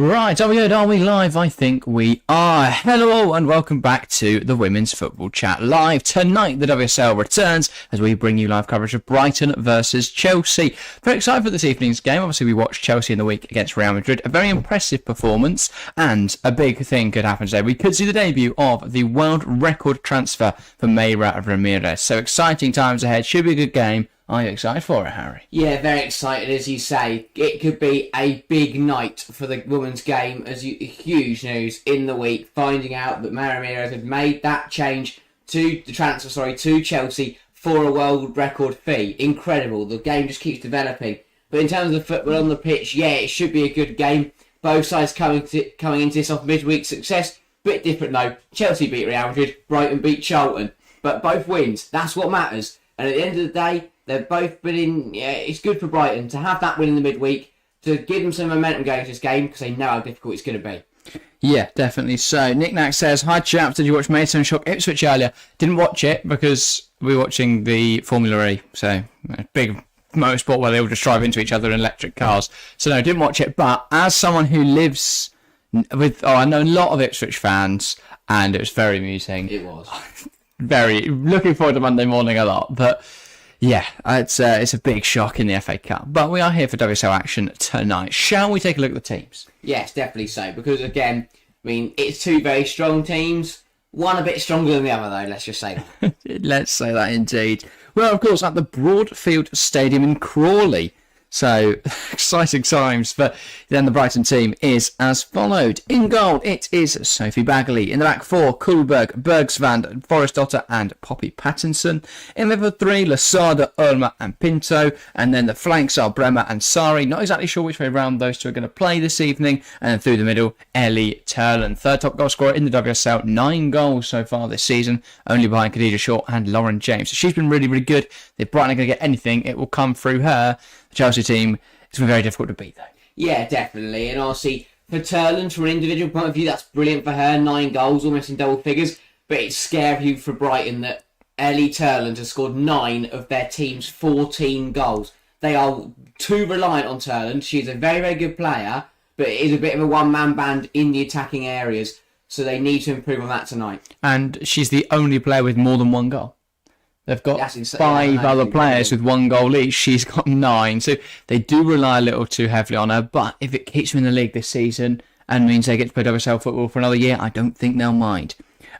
Right, are we good? Are we live? I think we are. Hello and welcome back to the Women's Football Chat Live. Tonight, the WSL returns as we bring you live coverage of Brighton versus Chelsea. Very excited for this evening's game. Obviously, we watched Chelsea in the week against Real Madrid. A very impressive performance, and a big thing could happen today. We could see the debut of the world record transfer for Mayra Ramirez. So exciting times ahead. Should be a good game. Are you excited for it, Harry? Yeah, very excited, as you say. It could be a big night for the women's game, huge news in the week, finding out that Mayra Ramirez had made that change to Chelsea for a world record fee. Incredible. The game just keeps developing. But in terms of football on the pitch, yeah, it should be a good game. Both sides coming into this off midweek success. Bit different though. Chelsea beat Real Madrid, Brighton beat Charlton. But both wins. That's what matters. And at the end of the day, they've both been in. Yeah, it's good for Brighton to have that win in the midweek, to give them some momentum going into this game, because they know how difficult it's going to be. Yeah, definitely so. Nick Knack says, hi chaps, did you watch Mason Shock Ipswich earlier? Didn't watch it because we were watching the Formula E, so big motorsport where they all just drive into each other in electric cars. So no, didn't watch it, but as someone who lives with, I know a lot of Ipswich fans, and it was very amusing. It was. Very looking forward to Monday morning a lot, but yeah, it's a big shock in the FA Cup. But we are here for WSL action tonight. Shall we take a look at the teams? Yes, definitely so. Because again, I mean, it's two very strong teams. One a bit stronger than the other, though. Let's just say that. Let's say that indeed. Well, of course, at the Broadfield Stadium in Crawley. So, exciting times. But then the Brighton team is as followed. In goal, it is Sophie Bagley. In the back four, Kuhlberg, Bergsvand, Forrest-Dotter and Poppy Pattinson. In level three, Lasada, Ulmer and Pinto. And then the flanks are Bremer and Sari. Not exactly sure which way around those two are going to play this evening. And then through the middle, Ellie Terland. Third top goal scorer in the WSL. 9 goals so far this season. Only behind Khadija Shaw and Lauren James. So she's been really, really good. If Brighton are going to get anything, it will come through her. The Chelsea team, it's been very difficult to beat though. Yeah, definitely. And obviously, for Terland, from an individual point of view, that's brilliant for her. 9 goals, almost in double figures. But it's scary for Brighton that Ellie Terland has scored 9 of their team's 14 goals. They are too reliant on Terland. She's a very, very good player, but it is a bit of a one-man band in the attacking areas. So they need to improve on that tonight. And she's the only player with more than 1 goal. They've got 5 other players with 1 goal each. She's got 9. So they do rely a little too heavily on her. But if it keeps them in the league this season and means they get to play WSL football for another year, I don't think they'll mind.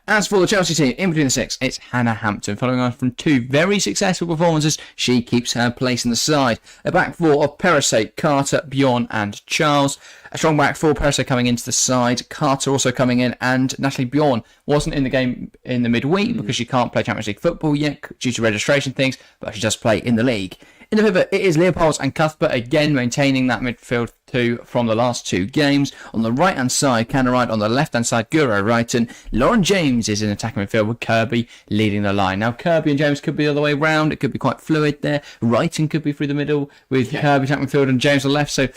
As for the Chelsea team, in between the 6, it's Hannah Hampton. Following on from 2 very successful performances, she keeps her place in the side. A back 4 of Perisic, Carter, Bjorn and Charles. A strong back 4, Perisic coming into the side, Carter also coming in, and Natalie Bjorn wasn't in the game in the midweek because she can't play Champions League football yet due to registration things, but she does play in the league. In the pivot, it is Leopolds and Cuthbert, again maintaining that midfield 2 from the last 2 games. On the right-hand side, Canaride. On the left-hand side, Guro Wrighton. Lauren James is in attacking midfield with Kirby leading the line. Now, Kirby and James could be the other way round. It could be quite fluid there. Wrighton could be through the middle with Kirby attacking midfield and James on the left. So,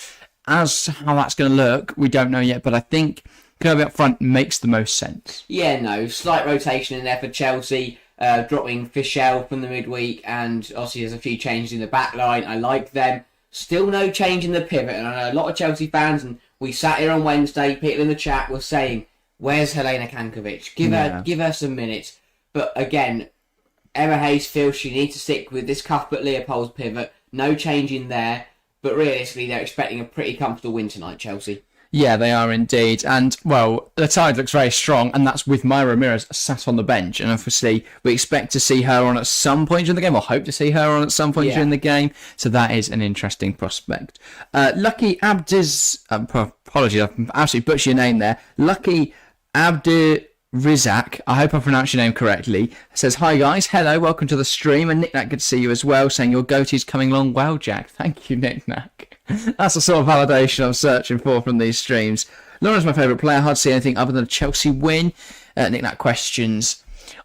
as how that's going to look, we don't know yet. But I think Kirby up front makes the most sense. Yeah, no. Slight rotation in there for Chelsea. Dropping Fischel from the midweek, and obviously there's a few changes in the back line. I like them. Still no change in the pivot, and I know a lot of Chelsea fans, and we sat here on Wednesday, people in the chat were saying, where's Helena Kankovic? Give her some minutes. But again, Emma Hayes feels she needs to stick with this Cuthbert Leopold's pivot. No change in there, but realistically they're expecting a pretty comfortable win tonight, Chelsea. Yeah, they are indeed. And, well, the side looks very strong, and that's with Mayra Ramirez sat on the bench. And obviously, we expect to see her on at some point during the game, or hope to see her on at some point during the game. So that is an interesting prospect. Lucky Abdiz... apologies, I've absolutely butchered your name there. Lucky Abdirizak, I hope I pronounced your name correctly, says, hi guys, hello, welcome to the stream. And Nick Knack, good to see you as well, saying your goatee's coming along well, Jack. Thank you, Nick Knack. That's the sort of validation I'm searching for from these streams. Lauren's my favourite player. Hard to see anything other than a Chelsea win. Nick Knack questions.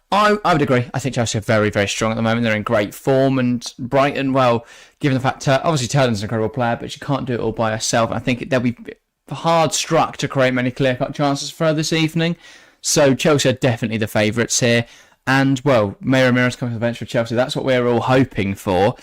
I would agree. I think Chelsea are very, very strong at the moment. They're in great form. And Brighton, well, given the fact, obviously Terland's an incredible player, but she can't do it all by herself. I think they'll be hard struck to create many clear-cut chances for her this evening. So Chelsea are definitely the favourites here. And, well, Mayra Ramirez coming to the bench for Chelsea. That's what we're all hoping for.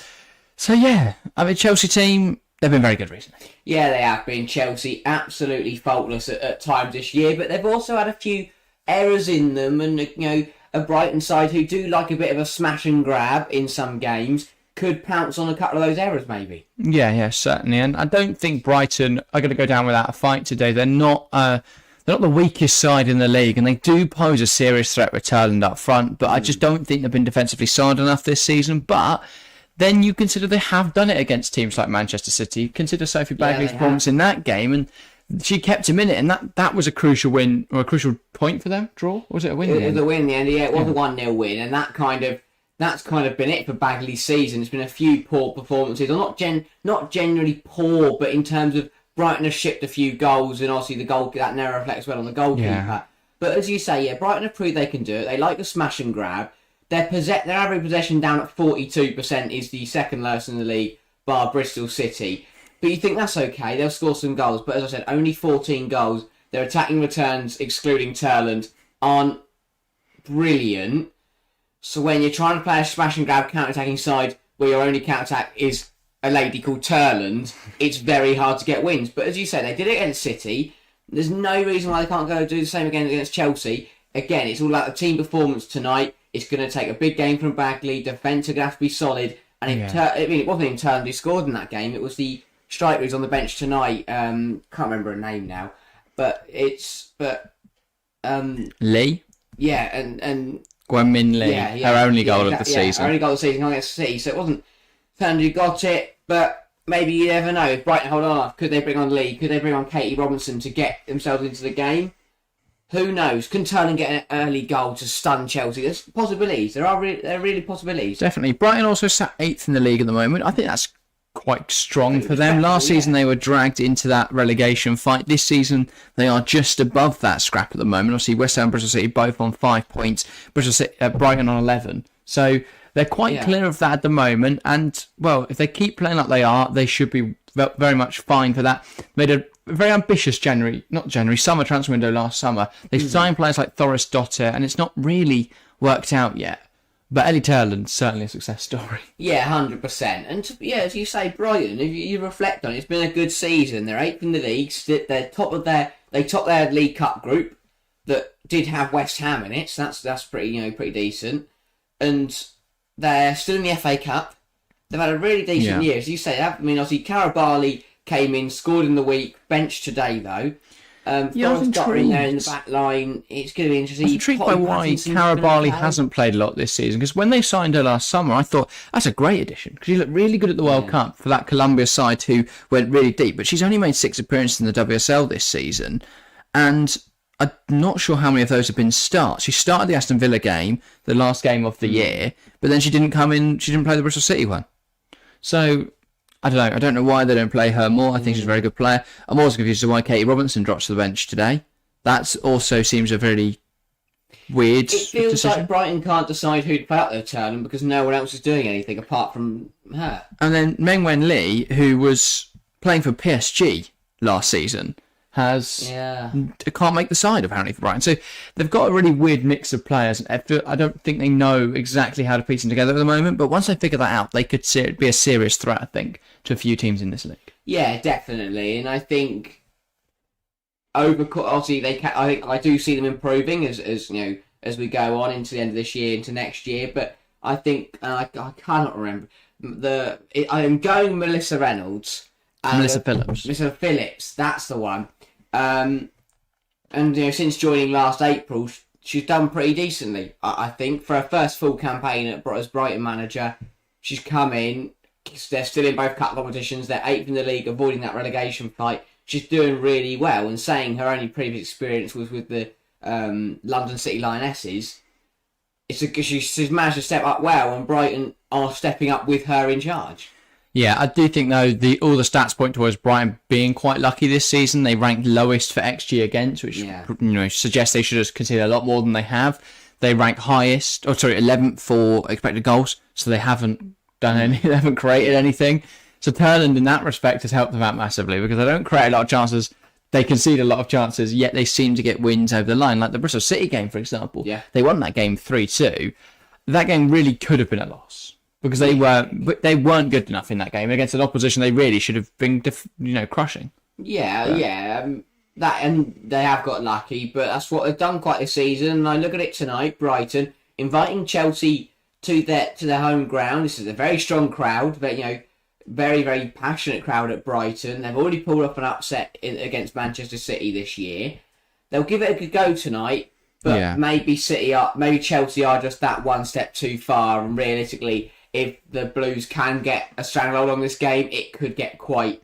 So, yeah, I mean, Chelsea team... they've been very good recently. Yeah, they have been. Chelsea absolutely faultless at times this year, but they've also had a few errors in them, and a Brighton side who do like a bit of a smash and grab in some games could pounce on a couple of those errors, maybe. Yeah, certainly. And I don't think Brighton are going to go down without a fight today. They're not the weakest side in the league, and they do pose a serious threat with Terland up front, but I just don't think they've been defensively sound enough this season. But then you consider they have done it against teams like Manchester City. Consider Sophie Bagley's performance in that game, and she kept him in it, and that was a crucial win, or a crucial point for them. Draw? Or was it a win? It was a win in the end, yeah. It was a 1-0 win, and that's kind of been it for Bagley's season. It's been a few poor performances, or not generally poor, but in terms of Brighton have shipped a few goals, and obviously the goal that never reflects well on the goalkeeper. Yeah. But as you say, Brighton have proved they can do it. They like the smash and grab. Their average possession down at 42% is the second lowest in the league, bar Bristol City. But you think that's okay, they'll score some goals. But as I said, only 14 goals. Their attacking returns, excluding Terland, aren't brilliant. So when you're trying to play a smash and grab counter-attacking side where your only counter-attack is a lady called Terland, it's very hard to get wins. But as you say, they did it against City. There's no reason why they can't go do the same again against Chelsea. Again, it's all about the team performance tonight. It's going to take a big game from Bagley. Defence are going to have to be solid. And it wasn't even Terland who scored in that game. It was the striker who's on the bench tonight. Can't remember her name now. Lee? Yeah, and Gwen-Min Lee, her only goal of the season. Her only goal of the season against City. So it wasn't Terland who got it, but maybe you never know. If Brighton hold on, could they bring on Lee? Could they bring on Katie Robinson to get themselves into the game? Who knows? Can Terland get an early goal to stun Chelsea? There's possibilities. There are really possibilities. Definitely. Brighton also sat 8th in the league at the moment. I think that's quite strong for them. Last season they were dragged into that relegation fight. This season they are just above that scrap at the moment. Obviously West Ham and Bristol City both on 5 points. Brighton on 11. So they're quite clear of that at the moment. And, well, if they keep playing like they are, they should be very much fine for that. Made a very ambitious summer transfer window last summer. They signed players like Thoris Dotter, and it's not really worked out yet. But Ellie Terland's certainly a success story. Yeah, 100%. And as you say, Brighton, if you reflect on it, it's been a good season. They're 8th in the league. They're they topped their League Cup group that did have West Ham in it. So that's pretty decent. And they're still in the FA Cup. They've had a really decent year, as you say. Obviously, Cara Barley came in, scored in the week, benched today though. Forrest got in there in the back line. It's going to be interesting. I was intrigued by why Cara Barley hasn't played a lot this season, because when they signed her last summer, I thought that's a great addition, because she looked really good at the World Cup for that Colombia side who went really deep. But she's only made 6 appearances in the WSL this season, and I'm not sure how many of those have been starts. She started the Aston Villa game, the last game of the year, but then she didn't come in. She didn't play the Bristol City one. So I don't know. I don't know why they don't play her more. I think she's a very good player. I'm also confused as to why Katie Robinson drops to the bench today. That also seems a very weird decision. It feels like Brighton can't decide who to play up their turn because no one else is doing anything apart from her. And then Meng-Wen Lee, who was playing for PSG last season, can't make the side apparently for Brighton. So they've got a really weird mix of players. I don't think they know exactly how to piece them together at the moment, but once they figure that out, they could be a serious threat, I think, to a few teams in this league. Yeah, definitely. And I think obviously I do see them improving as we go on into the end of this year, into next year. But I think I cannot remember I am going Melissa Reynolds. Melissa Phillips. Melissa Phillips, that's the one. And since joining last April, she's done pretty decently. I think for her first full campaign as Brighton manager, she's come in. They're still in both cup competitions. They're 8th in the league, avoiding that relegation fight. She's doing really well, and saying her only previous experience was with the London City Lionesses. She's managed to step up well, and Brighton are stepping up with her in charge. Yeah, I do think, though, all the stats point towards Brighton being quite lucky this season. They ranked lowest for XG against, which suggests they should have conceded a lot more than they have. They rank 11th for expected goals, so they haven't they haven't created anything. So Terland, in that respect, has helped them out massively, because they don't create a lot of chances. They concede a lot of chances, yet they seem to get wins over the line. Like the Bristol City game, for example. Yeah. They won that game 3-2. That game really could have been a loss. because they weren't good enough in that game against an opposition they really should have been, crushing. That, and they have got lucky, but that's what they've done quite this season. And I look at it tonight, Brighton inviting Chelsea to their home ground. This is a very strong crowd, but very, very passionate crowd at Brighton. They've already pulled up an upset against Manchester City this year. They'll give it a good go tonight, but maybe Chelsea are just that one step too far. And realistically, if the Blues can get a stranglehold on this game, it could get quite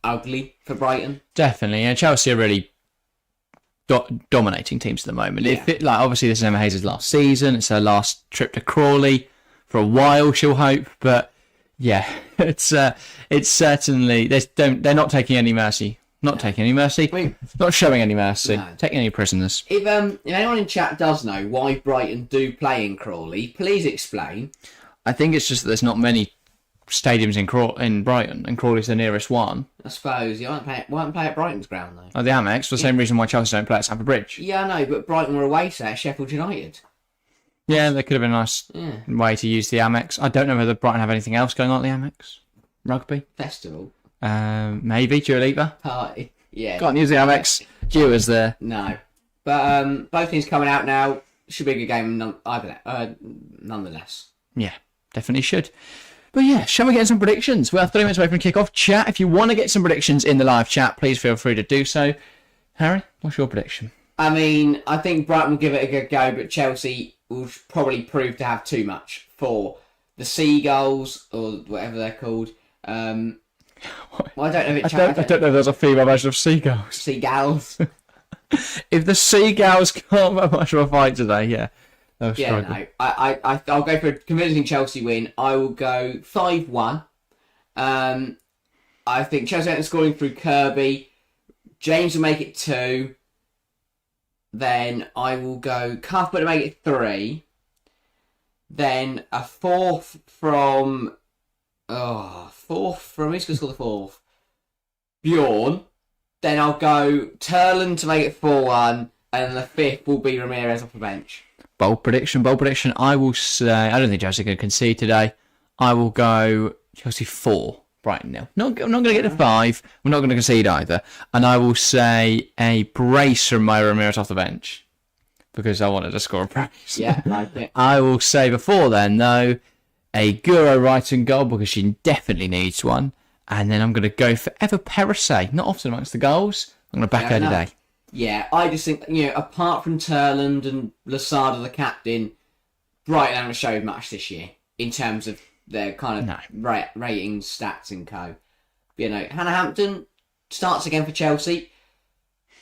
ugly for Brighton. Definitely, and Chelsea are really dominating teams at the moment. Yeah. Obviously this is Emma Hayes' last season. It's her last trip to Crawley for a while, she'll hope. But yeah, it's certainly they're not taking any mercy. Not taking any mercy. Not showing any mercy. No. Taking any prisoners. If anyone in chat does know why Brighton do play in Crawley, please explain. I think it's just that there's not many stadiums in Brighton, and Crawley's the nearest one. I suppose you won't play at Brighton's ground though. Oh, the Amex, for the same reason why Chelsea don't play at Stamford Bridge. Yeah, I know, but Brighton were away to Sheffield United. Yeah, there could have been a nice way to use the Amex. I don't know whether Brighton have anything else going on at the Amex. Rugby festival. Maybe Dua Lipa. Party. Yeah. Can't use the Amex. Dua's there. No, but both teams coming out now. Should be a good game. Nonetheless. Yeah, definitely should. But yeah, shall we get some predictions? We're 3 minutes away from kick-off. Chat, if you want to get some predictions in the live chat, please feel free to do so. Harry, what's your prediction? I mean, I think Brighton will give it a good go, but Chelsea will probably prove to have too much for the Seagulls, or whatever they're called. Well, I don't know if I don't know if there's a female version of Seagulls. Seagulls. If the Seagulls can't have much of a fight today, yeah. I'll go for a convincing Chelsea win. I will go 5-1. I think Chelsea are scoring through Kirby. James will make it 2. Then I will go Cuthbert to make it 3. Then a 4th from... who's going to score the 4th? Bjorn. Then I'll go Terland to make it 4-1. And the 5th will be Ramirez off the bench. Bold prediction. I will say... I don't think Chelsea are going to concede today. I will go Chelsea 4, Brighton 0. I'm not going to get to 5. We're not going to concede either. And I will say a brace from Mayra Ramirez off the bench. Because I wanted to score a brace. Yeah, like it. I will say before then, though, a Guro Wrighton goal because she definitely needs one. And then I'm going to go for Eva Perisset. Not often amongst the goals. I'm going to back her today. Yeah, I just think, apart from Terland and Lasada, the captain, Brighton haven't showed much this year in terms of their kind of ratings, stats and co. Hannah Hampton starts again for Chelsea.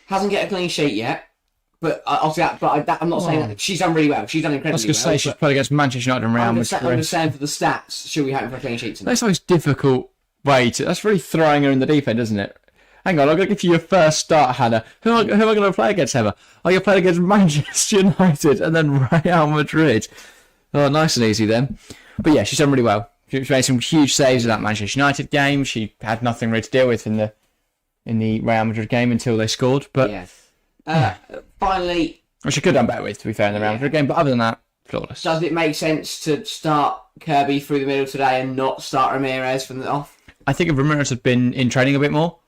Hasn't get a clean sheet yet. But I'm not saying that she's done really well. She's done incredibly well. I was going to say she's played against Manchester United and Real Madrid. I'm just saying for the stats, should we hope for a clean sheet tonight? That's always difficult way to... That's really throwing her in the deep end, isn't it? Hang on, I'm going to give you your first start, Hannah. Who am I going to play against, Emma? Oh, you're playing against Manchester United and then Real Madrid. Oh, nice and easy then. But yeah, she's done really well. She made some huge saves in that Manchester United game. She had nothing really to deal with in the Real Madrid game until they scored. But finally... Which she could have done better with, to be fair, in the Real Madrid game. But other than that, flawless. Does it make sense to start Kirby through the middle today and not start Ramirez from the off? I think if Ramirez had been in training a bit more...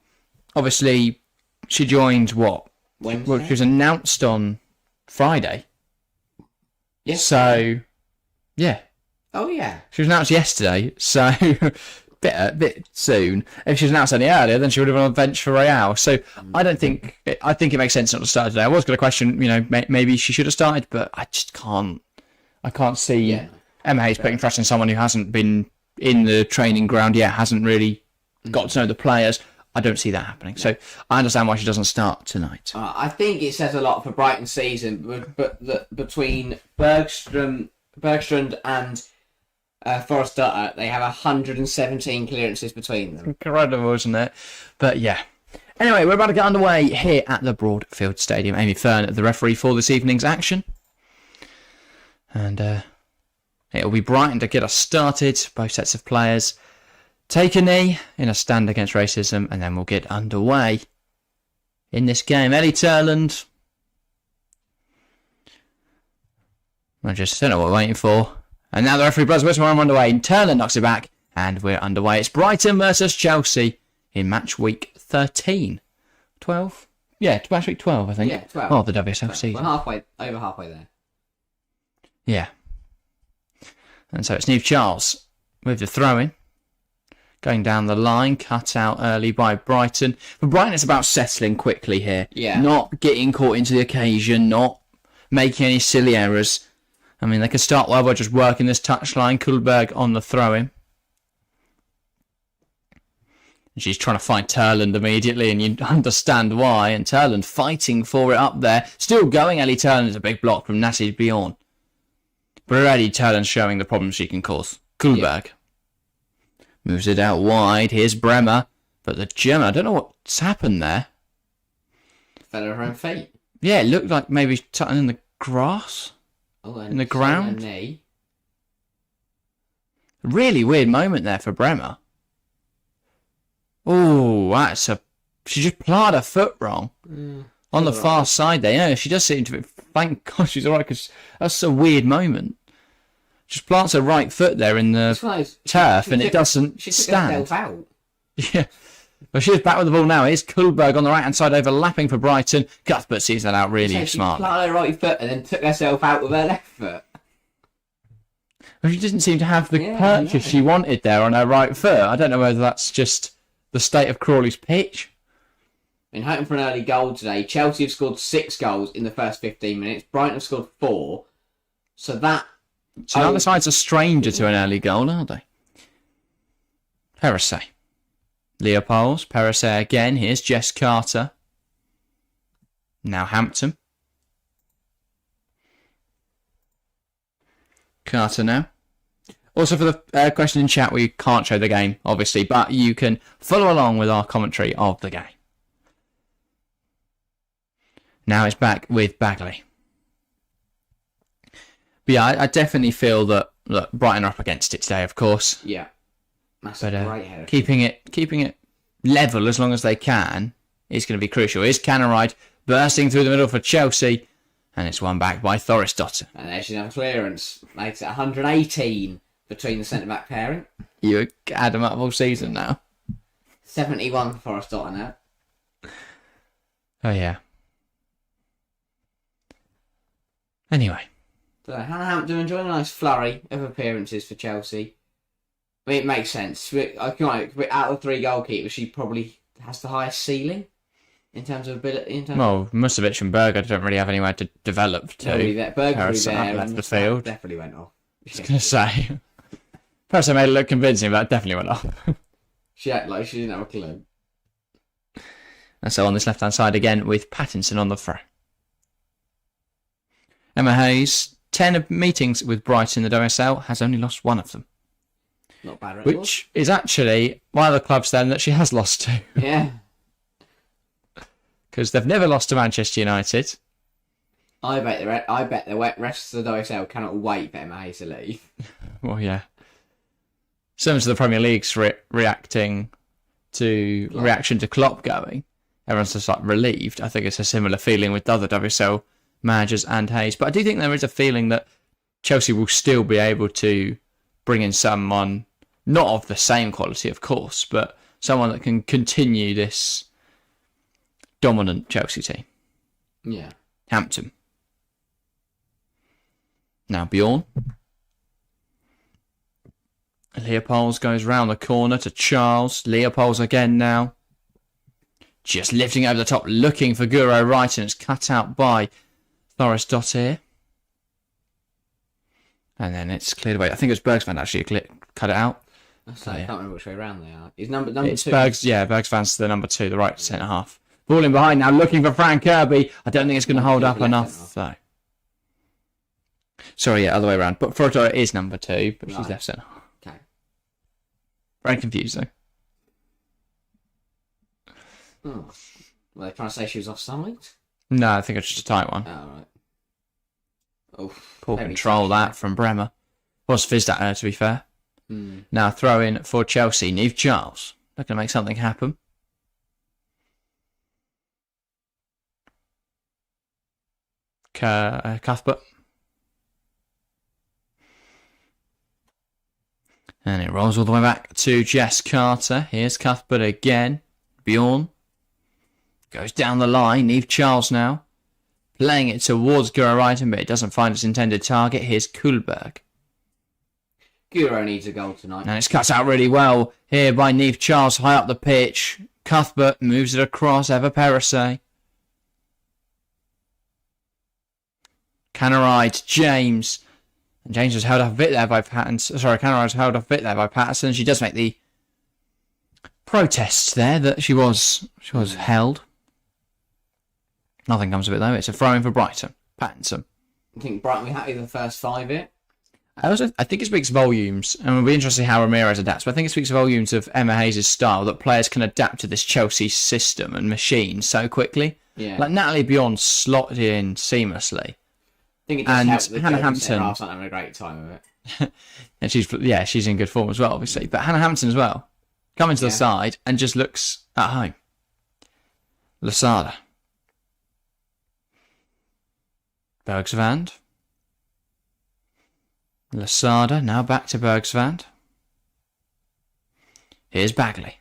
Obviously, she joined Wednesday? Well, she was announced on Friday. Yes. So, yeah. Oh, yeah. She was announced yesterday, so a bit soon. If she was announced any earlier, then she would have been on the bench for Real. So, I think it makes sense not to start today. I was going to question, maybe she should have started, but I just can't. I can't see Emma Hayes putting trust in someone who hasn't been in the training ground yet, hasn't really got to know the players. I don't see that happening. So I understand why she doesn't start tonight. I think it says a lot for Brighton's season, but between Bergstrand and Forrest Dutter, they have 117 clearances between them. Incredible, isn't it? But yeah. Anyway, we're about to get underway here at the Broadfield Stadium. Amy Fern, the referee for this evening's action. And it'll be Brighton to get us started. Both sets of players take a knee in a stand against racism, and then we'll get underway in this game. Ellie Terland. I just don't know what we're waiting for. And now the referee blows whistle, I'm underway. Terland knocks it back, and we're underway. It's Brighton versus Chelsea in match week 13. 12? Yeah, match week 12, I think. Yeah, 12. Oh, the WSL season. We're over halfway there. Yeah. And so it's Neve Charles with the throw-in. Going down the line, cut out early by Brighton. For Brighton, it's about settling quickly here. Yeah. Not getting caught into the occasion, not making any silly errors. I mean, they can start well by just working this touchline. Kuhlberg on the throw-in. She's trying to find Terland immediately, and you understand why. And Terland fighting for it up there. Still going, Ellie Terland is a big block from Natty Bjorn. But already Terland's showing the problems she can cause. Kuhlberg. Moves it out wide. Here's Bremer. But the German, I don't know what's happened there. Fell over her own feet. Yeah, it looked like maybe something in the grass. In the ground. Knee. Really weird moment there for Bremer. Oh, that's a... She just planted her foot wrong. On the far side there. Yeah, she does seem to be... Thank God she's alright, because that's a weird moment. Just plants her right foot there in the turf, and it doesn't stand. Out. Yeah. Well, she's back with the ball now. Here's Kuhlberg on the right-hand side, overlapping for Brighton. Cuthbert sees that out really smart. She planted her right foot and then took herself out with her left foot. Well, she didn't seem to have the purchase she wanted there on her right foot. I don't know whether that's just the state of Crawley's pitch. In hoping for an early goal today, Chelsea have scored 6 goals in the first 15 minutes. Brighton have scored 4. So that... So now the side's a stranger to an early goal, aren't they? Perisset. Leopolds. Perisset again. Here's Jess Carter. Now Hampton. Carter now. Also, for the question in chat, we can't show the game, obviously, but you can follow along with our commentary of the game. Now it's back with Bagley. But yeah, I definitely feel that Brighton are up against it today, of course. Yeah. That's a great header. Keeping it level as long as they can is going to be crucial. Here's Canneride bursting through the middle for Chelsea, and it's won back by Thorisdottir. And there's another clearance. Makes it 118 between the centre-back pairing. You add them up all season now. 71 for Thorisdottir now. Oh, yeah. Anyway. So Hannah Hampton enjoying a nice flurry of appearances for Chelsea. I mean, it makes sense. Out of the 3 goalkeepers, she probably has the highest ceiling in terms of ability. Well, Musovic and Berger don't really have anywhere to develop to. Berger was there left the field. Definitely went off. I was going to say. Perhaps I made it look convincing, but that definitely went off. She acted like she didn't have a clue. And so on this left-hand side again with Pattinson on the throw. Emma Hayes. 10 meetings with Brighton in the WSL, has only lost 1 of them. Not bad, right? Which is actually one of the clubs then that she has lost to. Yeah. Because they've never lost to Manchester United. I bet the rest of the WSL cannot wait for Emma Hayes to leave. Well, yeah. Similar to the Premier League's reaction to Klopp going. Everyone's just like relieved. I think it's a similar feeling with the other WSL managers and Hayes. But I do think there is a feeling that Chelsea will still be able to bring in someone, not of the same quality, of course, but someone that can continue this dominant Chelsea team. Yeah. Hampton. Now Bjorn. Leopolds goes round the corner to Charles. Leopolds again now. Just lifting over the top, looking for Guro right, and it's cut out by Thorisdottir. And then it's cleared away. I think it was Bergsvan actually cut it out. I can't remember which way around they are. Is number it's 2? Bergsvan's the number 2, the right centre half. Ball in behind now, looking for Fran Kirby. I don't think it's going to hold up enough, though. Sorry, yeah, other way around. But Florida is number 2, but she's left centre. Okay. Very confusing. Oh. Were they trying to say she was offside? No, I think it's just a tight one. Oh, right. Oh, poor control that from Bremer. Was fizzed at her, to be fair. Mm. Now throw in for Chelsea. Neve Charles. Looking to make something happen. Cuthbert. And it rolls all the way back to Jess Carter. Here's Cuthbert again. Bjorn. Goes down the line. Neve Charles now. Playing it towards Guro Reiten, but it doesn't find its intended target. Here's Kuhlberg. Guro needs a goal tonight. And it's cut out really well here by Neve Charles, high up the pitch. Cuthbert moves it across. Eva Perisset. Canaride, James. And James was held off a bit there by Pattinson. Sorry, Canaride was held off a bit there by Patterson. She does make the protest there that she was held. Nothing comes of it though. It's a throw in for Brighton. Pattinson. I think Brighton will be happy with the first 5 here. I think it speaks volumes, and it'll be interesting how Ramirez adapts, but I think it speaks volumes of Emma Hayes' style, that players can adapt to this Chelsea system and machine so quickly. Yeah. Like Natalie Bjorn slotted in seamlessly. I think it does help that Hannah German Hampton, centre-halves aren't having a great time with it. and she's in good form as well, obviously. But Hannah Hampton as well, coming to the side and just looks at home. Lasada. Bergsvand. Lasada, now back to Bergsvand. Here's Bagley.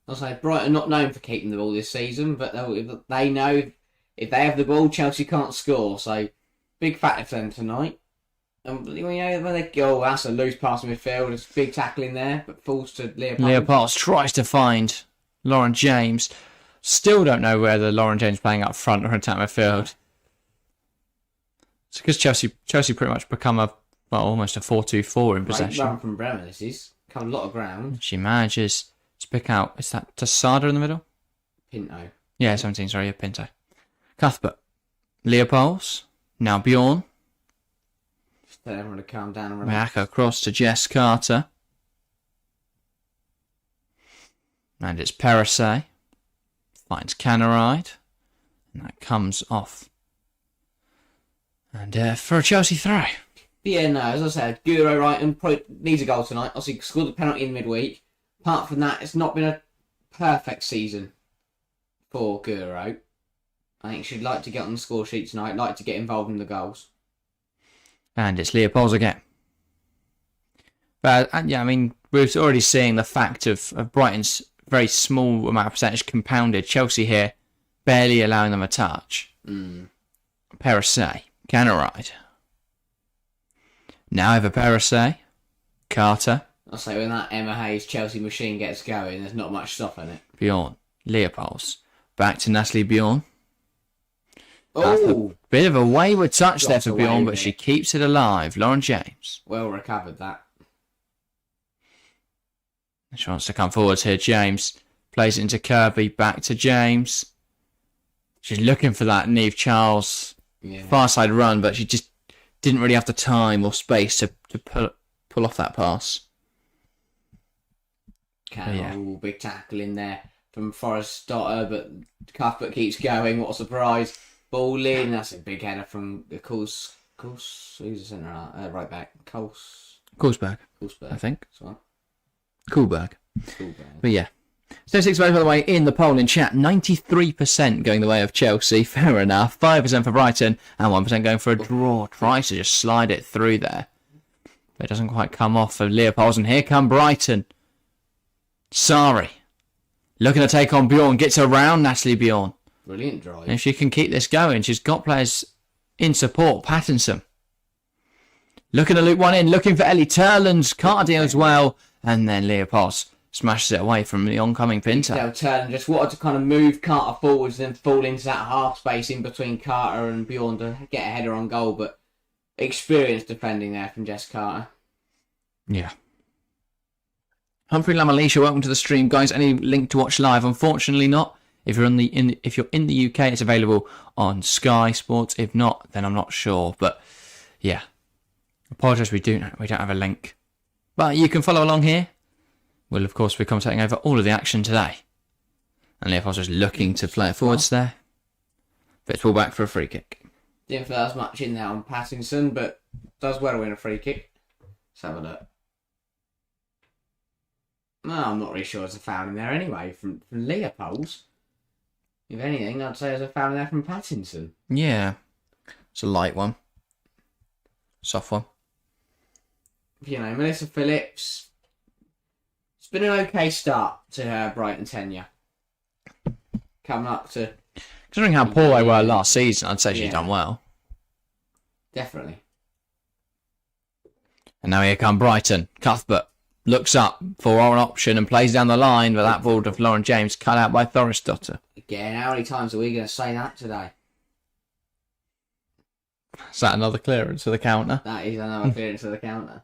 I'll say Brighton not known for keeping the ball this season, but they know if they have the ball, Chelsea can't score. So big factor for them tonight. And when they go, that's a loose pass in midfield. There's a big tackle in there, but falls to Leopolds. Leopolds tries to find Lauren James. Still don't know whether Lauren James playing up front or attack midfield. It's because Chelsea pretty much become almost a 4-2-4 in possession. Run from Bremer, this is. Covered a lot of ground. She manages to pick out, is that Tassada in the middle? Pinto. Yeah, 17, sorry, yeah, Pinto. Cuthbert. Leopolds. Now Bjorn. Just tell everyone to calm down and Back across to Jess Carter. And it's Perisset. Finds Canaride. And that comes off. And for a Chelsea throw. Yeah, no, as I said, Guro Reiten probably needs a goal tonight. Obviously, scored the penalty in midweek. Apart from that, it's not been a perfect season for Guro. I think she'd like to get on the score sheet tonight, like to get involved in the goals. And it's Leopolds again. But, yeah, I mean, we're already seeing the fact of Brighton's very small amount of percentage compounded. Chelsea here, barely allowing them a touch. Perisset. Canaride. Now Eva Perisset. Carter. I'll say when that Emma Hayes Chelsea machine gets going, there's not much stopping it. Bjorn. Leopolds. Back to Natalie Bjorn. Oh! Bit of a wayward touch there Drops for away Bjorn, with but she it. keeps it alive. Lauren James. Well recovered, that. She wants to come forwards here. James plays it into Kirby. Back to James. She's looking for that Neve Charles far side run, but she just didn't really have the time or space to pull off that pass. Big tackle in there from Forrest Stotter, but Cuthbert keeps going. What a surprise. Ball in. That's a big header from the Who's the centre? Right back. Kohlsberg, Kohlsberg. I think. Sorry. Kohlberg. But yeah. Statistics, by the way, in the poll in chat, 93% going the way of Chelsea. Fair enough. 5% for Brighton and 1% going for a draw. Tries to just slide it through there. But it doesn't quite come off for Leopolds. And here come Brighton. Sari. Looking to take on Bjorn. Gets around Natalie Bjorn. Brilliant drive. And if she can keep this going, she's got players in support. Pattinson. Looking to loop one in. Looking for Ellie Terland. Carter as well. And then Leopolds smashes it away from the oncoming Pinto. Terland just wanted to kind of move Carter forwards and then fall into that half space in between Carter and Bjorn to get a header on goal, but experienced defending there from Jess Carter. Yeah. Humphrey Lamalisha, welcome to the stream, guys. Any link to watch live? Unfortunately, not. If you're in the UK, it's available on Sky Sports. If not, then I'm not sure. But yeah, apologise, we don't have a link, but you can follow along here. We'll, of course, be commentating over all of the action today. And Leopold's just looking to play it forwards there. Fits ball back for a free kick. Didn't feel as much in there on Pattinson, but does well win a free kick. Let's have a look. No, I'm not really sure there's a foul in there anyway from Leopold's. If anything, I'd say there's a foul in there from Pattinson. Yeah. It's a light one. Soft one. Melissa Phillips. It's been an okay start to her Brighton tenure. Coming up to... Considering how poor they were last season, I'd say she's done well. Definitely. And now here come Brighton. Cuthbert looks up for an option and plays down the line, but that ball to Lauren James cut out by Thorisdottir. Again, how many times are we going to say that today? Is that another clearance of the counter? That is another clearance of the counter.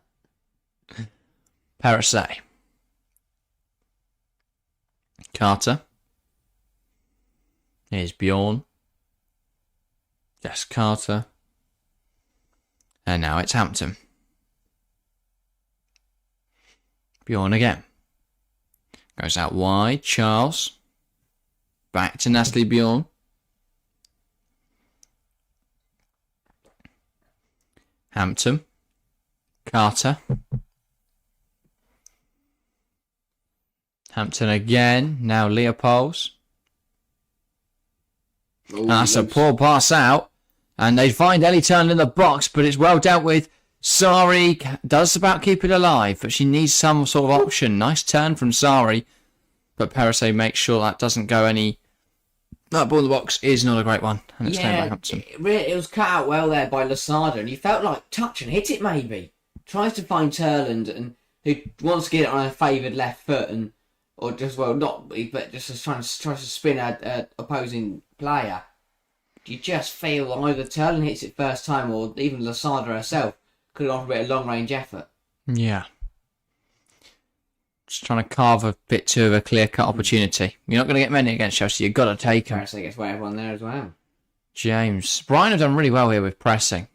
Parasay. Carter. Here's Bjorn. Yes, Carter. And now it's Hampton. Bjorn again. Goes out wide. Charles. Back to Natalie Bjorn. Hampton. Carter. Hampton again. Now Leopolds. That's a poor pass out. And they find Ellie Terland in the box, but it's well dealt with. Sari does about keep it alive, but she needs some sort of option. Nice turn from Sari. But Parasay makes sure that doesn't go any... That ball in the box is not a great one. And it's claimed by Hampton. It was cut out well there by Lasada, and you felt like touch and hit it maybe. Tries to find Terland, and who wants to get it on a favoured left foot, and or just, well, not, but just tries to spin a opposing player. You just feel either Terland hits it first time, or even Lasada herself could have offered a bit of long-range effort. Yeah. Just trying to carve a bit too of a clear-cut opportunity. You're not going to get many against Chelsea. You've got to take them. Parasay gets way everyone there as well. James. Brighton have done really well here with pressing.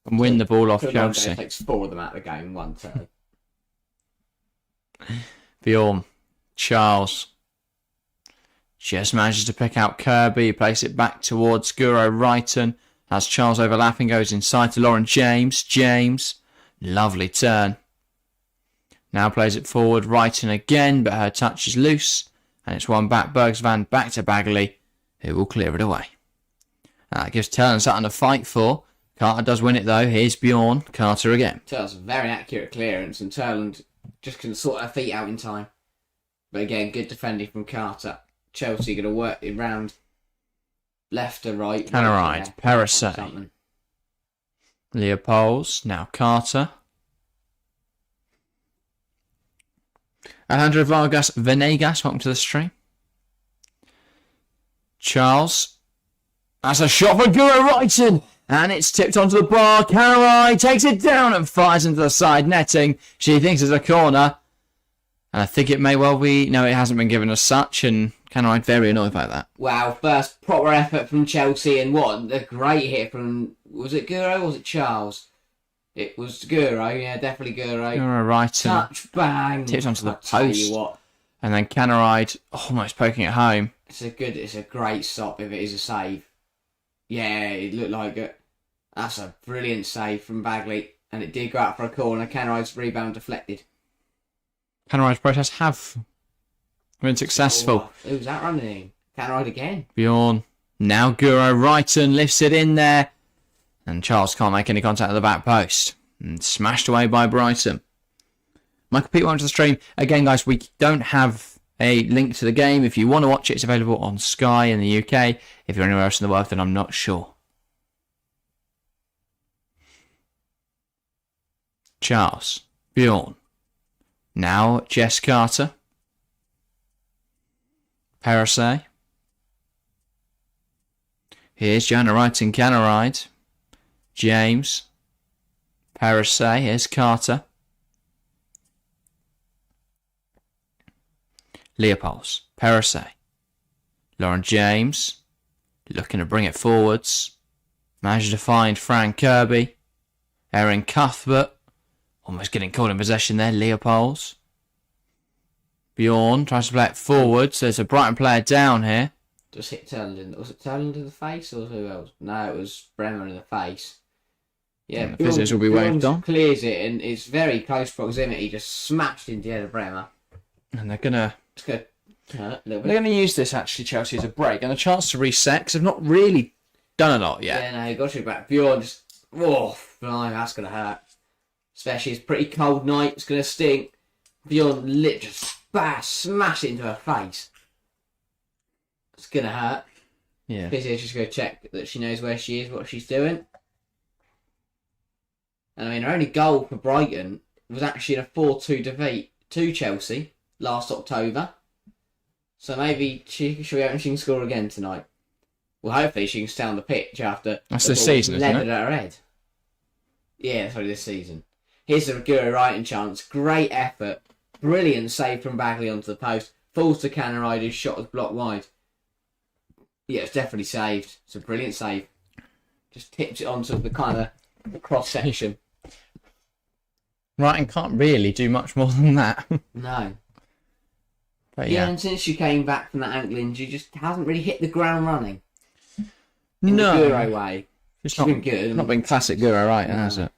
And win the ball off Chelsea. Takes 4 of them out of the game, 1 turn. Bjorn. Charles. Just manages to pick out Kirby. Place it back towards Guro Wrighton. As Charles overlapping goes inside to Lauren James. James. Lovely turn. Now plays it forward. Wrighton again, but her touch is loose. And it's one back. Bergsvan back to Bagley, who will clear it away. That gives Terland something to fight for. Carter does win it though. Here's Bjorn. Carter again. Terland's a very accurate clearance, and Terland just can sort her feet out in time. But again, good defending from Carter. Chelsea going to work it round left to right. Canaride. Parasay. Leopolds. Now Carter. Alejandro Vargas Venegas, welcome to the stream. Charles. That's a shot for Guro Wrighton. And it's tipped onto the bar. Canaride takes it down and fires into the side netting. She thinks it's a corner. And I think it may well be. No, it hasn't been given as such. And Canaride very annoyed by that. Wow, first proper effort from Chelsea. And what a great hit from... Was it Guro or was it Charles? It was Guro, yeah, definitely Guro. Guro Wrighton. Touch, bang. Tips onto the I'll tell post. You what. And then Canaride almost poking it home. It's a great stop if it is a save. Yeah, it looked like it. That's a brilliant save from Bagley. And it did go out for a corner. Canaride's rebound deflected. Canaride's protests have been successful. Oh, who's that running? Canaride again. Bjorn. Now Guro Wrighton lifts it in there. And Charles can't make any contact at the back post. And smashed away by Brighton. Michael Pete, welcome to the stream. Again, guys, we don't have a link to the game. If you want to watch it, it's available on Sky in the UK. If you're anywhere else in the world, then I'm not sure. Charles. Bjorn. Now Jess Carter. Parasay. Here's Joanna Wrighton Canaride. James. Parasay. Here's Carter. Leopolds. Parasay. Lauren James. Looking to bring it forwards. Managed to find Fran Kirby. Erin Cuthbert. Almost getting caught in possession there. Leopolds. Bjorn tries to play it forwards. There's a Brighton player down here. Just hit Terland. Was it Terland in the face or who else? No, it was Bremer in the face. Yeah, the visitors will be waved on. Clears it, and it's very close proximity. Just smashed into the head of Bremer. And they're gonna They're gonna use this actually, Chelsea, as a break and a chance to reset because they've not really done a lot yet. Yeah, no, he got you back. Bjorn just, blimey, that's gonna hurt. Especially it's a pretty cold night. It's going to stink. Beyond lit, just smash it into her face. It's going to hurt. Yeah. Physio's just going to check that she knows where she is, what she's doing. And I mean, her only goal for Brighton was actually in a 4-2 defeat to Chelsea last October. So maybe she should be hoping she can score again tonight. Well, hopefully she can stay on the pitch after That's the this ball season, isn't levered it? at her head. Yeah, sorry, this season. Here's a Guro Wrighton chance. Great effort. Brilliant save from Bagley onto the post. Falls to Canaride, whose shot was blocked wide. Yeah, it's definitely saved. It's a brilliant save. Just tips it onto the kind of the cross section. Right, and can't really do much more than that. No. But Yeah, yeah. and since she came back from that ankle injury, just hasn't really hit the ground running. No. The Guro way. It's She's been good. Not been classic Guro Wrighton, has it?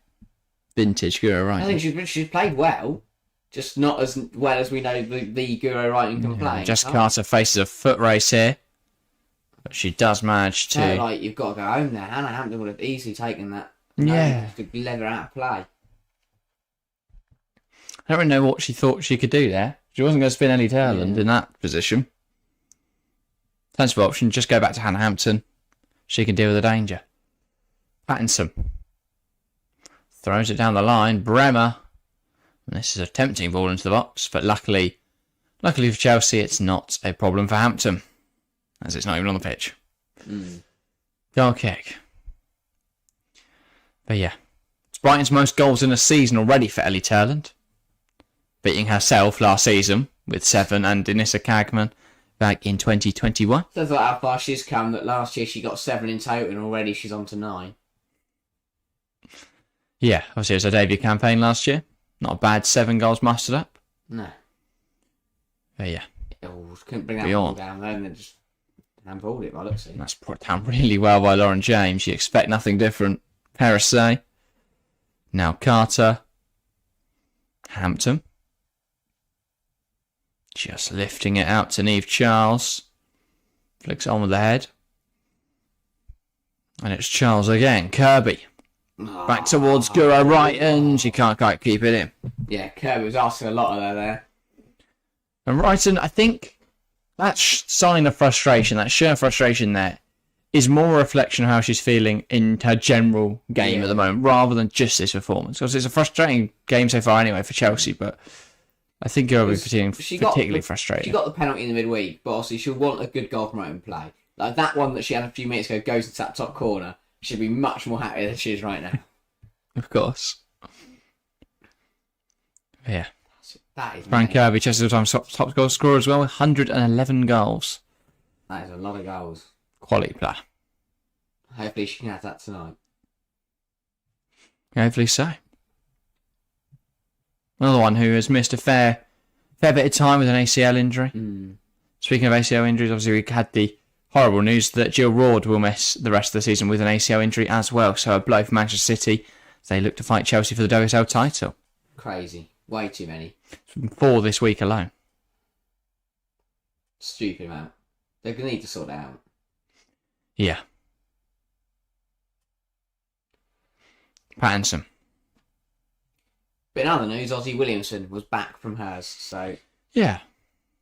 Vintage Guro I Wrighton. think she's played well, just not as well as we know the Guro Wrighton can play. Jess Carter faces a foot race here. But she does manage to... Like, you've got to go home there. Hannah Hampton would have easily taken that. Yeah. To let her out of play. I don't really know what she thought she could do there. She wasn't going to spin Ellie Terland in that position. Sensible option, just go back to Hannah Hampton. She can deal with the danger. Pattinson throws it down the line. Bremer. And this is a tempting ball into the box, but luckily for Chelsea, it's not a problem for Hampton, as it's not even on the pitch. Goal kick. But yeah, it's Brighton's most goals in a season already for Ellie Terland, beating herself last season with 7 and Denissa Kagman back in 2021. Says like how far she's come, that last year she got 7 in total and already she's on to 9. Yeah, obviously it was her debut campaign last year. Not a bad 7 goals mustered up. No. But yeah, Oh, couldn't bring that Beyond. ball down there and then just handballed it by looks of it. that's put down really well by Lauren James. You expect nothing different. Perisset. Now Carter. Hampton. Just lifting it out to Neve Charles. Flicks it on with the head. And it's Charles again. Kirby. Back towards Guro Wrighton. She can't quite keep it in. Yeah, Kirby was asking a lot of her there. And Wrighton, I think that sign of frustration, that sheer frustration there, is more a reflection of how she's feeling in her general game at the moment, rather than just this performance. Because it's a frustrating game so far anyway for Chelsea, but I think she'll be feeling particularly frustrated. She got the penalty in the midweek, but obviously she'll want a good goal from her own play. Like that one that she had a few minutes ago goes into that top corner. She'd be much more happy than she is right now. Of course. Yeah. That is Frank Kirby, Chelsea's all-time top goal scorer as well, with 111 goals. That is a lot of goals. Quality player. Hopefully she can have that tonight. Hopefully so. Another one who has missed a fair bit of time with an ACL injury. Speaking of ACL injuries, obviously we had the horrible news that Jill Roord will miss the rest of the season with an ACL injury as well. So a blow for Manchester City as they look to fight Chelsea for the WSL title. Crazy. Way too many. 4 this week alone. Stupid amount. They're going to need to sort it out. Yeah. Pattinson. But in other news, Ozzy Williamson was back from hers, so... Yeah.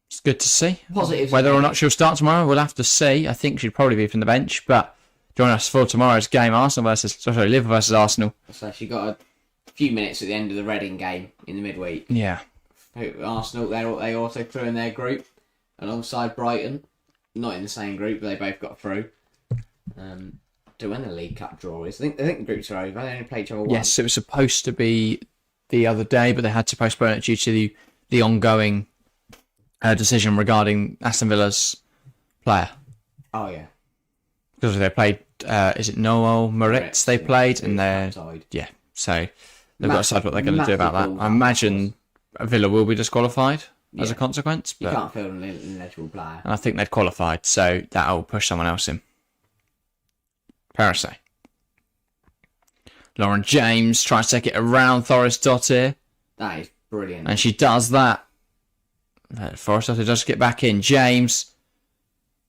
It's good to see. Positives. Whether or not she'll start tomorrow, we'll have to see. I think she'd probably be from the bench, but join us for tomorrow's game, Liverpool versus Arsenal. So she got a few minutes at the end of the Reading game in the midweek. Yeah. Arsenal, they also threw in their group alongside Brighton. Not in the same group, but they both got through. To when the League Cup draw is. I think the groups are over. They only played each other once. Yes, it was supposed to be the other day, but they had to postpone it due to the ongoing decision regarding Aston Villa's player. Oh, yeah. Because they played, is it Noel Moritz they played? And they're, yeah, so they've got to decide what they're going to do about that. I imagine Villa will be disqualified as a consequence. You but, can't field an eligible player. and I think they'd qualified, so that'll push someone else in. Parasite. Lauren James tries to take it around Thoris Dottir, That is brilliant. and she does that. Thoris Dottir does get back in. James,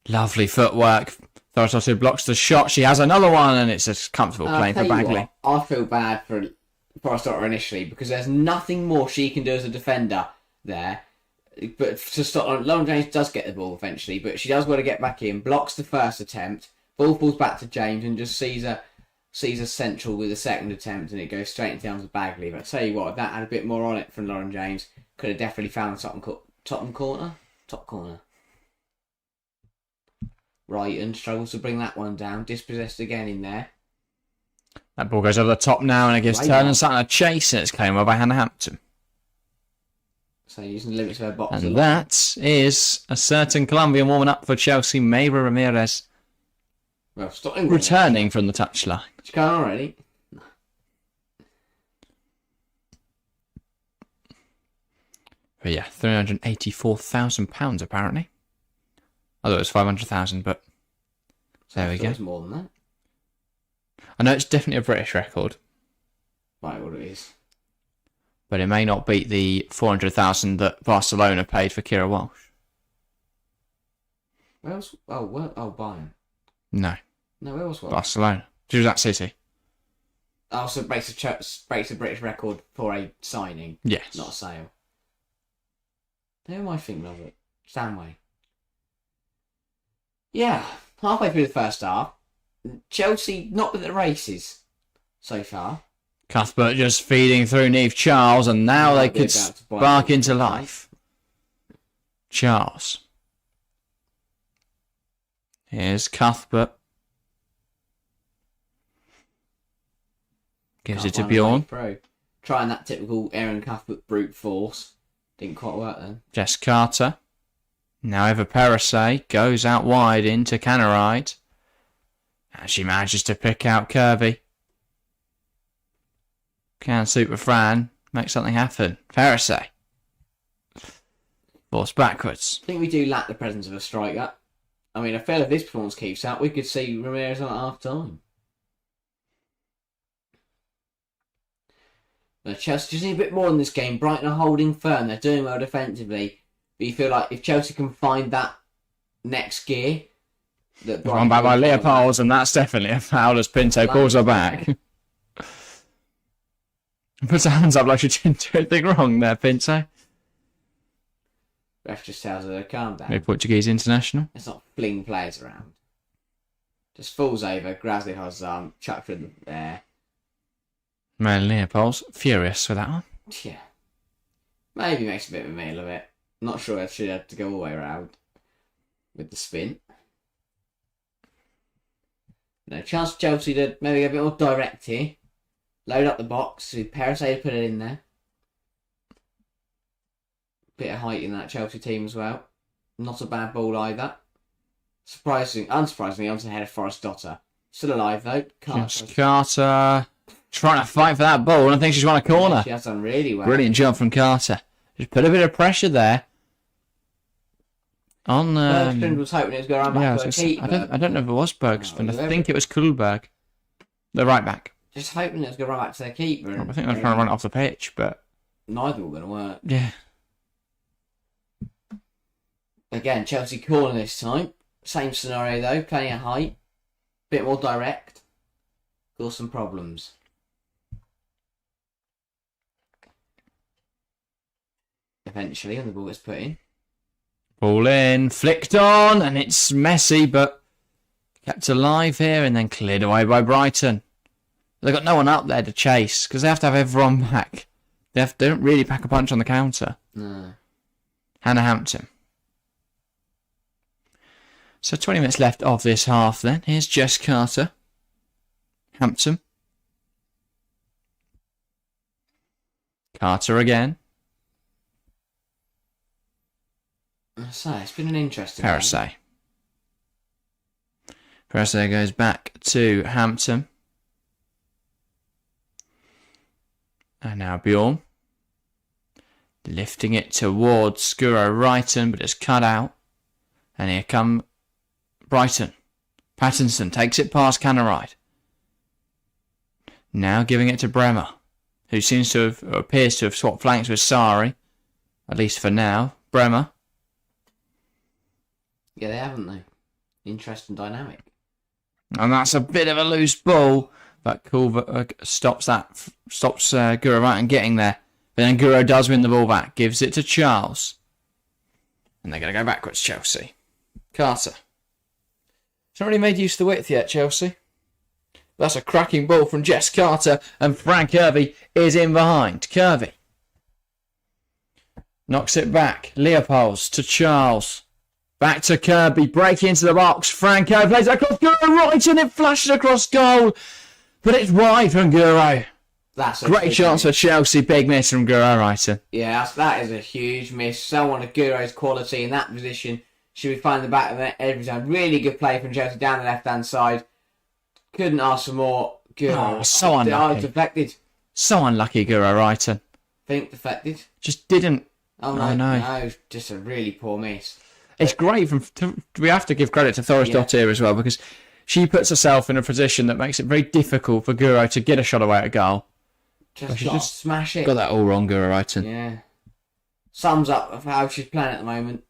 lovely footwork. Thoris Dottir blocks the shot. She has another one, and it's a comfortable play for Bagley. I feel bad for before I start her initially, because there's nothing more she can do as a defender there. But to stop, Lauren James does get the ball eventually, but she does want to get back in, blocks the first attempt, ball falls back to James, and just sees her central with the second attempt, and it goes straight into the arms of Bagley. But I tell you what, if that had a bit more on it from Lauren James, could have definitely found the top corner. Brighton struggles to bring that one down, dispossessed again in there. That ball goes over the top now, and it gives Terland something to chase, and it's claimed by Hannah Hampton. So using the limits of her box. And that is a certain Colombian warming up for Chelsea, Mayra Ramirez. Well, returning from the touchline. She's gone already. No. But yeah, £384,000 apparently. I thought it was 500,000, but there we go. It's more than that. I know it's definitely a British record. Right, what it is. But it may not beat the 400,000 that Barcelona paid for Kira Walsh. Where else? Bayern. No, where else was Barcelona. She was at City. Oh, so it breaks a British record for a signing. Yes. Not a sale. Who am I thinking of it? Stanway. Yeah, halfway through the first half, Chelsea not with the races so far. Cuthbert just feeding through Neve Charles, and now they could spark into life. Charles. Here's Cuthbert. Gives it to Bjorn. Trying that typical Aaron Cuthbert brute force. Didn't quite work then. Jess Carter. Now Eva Perisset goes out wide into Canaride. And she manages to pick out Kirby. Can Super Fran make something happen? Perisset. Forced backwards. I think we do lack the presence of a striker. I mean, I feel if this performance keeps up, we could see Ramirez on at half time. But Chelsea just need a bit more in this game. Brighton are holding firm. They're doing well defensively. But you feel like if Chelsea can find that next gear... Run back by Leopolds, and that's definitely a foul as Pinto calls her back. Puts her hands up like she didn't do anything wrong there, Pinto. Ref just tells her to calm down. No Portuguese international. Let's not fling players around. Just falls over, grabs the his arm, chucks it in there. Man, Leopold's furious with that one. Yeah. Maybe makes a bit of a meal of it. Not sure if she had to go all the way around with the spin. No chance for Chelsea to maybe get a bit more direct here. Load up the box. With Perisset put it in there. Bit of height in that Chelsea team as well. Not a bad ball either. Unsurprisingly, onto the head of Forrest Dotter. Still alive though. Carter trying to fight for that ball, and I think she's won a corner. Yeah, she has done really well. Brilliant job from Carter. Just put a bit of pressure there. On Bergstrand was hoping it was going to run back to a keeper. I don't know if it was Bergstrand. I think it was Kuhlberg, the right back. Just hoping it was going to run back to their keeper. I think they were trying to run it off the pitch, but neither were going to work. Yeah. Again, Chelsea corner this time. Same scenario though, playing at height. Bit more direct. Caused some problems. Eventually, when the ball gets put in. Ball in, flicked on, and it's messy, but kept alive here and then cleared away by Brighton. They've got no one up there to chase because they have to have everyone back. They don't really pack a punch on the counter. No. Hannah Hampton. So 20 minutes left of this half then. Here's Jess Carter. Hampton. Carter again. So it's been an interesting Perisset. Perisset goes back to Hampton. And now Bjorn. Lifting it towards Skuro Wrighton, but it's cut out. And here come Brighton. Pattinson takes it past Canaride. Now giving it to Bremer, who appears to have swapped flanks with Sari, at least for now. Bremer. Yeah, they haven't they? Interesting dynamic. And that's a bit of a loose ball, but Culver stops Guro Wrighton getting there. But then Guro does win the ball back, gives it to Charles. And they're going to go backwards, Chelsea. Carter. It's not really made use of the width yet, Chelsea. That's a cracking ball from Jess Carter, and Frank Kirby is in behind. Kirby knocks it back. Leopolds to Charles. Back to Kirby, breaking into the box. Frank Kirby plays it across Guro Wrighton, it flashes across goal. But it's wide from Guro. That's a great chance for Chelsea. Big miss from Guro Wrighton. Yeah, that is a huge miss. Someone of Guro's quality in that position should be finding the back of the net every time. Really good play from Chelsea down the left-hand side. Couldn't ask for more. Guro. Oh, so unlucky. Deflected. So unlucky, Guro Wrighton. Think deflected. Just didn't. Oh, no. No, just a really poor miss. It's great. We have to give credit to Thorisdottir as well, because she puts herself in a position that makes it very difficult for Guro to get a shot away at goal. Just smash it. Got that all wrong, Guro Wrighton. Yeah. Sums up of how she's playing at the moment.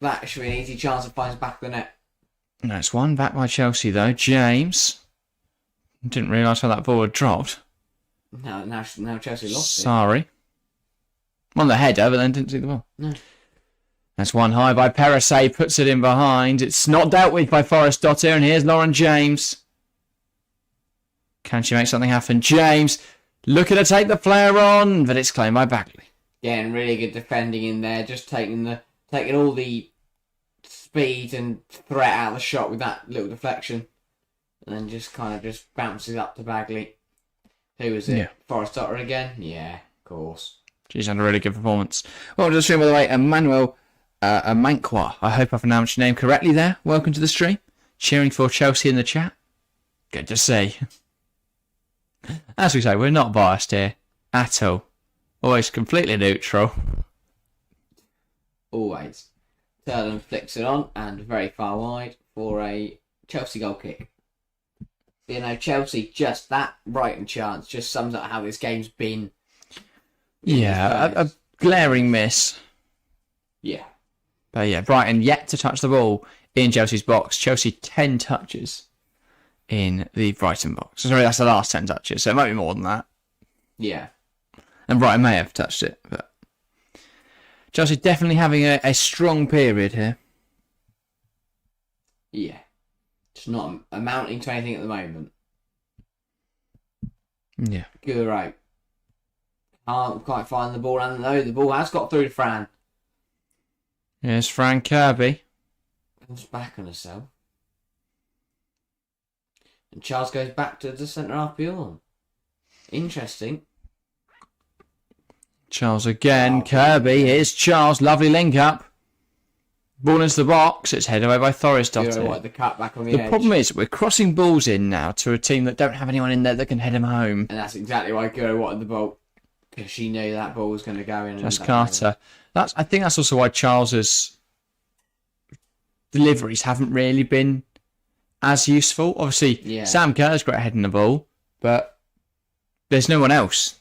That should be an easy chance to find back of the net. That's one back by Chelsea, though. James. Didn't realise how that ball had dropped. No, now Chelsea lost it. Sorry. On the header, but then didn't see the ball. No. That's one high by Perisset, puts it in behind. It's not dealt with by Thorisdottir, and here's Lauren James. Can she make something happen? James, looking to take the player on, but it's claimed by Bagley. Yeah, and really good defending in there, just taking all the speed and threat out of the shot with that little deflection. And then just bounces up to Bagley. Who was it? Yeah. Thorisdottir again? Yeah, of course. She's had a really good performance. Well, just stream, by the way, Emmanuel Manqua. I hope I pronounced your name correctly there. Welcome to the stream. Cheering for Chelsea in the chat. Good to see. As we say, we're not biased here at all. Always completely neutral. Always. Terland flicks it on and very far wide for a Chelsea goal kick. Chelsea, just that Brighton chance just sums up how this game's been. Yeah, a glaring miss. Yeah. But yeah, Brighton yet to touch the ball in Chelsea's box. Chelsea 10 touches in the Brighton box. Sorry, that's the last 10 touches, so it might be more than that. Yeah. And Brighton may have touched it, but Chelsea definitely having a strong period here. Yeah. It's not amounting to anything at the moment. Yeah. Guro can't quite find the ball, and though the ball has got through to Fran. Here's Frank Kirby. Comes back on herself. And Charles goes back to the centre half beyond. Interesting. Charles again. Kirby. Here's Charles. Lovely link up. Ball into the box. It's headed away by Thorisdottir. The cut back on the The edge. problem is we're crossing balls in now to a team that don't have anyone in there that can head them home. And that's exactly why Guro wanted the ball. Because she knew that ball was going to go in. Jess Carter. I think that's also why Charles's deliveries haven't really been as useful. Obviously, Sam Kerr's great at heading the ball, but there's no one else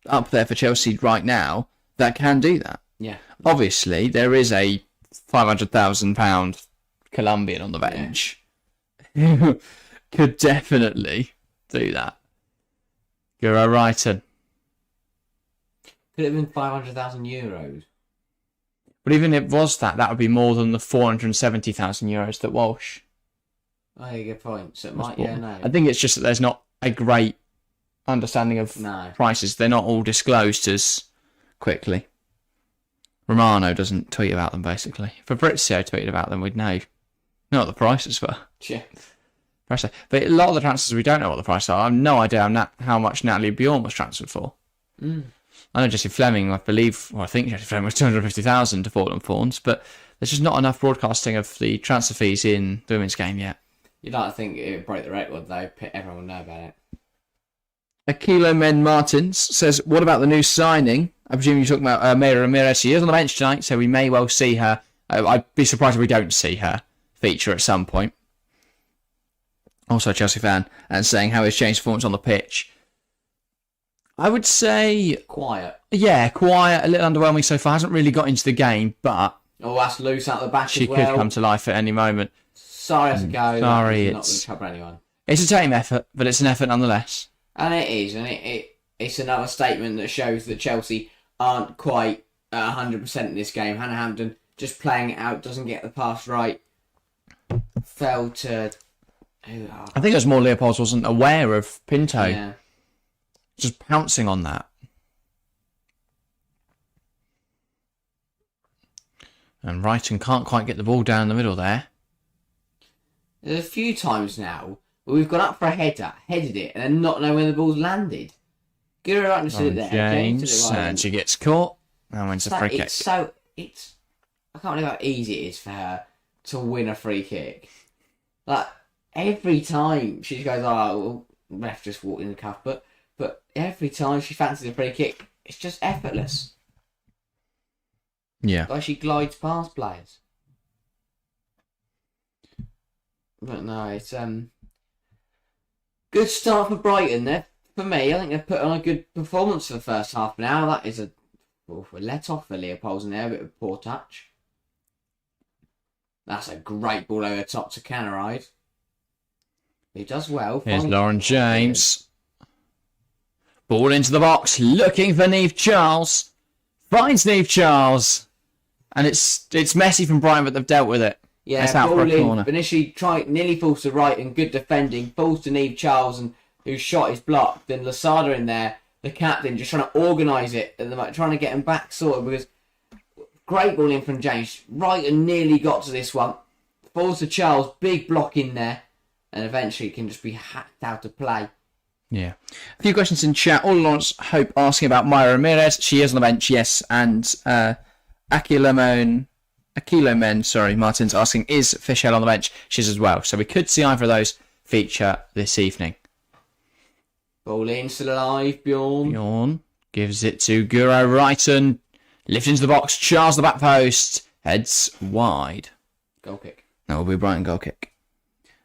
up there for Chelsea right now that can do that. Yeah. Obviously, there is a £500,000 Colombian on the bench who could definitely do that. Guro Wrighton. Could it have been €500,000? But even if it was that would be more than the €470,000 that Walsh. Oh, yeah, good point. So it might, no. I think it's just that there's not a great understanding of prices. They're not all disclosed as quickly. Romano doesn't tweet about them, basically. If Fabrizio tweeted about them, we'd know what the prices were. Yeah. But a lot of the transfers, we don't know what the prices are. I have no idea how much Natalie Bjorn was transferred for. I know Jessie Fleming, I think Jessie Fleming was 250,000 to Fortnum Fawns, but there's just not enough broadcasting of the transfer fees in the women's game yet. You'd like to think it would break the record, though. Everyone would know about it. Akilo Men Martins says, what about the new signing? I presume you're talking about Mayra Ramirez. She is on the bench tonight, so we may well see her. I'd be surprised if we don't see her feature at some point. Also a Chelsea fan, and saying how he's changed performance on the pitch. I would say... Quiet. Yeah, quiet, a little underwhelming so far. Hasn't really got into the game, but... Oh, that's loose out the back she as well. could come to life at any moment. Sorry has to go. Sorry, Not going to cover anyone. It's a team effort, but it's an effort nonetheless. And it is, and it's another statement that shows that Chelsea aren't quite 100% in this game. Hannah Hampton just playing it out, doesn't get the pass right. Fell to... I think it was more Leopold wasn't aware of Pinto. Yeah. Just pouncing on that. And Brighton can't quite get the ball down the middle there. There's a few times now where we've gone up for a header, headed it, and then not know when the ball's landed. Give her a right to sit there. James, and she gets caught. And wins the free kick. I can't believe how easy it is for her to win a free kick. Like, every time she goes, oh, well, ref just walked in the cuff, but every time she fancies a free kick, it's just effortless. Yeah. Like she glides past players. But no, it's good start for Brighton there. For me, I think they've put on a good performance for the first half now. That is a let off for Leopold's in there, a bit of poor touch. That's a great ball over the top to Canaride. He does well. Here's Lauren James. Ball into the box, looking for Niamh Charles. Finds Niamh Charles. And it's messy from Brighton, but they've dealt with it. Yeah, it's out for a corner. Initially nearly falls to right and good defending. Falls to Niamh Charles, and whose shot is blocked. Then Lasada in there, the captain, just trying to organise it. And trying to get him back sorted because great ball in from James. Brighton nearly got to this one. Falls to Charles, big block in there. And eventually can just be hacked out of play. Yeah. A few questions in chat. All Lawrence Hope asking about Mayra Ramirez. She is on the bench, yes. And Martin's asking, is Fischel on the bench? She's as well. So we could see either of those feature this evening. Ball in, still alive, Bjorn gives it to Guro Wrighton. Lift into the box. Charles the back post. Heads wide. Goal kick. That will be a Brighton goal kick.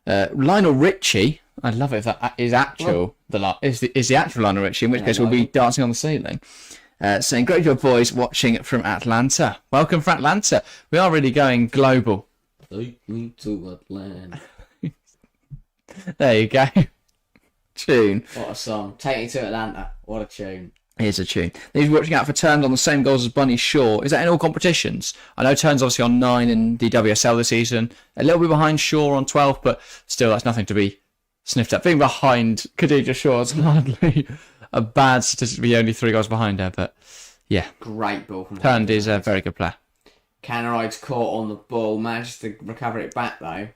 Lionel Richie, I'd love it if that is actual. Is the actual Lionel Richie, in which case we'll be dancing on the ceiling. Saying, great job, boys, watching from Atlanta. Welcome from Atlanta. We are really going global. Take me to Atlanta. There you go. Tune. What a song. Take me to Atlanta. What a tune. Here's a tune. He's watching out for Terland on the same goals as Bunny Shaw. Is that in all competitions? I know Terland's obviously on 9 in the WSL this season. A little bit behind Shaw on 12, but still, that's nothing to be sniffed at. Being behind Khadija Shaw is hardly a bad statistic to be only 3 goals behind her, but yeah. Great ball from Terland is a very good player. Canaride's caught on the ball, managed to recover it back though.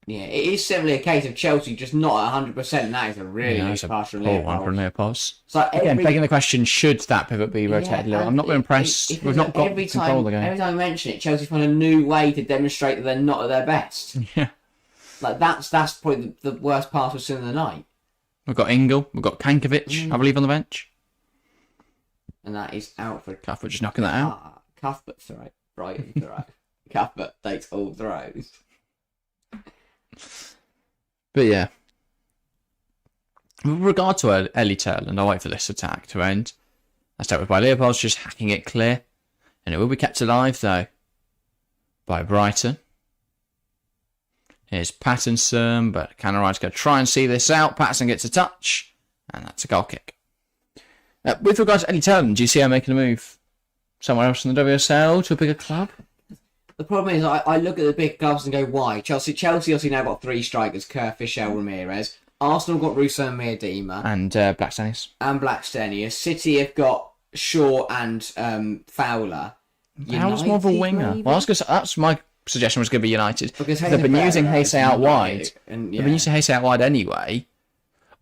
Yeah, it is simply a case of Chelsea just not 100%, and that is a really nice pass from Leopold. One from Leopold. So again, begging the question, should that pivot be rotated a little? I'm not very impressed. We've not got control of the game. Every time I mention it, Chelsea find a new way to demonstrate that they're not at their best. Yeah. Like, that's probably the worst pass we've seen in the night. We've got Ingle, we've got Kankovic, I believe, on the bench. And that is out for... Cuthbert just knocking that out. Cuthbert's alright. Brighton's alright. Cuthbert takes all throws. But yeah, with regard to Ellie Terland, I'll wait for this attack to end. That's dealt with by Leopold's just hacking it clear. And it will be kept alive though by Brighton. Here's Pattinson, but Canaride's going to try and see this out. Pattinson gets a touch, and that's a goal kick. With regard to Ellie Terland, do you see her making a move somewhere else in the WSL to a bigger club? The problem is, I look at the big clubs and go, why? Chelsea obviously now got 3 strikers, Kerr, Fischel, Ramirez. Arsenal got Russo and Miedema. And Blackstenius. And Blackstenius. City have got Shaw and Fowler. Fowler's more of a winger. Maybe? Well, that's my suggestion was going to be United. Because they've been using Hasey out wide. And, They've been using Hasey out wide anyway.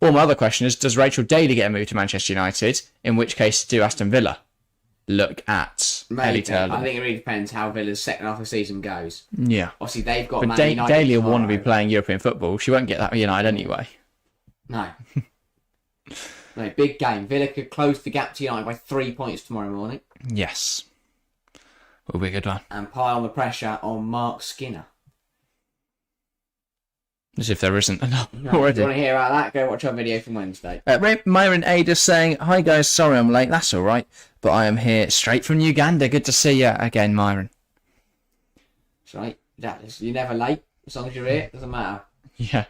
Or my other question is, does Rachel Daly get a move to Manchester United? In which case, do Aston Villa look at Ellie Terland? I think it really depends how Villa's second half of the season goes. Yeah. Obviously, they've got but Man United Daly will tomorrow. want to be playing European football. She won't get that with United anyway. No. No, big game. Villa could close the gap to United by 3 points tomorrow morning. Yes. Will be a good one. And pile on the pressure on Mark Skinner. As if there isn't enough No, already. If you want to hear about that, go watch our video from Wednesday. Myron Ada saying, hi guys, sorry I'm late. That's all right. But I am here straight from Uganda. Good to see you again, Myron. That's right. You're never late. As long as you're here, it doesn't matter. Yeah.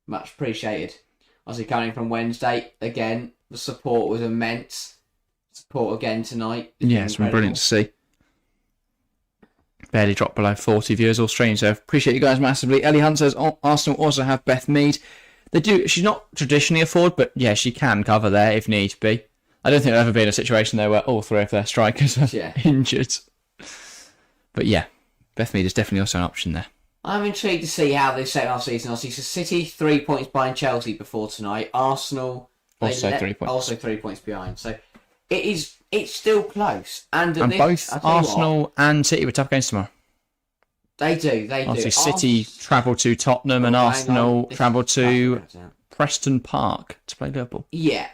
Much appreciated. Obviously, coming from Wednesday, again, the support was immense. Support again tonight. Yeah, it's been brilliant to see. Barely dropped below 40 viewers all stream, so appreciate you guys massively. Ellie Hunt says Arsenal also have Beth Mead. They do. She's not traditionally a forward, but yeah, she can cover there if need be. I don't think there'll ever be in a situation though where all three of their strikers are injured. But yeah, Beth Mead is definitely also an option there. I'm intrigued to see how this second half season. Obviously, so City 3 points behind Chelsea before tonight. Arsenal 3 points. Also 3 points behind. So it's still close. And both Arsenal and City were tough games tomorrow. They do. Obviously, City travel to Tottenham and Arsenal travel to Preston Park to play Liverpool. Yeah.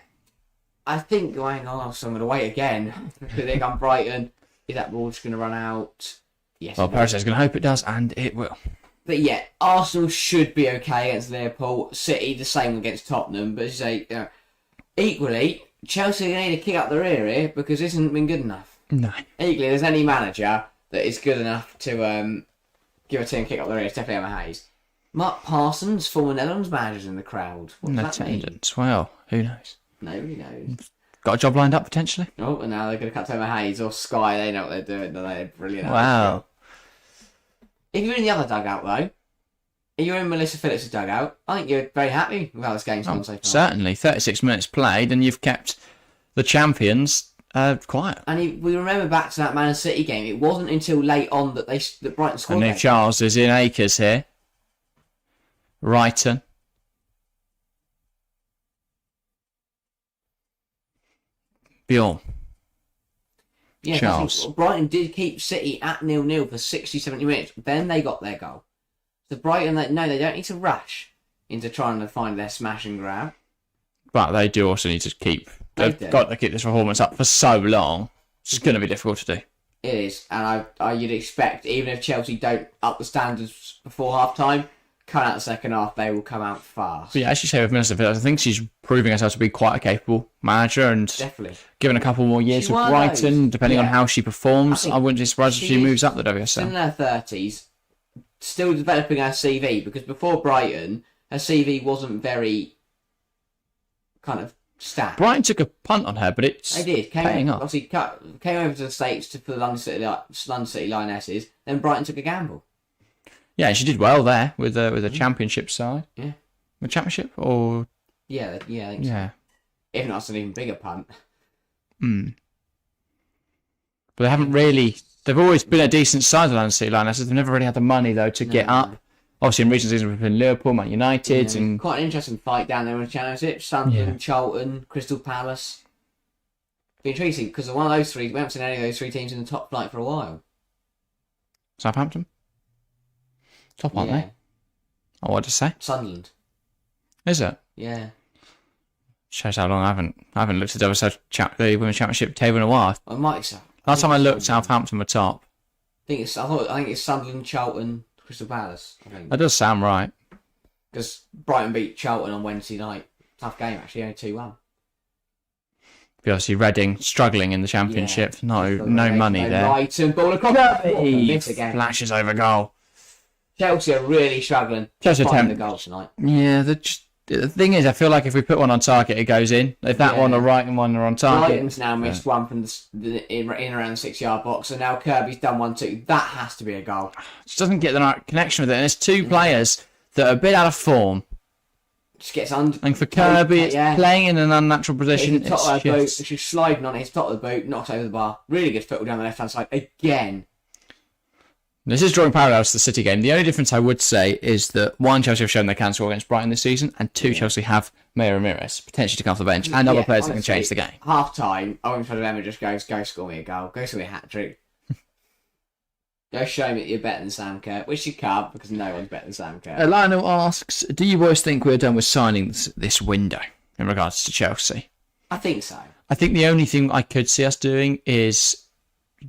I think, hang on, so I'm going to wait again. I think I'm Brighton. Is that ball just going to run out? Yes. Well, Paris is going to hope it does, and it will. But yeah, Arsenal should be okay against Liverpool. City, the same against Tottenham. But as you say, equally, Chelsea are going to need to kick up the rear here because this hasn't been good enough. No. Equally, there's any manager that is good enough to give a team a kick up the rear. It's definitely Emma Hayes. Mark Parsons, former Netherlands manager in the crowd. What does that mean? Well, who knows? Nobody knows. Got a job lined up potentially? Oh, and now they're going to cut to Emma Hayes or Sky. They know what they're doing. They're brilliant. Wow. If you're in the other dugout, though, if you're in Melissa Phillips' dugout, I think you're very happy with how this game's gone so far. Certainly. 36 minutes played, and you've kept the champions quiet. And we remember back to that Man City game. It wasn't until late on that Brighton scored. And Nick Charles is in Acres here. Brighton. Bjorn. Yeah, Charles. Brighton did keep City at 0-0 for 60, 70 minutes. Then they got their goal. So Brighton, they don't need to rush into trying to find their smash and grab. But they do also need to keep... They've got to keep this performance up for so long. It's going to be difficult to do. It is. And you'd expect, even if Chelsea don't up the standards before half-time, come out the second half, they will come out fast. But yeah, as you say with Minister Phillips, I think she's proving herself to be quite a capable manager and definitely given a couple more years with Brighton, depending on how she performs, I wouldn't be surprised if she moves up the WSL. In her 30s, still developing her CV, because before Brighton, her CV wasn't very kind of stacked. Brighton took a punt on her, but it's paying off. Obviously, came over to the States for the London City Lionesses, then Brighton took a gamble. Yeah, she did well there with a championship side. Yeah. A championship or... Yeah, I think so. If not, it's an even bigger punt. But they haven't really... They've always been a decent side of the London City Lionesses. They've never really had the money, though, to get up. Obviously, in recent seasons, we've been Liverpool, Man United, and... Quite an interesting fight down there in the Championship. Sunderland, Charlton, Crystal Palace. Be intriguing, because one of those three, we haven't seen any of those three teams in the top flight for a while. Southampton? Top, aren't they? Oh, what did I say? Sunderland. Is it? Yeah. Shows how long I haven't looked at the Women's Championship table in a while. I might say. Last time I looked, Southampton were top. I think it's Sunderland, Charlton, Crystal Palace. I think that does sound right. Because Brighton beat Charlton on Wednesday night. Tough game actually, only 2-1. Obviously, Reading struggling in the Championship. No money there. Brighton ball across. Flashes over goal. Chelsea are really struggling. Chelsea attempt the goal tonight. Yeah, the thing is, I feel like if we put one on target, it goes in. If that one are right and one are on target. Brighton's now missed one from in around the 6-yard box, and now Kirby's done one too. That has to be a goal. Just doesn't get the right connection with it. And there's two players that are a bit out of form. Just gets under. And for Kirby, it's playing in an unnatural position. She's sliding on it. Hits top of the boot, knocks over the bar. Really good football down the left-hand side again. This is drawing parallels to the City game. The only difference I would say is that one, Chelsea have shown they can score against Brighton this season, and two, Chelsea have Mayra Ramirez potentially to come off the bench and other players that can change the game. Half time, I went for Emma just goes, go score me a goal, go score me a hat trick. Go show me that you're better than Sam Kerr, which you can't because no one's better than Sam Kerr. Lionel asks, do you boys think we're done with signings this window in regards to Chelsea? I think so. I think the only thing I could see us doing is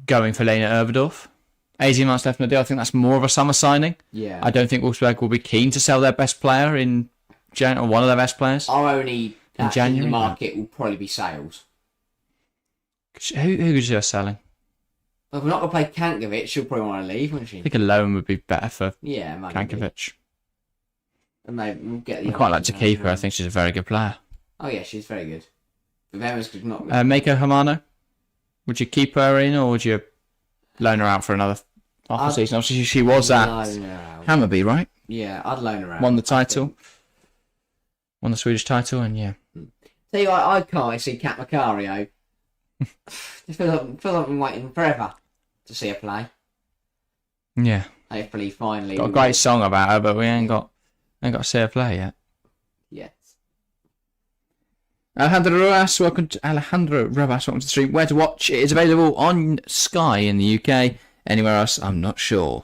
going for Lena Ervedorf. 18 months left in the deal. I think that's more of a summer signing. Yeah. I don't think Wolfsburg will be keen to sell their best player in January, or one of their best players. Our only in January. In the market will probably be sales. Who could you see us selling? Well, if we're not going to play Kankovic, she'll probably want to leave, wouldn't she? I think a loan would be better for Kankovic. And maybe we'll get the I'd quite like to keep her. I think she's a very good player. Oh yeah, she's very good. But Emma's not good. Mako Hamano, would you keep her in or would you loan her out for another half a season? Obviously, she was at Hammarby, right? Yeah, I'd loan her out. Won the title. Won the Swedish title, and yeah. Tell you what, I can't see Kat Macario. It feels like I've been waiting forever to see her play. Yeah. Hopefully, finally. Got a great song about her, but we ain't got to see her play yet. Yes. Alejandro Rojas, welcome to the stream. Where to watch? It is available on Sky in the UK. Anywhere else, I'm not sure.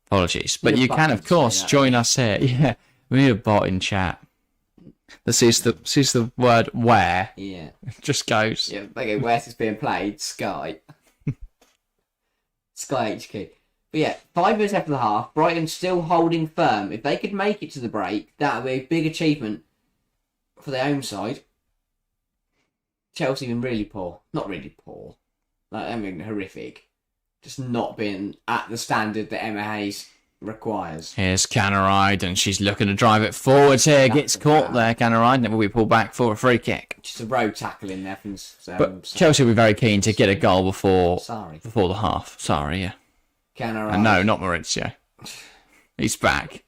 Apologies. But you can, of course, join us here. Yeah, we need a bot in chat that sees the word where. Yeah. It just goes. Yeah, okay, where's this being played? Sky. Sky HQ. But yeah, 5 minutes after the half, Brighton still holding firm. If they could make it to the break, that would be a big achievement for their home side. Chelsea been really poor. Not really poor. Like, I mean, horrific. Just not been at the standard that Emma Hayes requires. Here's Canaride, and she's looking to drive it forwards here. Gets caught there, Canaride, and it will be pulled back for a free kick. Just a road tackle in there from... but Chelsea will be very keen to get a goal before the half. Sorry, yeah. Canaride. No, not Maurizio. He's back.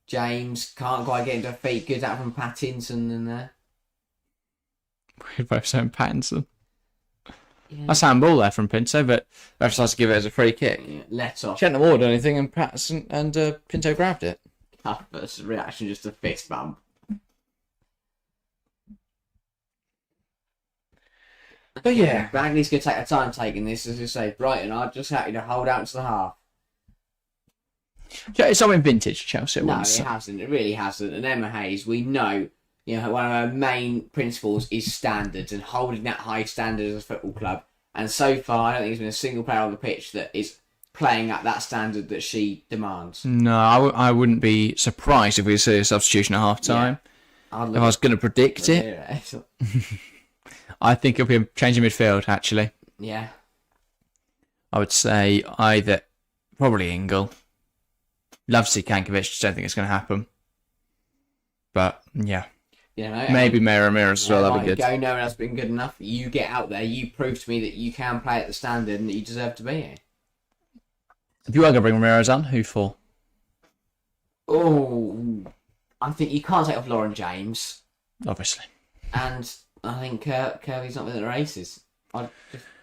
James can't quite get into feet. Good out from Pattinson in there. We're both saying Pattinson. Yeah. That's handball there from Pinto, but they decided to give it as a free kick. Yeah, let off. She hadn't awarded anything, and Pattinson and Pinto grabbed it. First reaction, just a fist bump. But yeah, Bagley's going to take a time taking this, as you say. Brighton are just happy to hold out to the half. Yeah, it's not been vintage Chelsea. No, it hasn't. It really hasn't. And Emma Hayes, we know, one of her main principles is standards and holding that high standard as a football club. And so far, I don't think there's been a single player on the pitch that is playing at that standard that she demands. No, I wouldn't be surprised if we see a substitution at half time. Yeah. If I was going to predict it. I think it'll be a change in midfield, actually. Yeah. I would say either, probably Ingle. Love to see Kankovic, just don't think it's going to happen. But, yeah. Maybe Mayra Ramirez as well, that'd be good. No one else has been good enough. You get out there, you prove to me that you can play at the standard and that you deserve to be here. If you were going to bring Ramirez on, who for? Oh, I think you can't take off Lauren James. Obviously. And I think Kirby's not with the races. Well,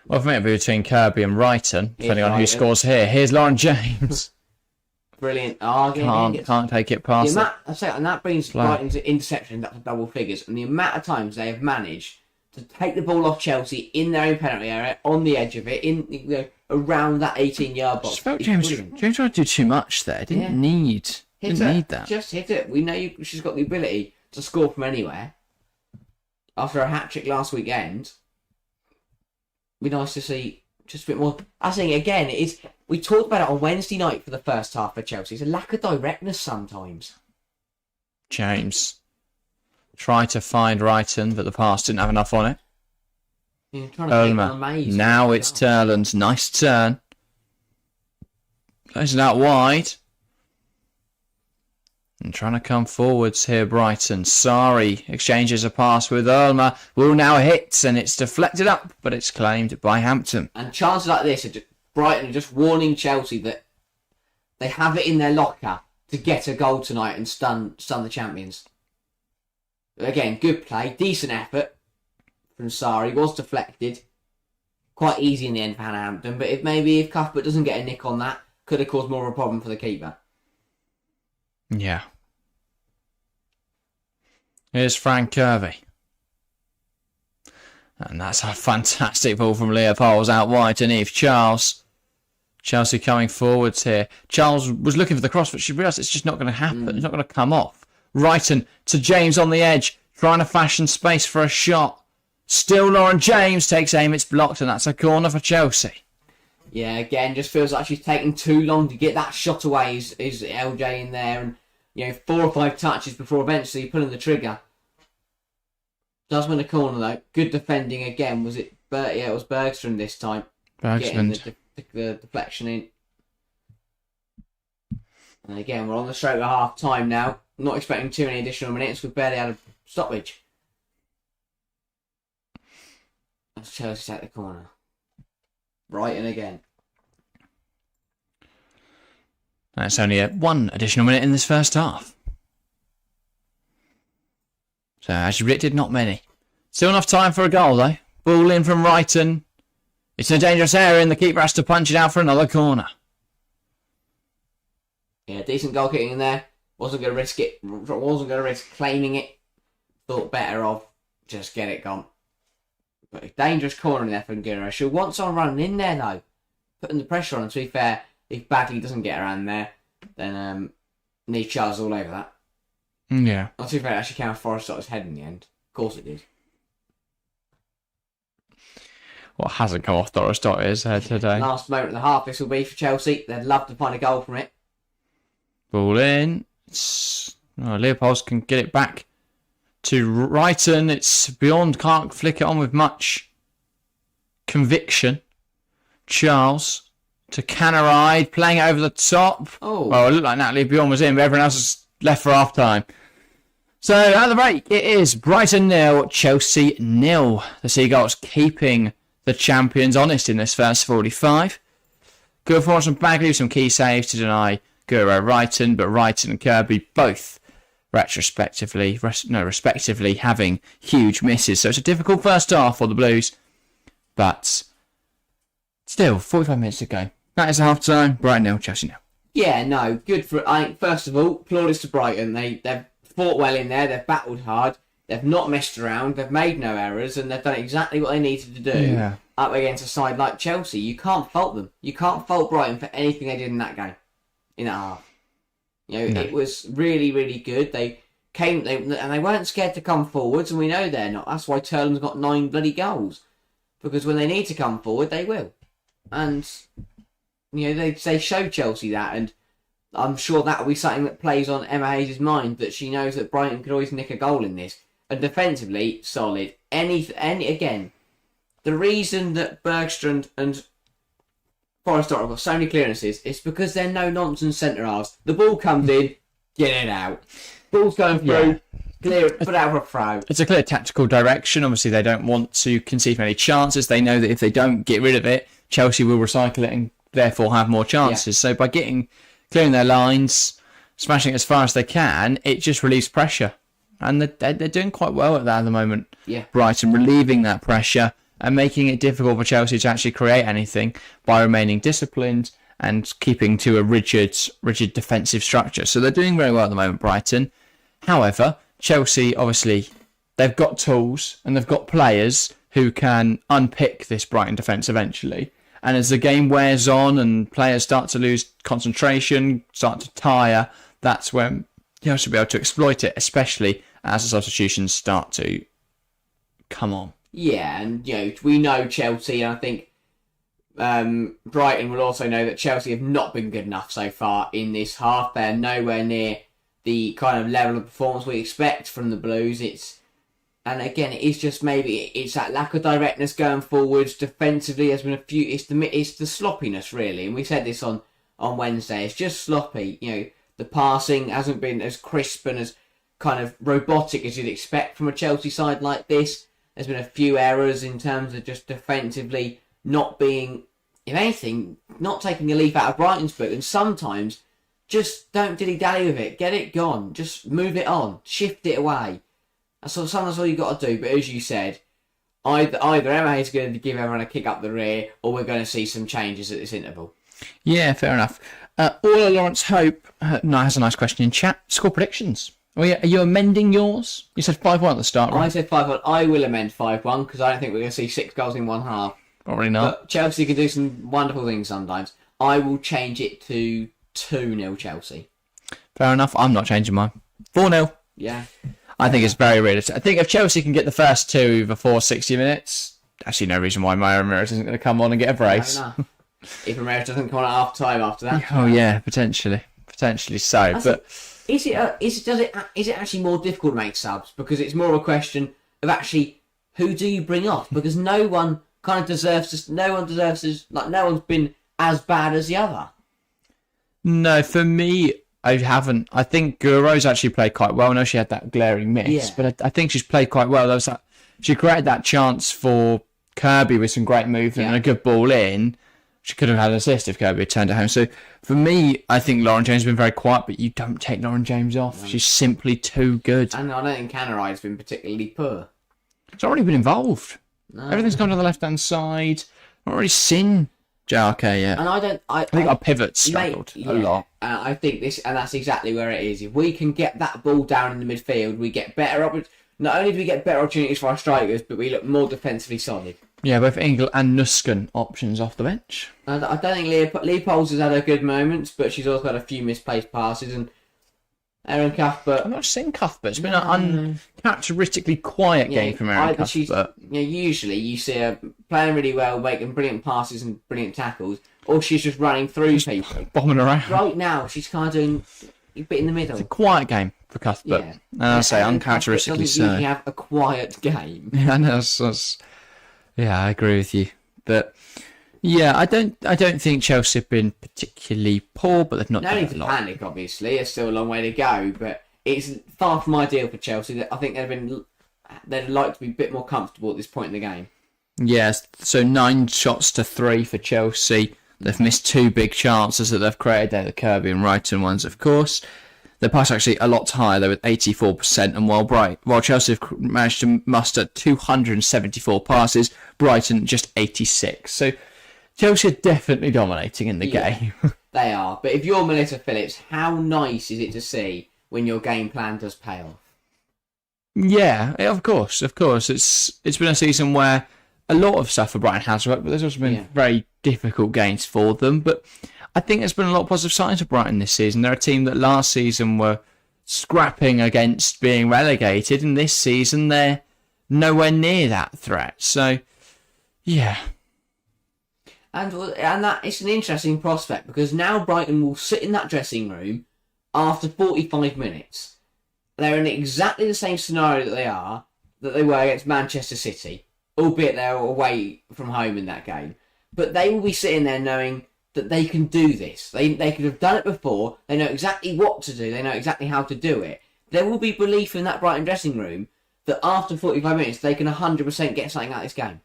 for me, it'd be between Kirby and Brighton, depending on who scores here. Here's Lauren James. Brilliant. Can't take it past it. And that brings Brighton's interception up to double figures. And the amount of times they have managed to take the ball off Chelsea in their own penalty area, on the edge of it, around that 18-yard box. I felt James tried to do too much there. Didn't need that. Just hit it. We know she's got the ability to score from anywhere. After a hat-trick last weekend, it'd be nice to see just a bit more. I think, again, we talked about it on Wednesday night for the first half for Chelsea. It's a lack of directness sometimes. James tried to find Brighton, but the pass didn't have enough on it. Now it's Terland. Nice turn. Plays it out wide. And trying to come forwards here, Brighton. Sari exchanges a pass with Ulmer. Will now hit, and it's deflected up, but it's claimed by Hampton. And chances like this, Brighton are just warning Chelsea that they have it in their locker to get a goal tonight and stun the champions. Again, good play, decent effort from Sari. Was deflected. Quite easy in the end for Hampton, but if Cuthbert doesn't get a nick on that, could have caused more of a problem for the keeper. Yeah. Here's Frank Kirby. And that's a fantastic ball from Leopolds out wide to Neve Charles. Chelsea coming forwards here. Charles was looking for the cross, but she realised it's just not going to happen. It's not going to come off. Wrighton to James on the edge, trying to fashion space for a shot. Still Lauren James takes aim, it's blocked, and that's a corner for Chelsea. Yeah, again, just feels like she's taking too long to get that shot away. Is LJ in there, and 4 or 5 touches before eventually pulling the trigger. Does win a corner though. Good defending again. Was it? It was Bergström this time. Bergström. Getting the deflection in. And again, we're on the stroke of half time now. Not expecting too many additional minutes. We've barely had a stoppage. As Chelsea take the corner. Brighton again. That's only one additional minute in this first half. So, as you predicted, not many. Still enough time for a goal, though. Ball in from Brighton. It's in a dangerous area, and the keeper has to punch it out for another corner. Yeah, decent goal kicking in there. Wasn't going to risk it. Wasn't going to risk claiming it. Thought better of just get it gone. But a dangerous corner in there for Nguro. She'll want someone running in there, though. Putting the pressure on. To be fair, if Bagley doesn't get around there, then Niamh Charles all over that. Yeah. Not too fair, it actually came off Forrest's head in the end. Of course it did. What hasn't come off Doris Dotter's head today? Last moment of the half, this will be for Chelsea. They'd love to find a goal from it. Ball in. Leopold can get it back to Brighton. It's beyond, can't flick it on with much conviction. Charles to Canaride, playing it over the top. Oh. Well, it looked like Natalie Bjorn was in, but everyone else is left for half time. So at the break, it is Brighton 0, Chelsea 0. The Seagulls keeping the champions honest in this first 45. Good performance from Bagley, some key saves to deny Guro Wrighton, but Wrighton and Kirby both respectively having huge misses. So it's a difficult first half for the Blues, but still 45 minutes to go. That is half time. Brighton 0, Chelsea 0. Yeah, no, good for. First of all, plaudits to Brighton. They've fought well in there. They've battled hard. They've not messed around. They've made no errors, and they've done exactly what they needed to do up against a side like Chelsea. You can't fault them. You can't fault Brighton for anything they did in that game, in that half. It was really, really good. They came, and they weren't scared to come forwards, and we know they're not. That's why Terland's got 9 bloody goals, because when they need to come forward, they will, and they show Chelsea that, and I'm sure that will be something that plays on Emma Hayes' mind, that she knows that Brighton could always nick a goal in this. And defensively, solid. Again, the reason that Bergstrand and Forrest have got so many clearances is because they're no-nonsense centre-halves. The ball comes in, get it out. Ball's going through, clear it, put it out for a throw. It's a clear tactical direction. Obviously, they don't want to concede many chances. They know that if they don't get rid of it, Chelsea will recycle it and therefore have more chances. So by clearing their lines, smashing it as far as they can, it just relieves pressure. And they're doing quite well at that at the moment. Yeah. Brighton relieving that pressure and making it difficult for Chelsea to actually create anything by remaining disciplined and keeping to a rigid defensive structure. So they're doing very well at the moment, Brighton. However, Chelsea, obviously, they've got tools and they've got players who can unpick this Brighton defence eventually. And as the game wears on and players start to lose concentration, start to tire, that's when Chelsea will be able to exploit it, especially as the substitutions start to come on. Yeah, and we know Chelsea, and I think Brighton will also know that Chelsea have not been good enough so far in this half. They're nowhere near the kind of level of performance we expect from the Blues. And again, it is just maybe it's that lack of directness going forwards. Defensively, there's been a few. It's the sloppiness really, and we said this on Wednesday. It's just sloppy. The passing hasn't been as crisp and as kind of robotic as you'd expect from a Chelsea side like this. There's been a few errors in terms of just defensively not being, if anything, not taking a leaf out of Brighton's book. And sometimes just don't dilly-dally with it. Get it gone. Just move it on. Shift it away. Sometimes that's all you've got to do. But as you said, either Emma is going to give everyone a kick up the rear, or we're going to see some changes at this interval. Yeah, fair enough. Orla Lawrence Hope has a nice question in chat. Score predictions. Are you amending yours? You said 5-1 at the start, right? I said 5-1. I will amend 5-1 because I don't think we're going to see 6 goals in one half. Probably not. But Chelsea can do some wonderful things sometimes. I will change it to 2-0 Chelsea. Fair enough. I'm not changing mine. 4-0. Yeah. I think it's very realistic. I think if Chelsea can get the first 2 before 60 minutes, actually no reason why Mayra Ramirez isn't going to come on and get a brace. If Ramirez doesn't come on at half time after that. Oh yeah, potentially so. But is it actually more difficult to make subs because it's more of a question of actually who do you bring off, because no one kind of deserves to. No one's been as bad as the other. No, for me, I haven't. I think Guro's actually played quite well. I know she had that glaring miss, but I think she's played quite well. There was that, she created that chance for Kirby with some great movement and a good ball in. She could have had an assist if Kirby had turned it home. So for me, I think Lauren James has been very quiet, but you don't take Lauren James off. She's simply too good. And I don't think Canary has been particularly poor. She's already been involved. No. Everything's gone to the left-hand side. I've already seen JRK yet. And I think our pivots struggled a lot. I think this, and that's exactly where it is. If we can get that ball down in the midfield, we get better. Not only do we get better opportunities for our strikers, but we look more defensively solid. Yeah, both Engel and Nusken options off the bench. I don't think Leopold's has had her good moments, but she's also had a few misplaced passes. And Erin Cuthbert, I'm not saying Cuthbert. It's been an uncharacteristically quiet game from Erin Cuthbert. Usually you see her playing really well, making brilliant passes and brilliant tackles, or she's just running through people, bombing around. Right now, she's kind of doing a bit in the middle. It's a quiet game for Cuthbert. Yeah. And I say uncharacteristically so. Doesn't usually have a quiet game. Yeah, I know. Yeah, I agree with you. But yeah, I don't think Chelsea have been particularly poor, but they've not done a lot. No need to panic, obviously. There's still a long way to go, but it's far from ideal for Chelsea. I think they'd like to be a bit more comfortable at this point in the game. Yes, so 9 shots to 3 for Chelsea. They've missed 2 big chances that they've created there, the Kirby and Brighton ones, of course. Their pass actually a lot higher, though, with 84%, and while Chelsea have managed to muster 274 passes, Brighton just 86. So Chelsea are definitely dominating in the game. They are. But if you're Melissa Phillips, how nice is it to see when your game plan does pay off? Yeah, of course. It's been a season where a lot of stuff for Brighton has worked, but there's also been very difficult games for them. But I think there's been a lot of positive signs for Brighton this season. They're a team that last season were scrapping against being relegated, and this season they're nowhere near that threat. So, yeah. And that it's an interesting prospect, because now Brighton will sit in that dressing room after 45 minutes. They're in exactly the same scenario that they were against Manchester City, albeit they were away from home in that game. But they will be sitting there knowing that they can do this. They could have done it before. They know exactly what to do. They know exactly how to do it. There will be belief in that Brighton dressing room that after 45 minutes they can 100% get something out of this game.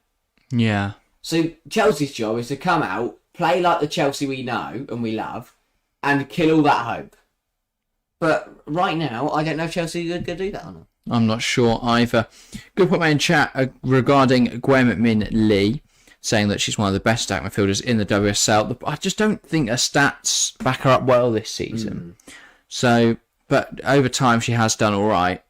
Yeah. So Chelsea's job is to come out, play like the Chelsea we know and we love, and kill all that hope. But right now, I don't know if Chelsea are going to do that or not. I'm not sure either. Good point in chat regarding Gwen McMinn Lee, saying that she's one of the best attack midfielders in the WSL. I just don't think her stats back her up well this season. So, but over time she has done all right.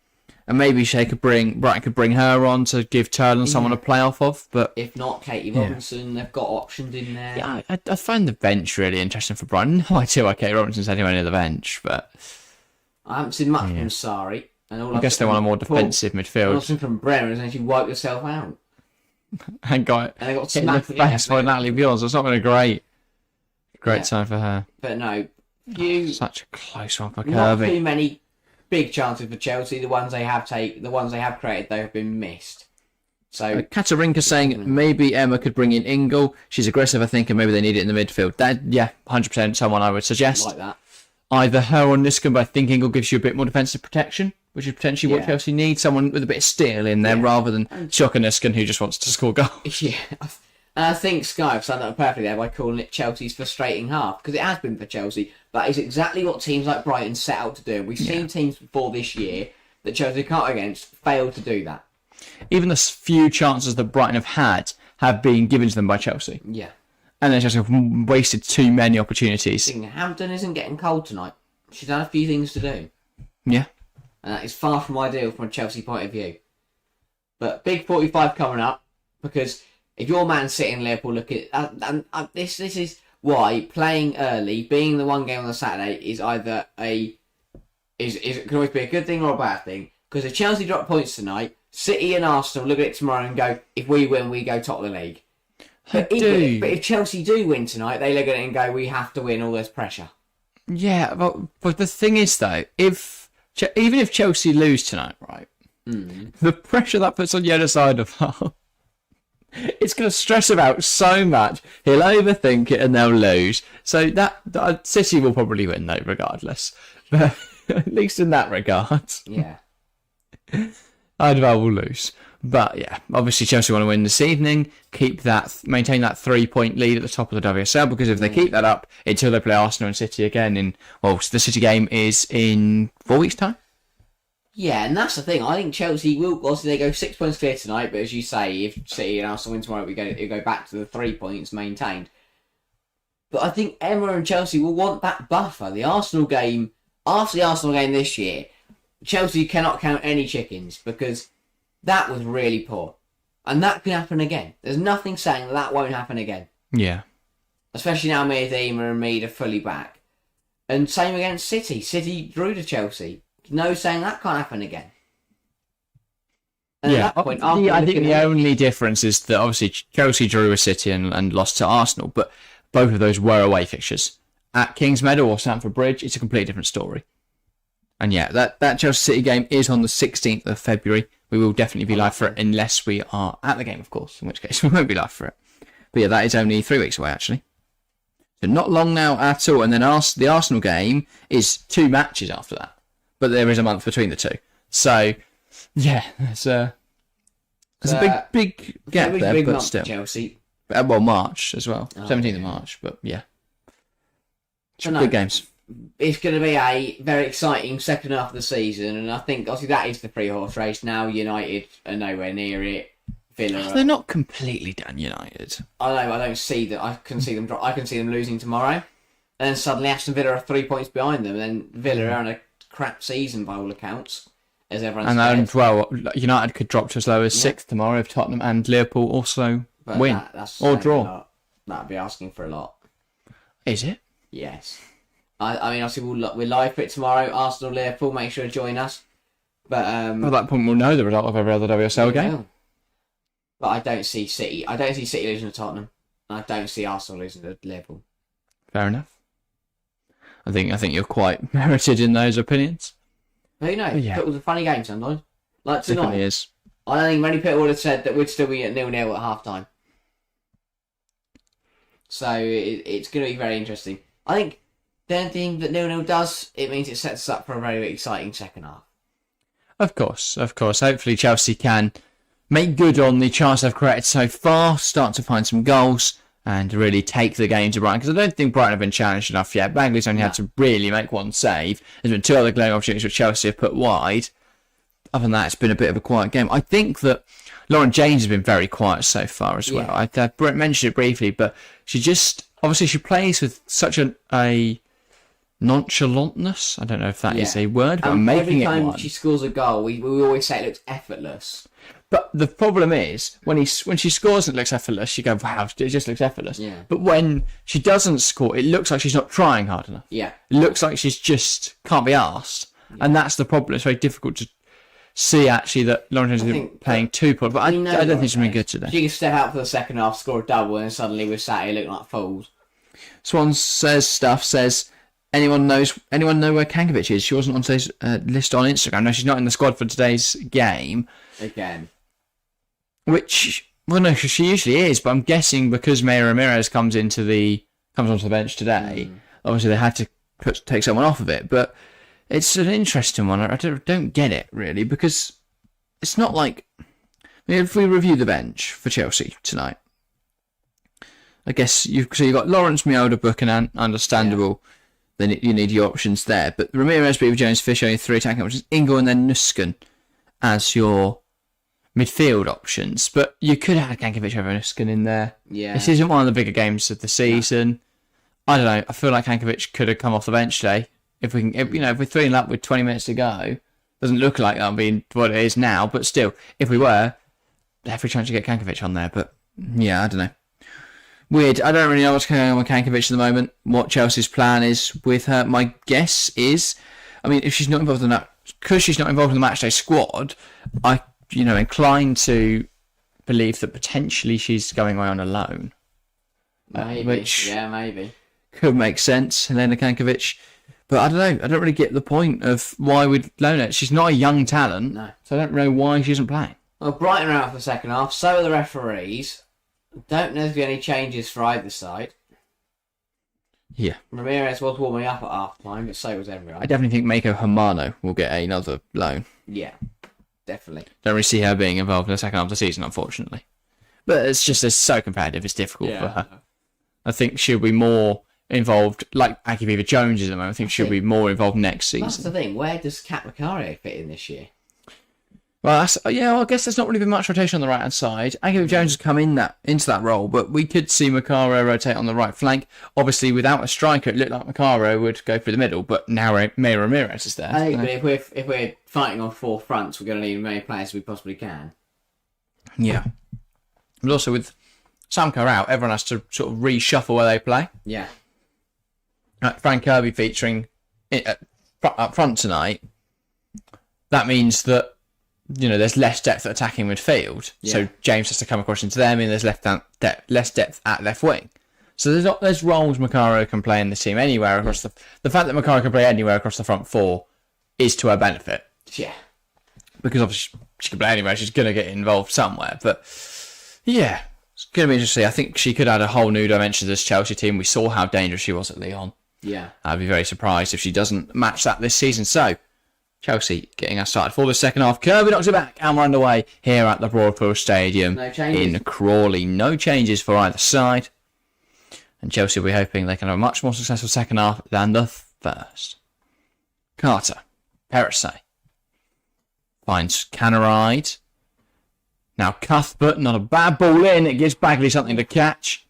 And maybe Brighton could bring her on to give Terland someone to play off of. But if not, Katie Robinson, they've got options in there. Yeah, I find the bench really interesting for Brighton. No idea why Katie Robinson's anywhere near the bench, but I haven't seen much from Sari. And I guess they want a more defensive midfield. All I've seen from Bremer is actually wipe yourself out. And they got smacked in the face by Natalie Bjorns. It's not been a great time for her. But no, such a close one for Kirby. Not too many big chances for Chelsea. The ones they have created, they have been missed. So Katarina saying maybe Emma could bring in Ingle. She's aggressive, I think, and maybe they need it in the midfield. 100% someone I would suggest. Like that. Either her or Niskan, but I think Ingle gives you a bit more defensive protection, which is potentially what Chelsea needs. Someone with a bit of steel in there rather than Shocker Niskan, who just wants to score goals. Yeah. And I think Sky have summed up perfectly there by calling it Chelsea's frustrating half, because it has been for Chelsea. That is exactly what teams like Brighton set out to do. We've seen teams before this year that Chelsea can't against fail to do that. Even the few chances that Brighton have been given to them by Chelsea. Yeah. And then Chelsea have wasted too many opportunities. Hampton isn't getting cold tonight. She's had a few things to do. Yeah. And that is far from ideal from a Chelsea point of view. But big 45 coming up, because if your man's sitting Liverpool, look at this is why playing early, being the one game on the Saturday, is either it can always be a good thing or a bad thing. Because if Chelsea drop points tonight, City and Arsenal look at it tomorrow and go, if we win, we go top of the league. But if Chelsea do win tonight, they look at it and go, we have to win, all this pressure. Yeah, but the thing is, though, even if Chelsea lose tonight, right, the pressure that puts on the other side of her, it's going to stress him out so much. He'll overthink it and they'll lose. So that City will probably win, though, regardless. But at least in that regard, Yeah. I'd rather lose. But yeah, obviously Chelsea want to win this evening, maintain that 3-point lead at the top of the WSL, because if they keep that up until they play Arsenal and City again the City game is in 4 weeks' time. Yeah, and that's the thing. I think Chelsea will, obviously they go 6 points clear tonight, but as you say, if City and Arsenal win tomorrow, it'll go back to the 3 points maintained. But I think Emma and Chelsea will want that buffer. The Arsenal game, after the Arsenal game this year, Chelsea cannot count any chickens, because that was really poor. And that can happen again. There's nothing saying that won't happen again. Yeah. Especially now Mayra and Mead are fully back. And same against City. City drew to Chelsea. No saying that can't happen again. And yeah, at that point, I think the only difference is that obviously Chelsea drew with City and lost to Arsenal, but both of those were away fixtures. At Kingsmeadow or Stamford Bridge, it's a completely different story. And yeah, that Chelsea City game is on the 16th of February. We will definitely be live for it, unless we are at the game, of course, in which case we won't be live for it. But yeah, that is only 3 weeks away, actually. So not long now at all. And then the Arsenal game is 2 matches after that. But there is a month between the two. So, yeah, there's a big gap there, big but month still. for Chelsea. Well, March as well. 17th yeah. of March, but yeah. So Good games. It's going to be a very exciting second half of the season, and I think obviously that is the pre-horse race. Now United are nowhere near it. Villa, They're not completely done, United. I know. I don't see that. I can see them. I can see them losing tomorrow, and then suddenly Aston Villa are 3 points behind them, and then Villa are on a crap season by all accounts, as everyone's said. And well, United could drop to as low as 6th tomorrow if Tottenham and Liverpool also win or draw. That'd be asking for a lot. Is it? Yes. I mean, obviously we're live for it tomorrow. Arsenal, Liverpool. Make sure to join us. But at that point, we'll know the result of every other WSL game. Will. But I don't see City. I don't see City losing to Tottenham. And I don't see Arsenal losing to Liverpool. Fair enough. I think you're quite merited in those opinions. But who knows? Yeah. It was a funny game sometimes. Like tonight. Definitely is. I don't think many people would have said that we'd still be at 0-0 at half time. So it's going to be very interesting. I think the only thing that 0-0 does, it means it sets us up for a very exciting second half. Of course. Hopefully Chelsea can make good on the chance they've created so far, start to find some goals, and really take the game to Brighton. Because I don't think Brighton have been challenged enough yet. Bagley's only had to really make one save. There's been 2 other glaring opportunities which Chelsea have put wide. Other than that, it's been a bit of a quiet game. I think that Lauren James has been very quiet so far as well. I mentioned it briefly, but she plays with such a nonchalantness. I don't know if that is a word, but I'm making it one. Every time she scores a goal, we always say it looks effortless. But the problem is, when she scores and it looks effortless, you go, wow, it just looks effortless. Yeah. But when she doesn't score, it looks like she's not trying hard enough. Yeah. It looks like she's just can't be arsed. Yeah. And that's the problem. It's very difficult to see, actually, that Lauren James is playing too poor. But I don't think she's been good today. She can step out for the second half, score a double, and suddenly we're sat here looking like fools. Swan says, anyone know where Kankovic is? She wasn't on today's list on Instagram. No, she's not in the squad for today's game. Again. Which, well, no, she usually is, but I'm guessing because Mayra Ramirez comes onto the bench today, obviously they had to take someone off of it. But it's an interesting one. I don't get it, really, because it's not like... I mean, if we review the bench for Chelsea tonight, I guess you've got Lawrence, Mioda, Buchanan, understandable. Yeah. Then you need your options there. But Ramirez, Beaver, Jones, Fisher, only 3 attacking options. Ingle and then Nusken as your midfield options. But you could have had Kankovic over Nusken in there. Yeah. This isn't one of the bigger games of the season. No. I don't know. I feel like Kankovic could have come off the bench today. If we're 3-0 up with 20 minutes to go, doesn't look like that'll be what it is now. But still, if we were, every chance to get Kankovic on there. But yeah, I don't know. Weird. I don't really know what's going on with Kankovic at the moment. What Chelsea's plan is with her. My guess is, I mean, if she's not involved in that, because she's not involved in the matchday squad, I, inclined to believe that potentially she's going away on a loan. Maybe. Maybe. Could make sense, Helena Kankovic. But I don't know. I don't really get the point of why we'd loan her. She's not a young talent. No. So I don't know why she isn't playing. Well, Brighton are out for the second half. So are the referees. Don't know if there's any changes for either side. Yeah. Ramirez was warming up at half time, but so was everyone. I definitely think Mako Hamano will get another loan. Yeah, definitely. Don't really see her being involved in the second half of the season, unfortunately. But it's so competitive, it's difficult for her. I think she'll be more involved, like Aki Viva Jones is at the moment. I think she'll be more involved next season. That's the thing. Where does Kat Macario fit in this year? Well, I guess there's not really been much rotation on the right-hand side. Aki Viva Jones has come into that role, but we could see Macario rotate on the right flank. Obviously, without a striker, it looked like Macario would go through the middle, but now Mayra Ramirez is there. I think if we're fighting on four fronts, we're going to need as many players as we possibly can. Yeah. But also with Samko out, everyone has to sort of reshuffle where they play. Yeah. Frank Kirby featuring up front tonight. That means that there's less depth at attacking midfield. Yeah. So James has to come across into them, and there's less depth at left wing. So there's roles Macario can play in the team anywhere across the fact that Macario can play anywhere across the front four is to her benefit. Yeah. Because obviously she can play anywhere, she's going to get involved somewhere. But yeah, it's going to be interesting. I think she could add a whole new dimension to this Chelsea team. We saw how dangerous she was at Lyon. Yeah. I'd be very surprised if she doesn't match that this season. So, Chelsea getting us started for the second half. Kirby knocks it back and we're underway here at the Broadfield Stadium in Crawley. No changes for either side. And Chelsea will be hoping they can have a much more successful second half than the first. Carter. Perisay. Finds Canaride. Now Cuthbert, not a bad ball in. It gives Bagley something to catch.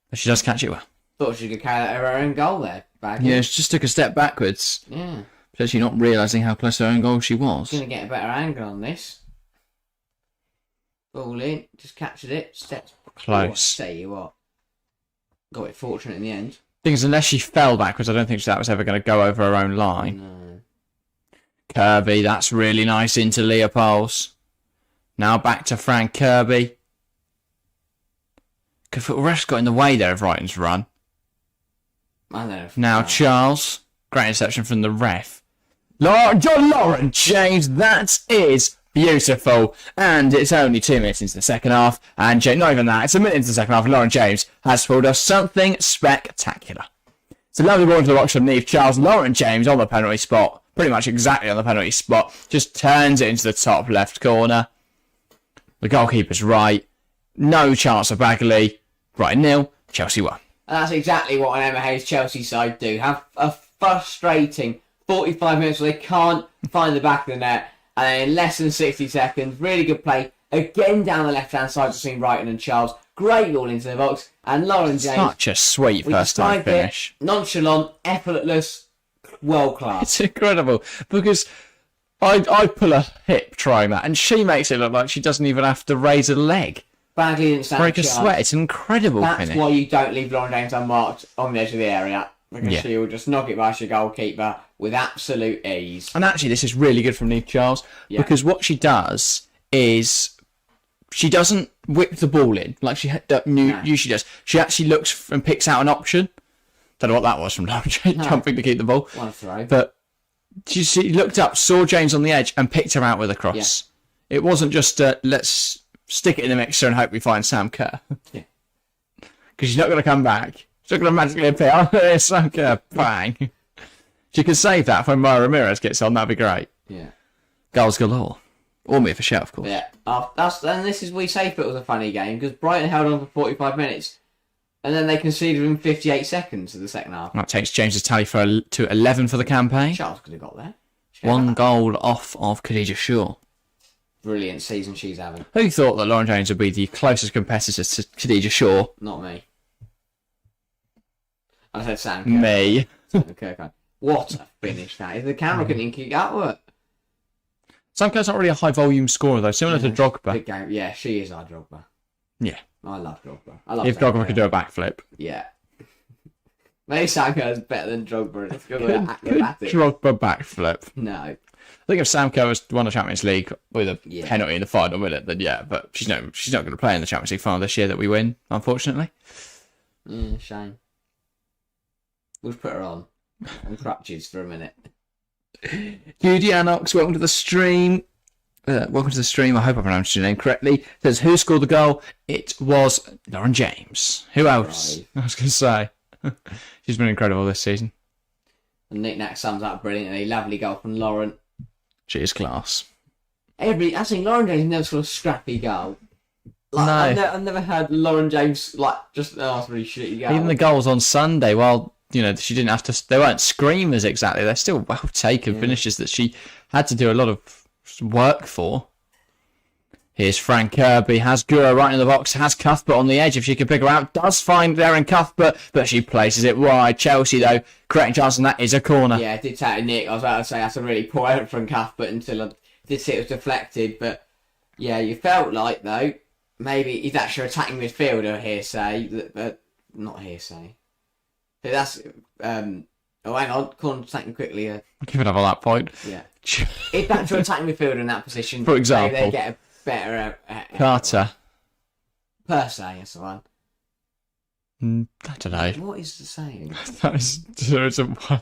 But she does catch it well. Thought she could carry that her own goal there, Bagley. Yeah, she just took a step backwards. Yeah. Potentially not realising how close to her own goal she was. Going to get a better angle on this. Ball in, just captured it, steps close. Tell you what. Got it fortunate in the end. Thing is, unless she fell backwards, I don't think that was ever going to go over her own line. No. Kirby, that's really nice into Leopolds. Now back to Frank Kirby. Ref got in the way there of Brighton's run. I don't know. Now Charles. Great interception from the ref. Lauren James, that is beautiful. And it's only 2 minutes into the second half. And not even that, it's a minute into the second half. And Lauren James has pulled us something spectacular. It's a lovely ball into the box from Neve Charles. Lauren James on the penalty spot. Pretty much exactly on the penalty spot. Just turns it into the top left corner. The goalkeeper's right. No chance of Bagley. Brighton 0, Chelsea 1. And that's exactly what an Emma Hayes Chelsea side do. Have a frustrating 45 minutes where they can't find the back of the net. And then in less than 60 seconds, really good play. Again down the left-hand side between Brighton and Charles. Great ball into the box. And Lauren James. Such a sweet first time finish. Nonchalant, effortless, world class. It's incredible. Because I pull a hip trying that. And she makes it look like she doesn't even have to raise a leg. Bagley didn't stand break a sweat. It's an incredible finish. That's why you don't leave Lauren James unmarked on the edge of the area. Because she will just knock it past your goalkeeper with absolute ease. And actually, this is really good from Neve Charles. Yeah. Because what she does is she doesn't whip the ball in like she usually does. She actually looks and picks out an option. Don't know what that was from Lauren James jumping to keep the ball. One throw. But she looked up, saw James on the edge and picked her out with a cross. Yeah. It wasn't just let's stick it in the mixer and hope we find Sam Kerr. Yeah. Because she's not going to come back. She's not going to magically appear. Oh, there's Sam Kerr. Bang. She can save that when Mayra Ramirez gets on. That'd be great. Yeah. Goals galore. Or me for shout, of course. Yeah. And this is we say if it was a funny game because Brighton held on for 45 minutes and then they conceded in 58 seconds of the second half. That takes James's tally to 11 for the campaign. Charles could have got there. One goal off of Khadija Shaw. Brilliant season she's having. Who thought that Lauren James would be the closest competitor to Khadija Shaw? Not me. I said Sam Kerr. Me. Sam what a finish that is. The camera couldn't even kick outward. Sam Kerr's not really a high volume scorer though, similar to Drogba. Big game. Yeah, she is our Drogba. Yeah. I love Drogba. If Drogba could do a backflip. Yeah. Maybe Sam Kerr's better than Drogba. Could Drogba backflip? No. I think if Sam Kerr won the Champions League with a penalty in the final minute, then yeah, but she's not going to play in the Champions League final this year that we win, unfortunately. Shame. We'll put her on crutches for a minute. Judy Anox, welcome to the stream. I hope I pronounced your name correctly. Says, who scored the goal? It was Lauren James. Who else? Right. I was going to say. She's been incredible this season. And Nick Nack sums up brilliantly. Lovely goal from Lauren. She is class. I think Lauren James never scored a scrappy goal. Like, No. I've never heard Lauren James it's a really shitty goal. Even the goals on Sunday, while she didn't have to, they weren't screamers exactly. They're still well taken finishes that she had to do a lot of work for. Here's Fran Kirby, has Gura right in the box, has Cuthbert on the edge if she can pick her out, does find Erin Cuthbert, but she places it wide. Chelsea, though, correct chance, and that is a corner. Yeah, I did say to Nick, I was about to say that's a really poor effort from Cuthbert until I did see it was deflected, but yeah, you felt like, though, maybe he's actually attacking midfielder, hearsay, but not hearsay. But that's, hang on, corner attacking quickly. Give it up on that point. Yeah. If that's your attacking midfielder in that position, for example, they get a better Carter. Per se, that's the one. I don't know. What is the saying? There isn't one.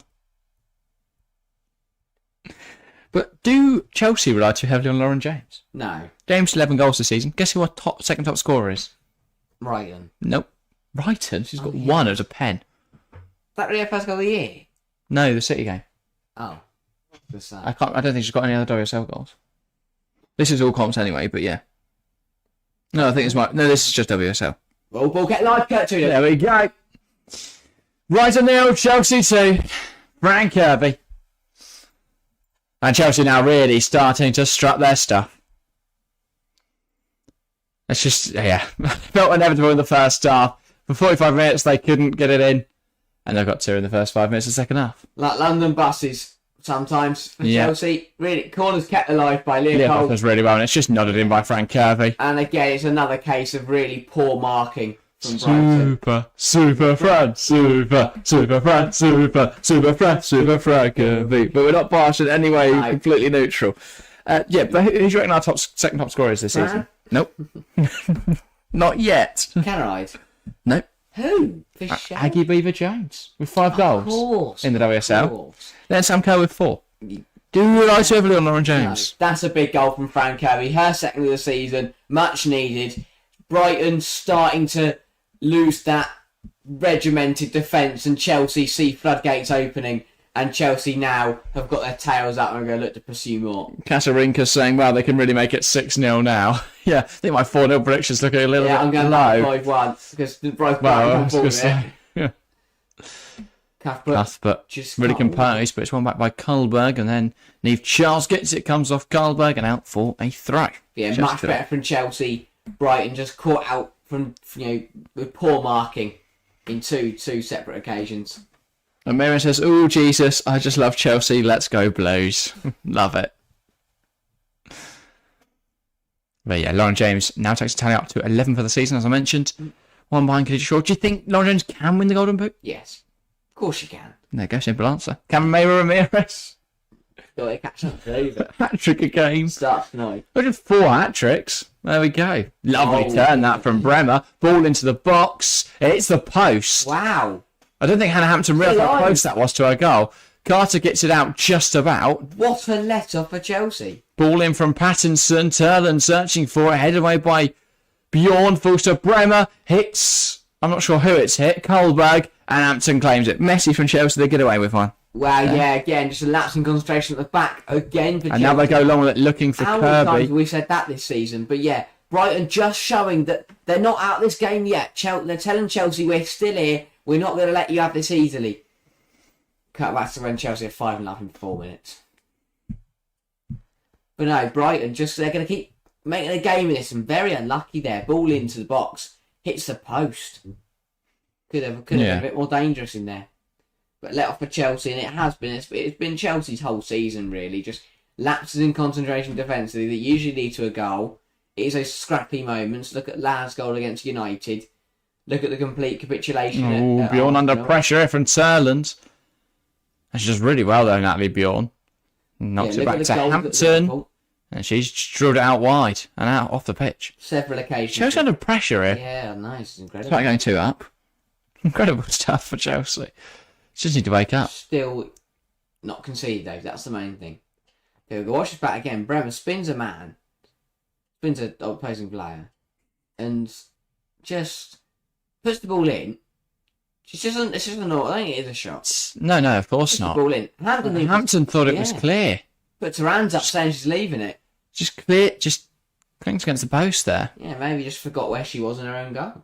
But do Chelsea rely too heavily on Lauren James? No. James 11 goals this season. Guess who our second top scorer is? Brighton. Nope. Brighton. She's got one. It was a pen. That really her first goal of the year? No, the City game. Oh. I don't think she's got any other WSL goals. This is all comps anyway, but yeah. No, I think it's no. This is just WSL. Well, ball get live, Kurt Tudor. There we go. Brighton 0, Chelsea 2. Fran Kirby. And Chelsea now really starting to strut their stuff. It's just, felt inevitable in the first half. For 45 minutes, they couldn't get it in. And they've got 2 in the first 5 minutes of the second half. Like London buses. Sometimes for Chelsea, really corners kept alive by Leopold. Does really well, and it's just nodded in by Fran Kirby. And again, it's another case of really poor marking from Brighton. Super Fran, super Fran, super Fran Kirby. But we're not biased in any way, completely neutral. But who do you reckon our second top scorer is this season? Nope. Not yet. Canaride? Nope. Who? Aggie Beaver Jones with 5 goals in the WSL. Then Sam Kerr with 4. Do you realise too heavily on Lauren James? No, that's a big goal from Fran Kirby. Her second of the season, much needed. Brighton starting to lose that regimented defence, and Chelsea see floodgates opening. And Chelsea now have got their tails up and are going to look to pursue more. Kasarinka's saying, well, they can really make it 6-0 now. Yeah, I think my 4-0 prediction's looking a little bit low. I'm going to 5-1 because the Brighton Cuthbert just really composed, but it's one back by Karlberg, and then Niamh Charles gets it, comes off Karlberg and out for a throw. Yeah, much better from Chelsea. Brighton just caught out from with poor marking in two separate occasions. And Mayra says, "Oh Jesus, I just love Chelsea. Let's go Blues." Love it. But yeah, Lauren James now takes the tally up to 11 for the season, as I mentioned. One behind Khadija Shaw. Do you think Lauren James can win the Golden Boot? Yes. Of course she can. There you go, simple answer. Can Mayra Ramirez? Got to catch up to Hat-trick again. Starts tonight. Look at 4 hat-tricks. There we go. Lovely turn that from Bremer. Ball into the box. It's the post. Wow. I don't think Hannah Hampton realised how close that was to her goal. Carter gets it out just about. What a let-off for Chelsea. Ball in from Pattinson. Terland searching for it. Headed away by Bjorn. Falls to Bremer. Hits. I'm not sure who it's hit. Karlberg. And Hampton claims it. Messi from Chelsea. They get away with one. Wow, yeah, again, just a lapse in concentration at the back again for Chelsea. And now they go along with it looking for How Kirby. many times have we said that this season? But yeah, Brighton just showing that they're not out of this game yet. They're telling Chelsea, we're still here. We're not going to let you have this easily. Cut back to when Chelsea are 5-0 in 4 minutes. But no, Brighton, they're going to keep making a game of this, and very unlucky there. Ball into the box, hits the post. Could have been a bit more dangerous in there. But let off for Chelsea, and it has been. It's been Chelsea's whole season, really. Just lapses in concentration defensively that usually lead to a goal. It is those scrappy moments. Look at Laz' goal against United. Look at the complete capitulation. Bjorn under pressure from Terland. And she does really well, though, Natalie Bjorn. Knocks it back to Hampton. And she's drilled it out wide and out off the pitch. Several occasions. Chelsea's under pressure here. Yeah, nice. Incredible. It's like going 2 up. Incredible stuff for Chelsea. Just need to wake up. Still not concede, though. That's the main thing. There we go. Watch this back again. Bremer spins a man. Spins an opposing player. And just puts the ball in. It's just a naught. I think it is a shot. No, of course not. Ball in. Hampton thought it was clear. Puts her hands up saying she's leaving it. Just clear, just clings against the post there. Yeah, maybe just forgot where she was in her own goal.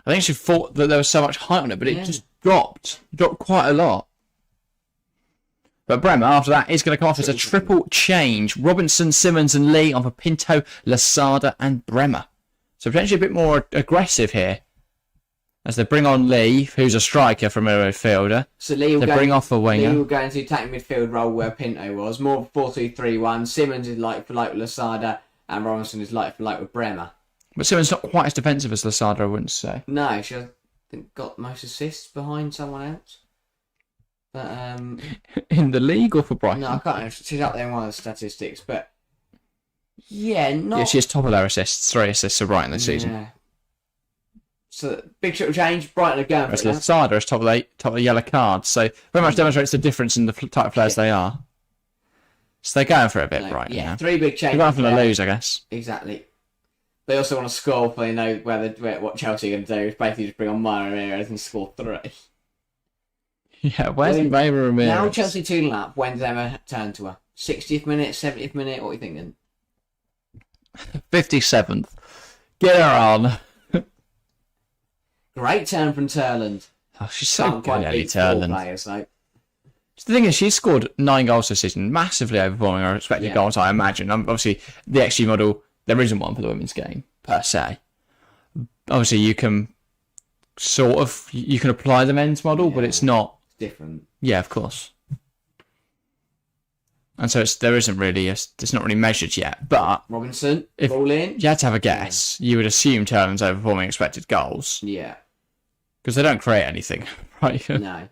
I think she thought that there was so much height on it, but it just dropped quite a lot. But Bremer, after that, is going to come off as a triple change. Robinson, Simmons and Lee on for Pinto, Lasada and Bremer. So potentially a bit more aggressive here. As they bring on Lee, who's a striker from a midfielder. So Lee will bring off a winger. Lee will go into attacking midfield role where Pinto was. More of a 4-2-3-1. Simmons is like for like with Lasada, and Robinson is like for like with Bremer. But Simmons not quite as defensive as Lasada, I wouldn't say. No, she got most assists behind someone else. But in the league or for Brighton? No, I can't remember. She's up there in one of the statistics, but yeah, she is top of their assists. 3 assists for Brighton this season. So big triple change. Brighton are going for it. Lasada is top of the yellow cards, so very much demonstrates the difference in the type of players they are. So they're going for it a bit, Brighton. Yeah, 3 big changes. They're going for the lose, I guess. Exactly. They also want to score, but they know what Chelsea are going to do. Is basically just bring on Mayra Ramirez and score 3. Yeah, where's Mayra Ramirez? Now Chelsea 2-0 up. When's Emma turn to her? 60th minute, 70th minute? What are you thinking? 57th. Get her on. Great turn from Terland. Oh, she's so good, Ellie Terland. Players, so. The thing is, she's scored 9 goals this season, massively overperforming her expected goals, I imagine. Obviously, the XG model, there isn't one for the women's game, per se. Obviously, you can apply the men's model, but it's not... different. Yeah, of course. And so it's not really measured yet, but... Robinson, ball in. You had to have a guess. You would assume Terland's overperforming expected goals. Yeah. Because they don't create anything, right? No.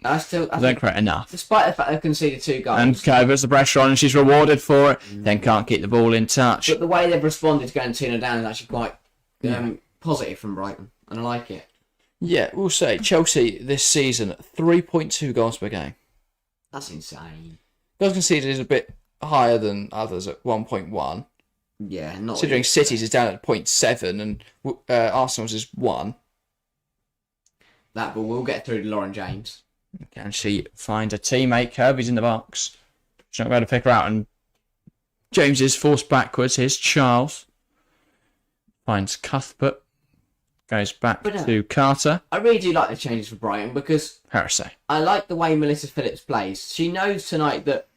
They don't create enough. Despite the fact they've conceded 2 goals. And Kay puts the pressure on and she's rewarded for it, then can't keep the ball in touch. But the way they've responded to going 2-0 down is actually quite positive from Brighton, and I like it. Yeah, we'll say Chelsea this season, 3.2 goals per game. That's insane. Goals conceded is a bit higher than others at 1.1. Yeah, not considering City's is down at 0.7 and Arsenal's is 1. That ball will get through to Lauren James. Can she find a teammate? Kirby's in the box. She's not going to pick her out, and James is forced backwards. Here's Charles. Finds Cuthbert. Goes back to Carter. I really do like the changes for Brighton because Parasay. I like the way Melissa Phillips plays. She knows tonight that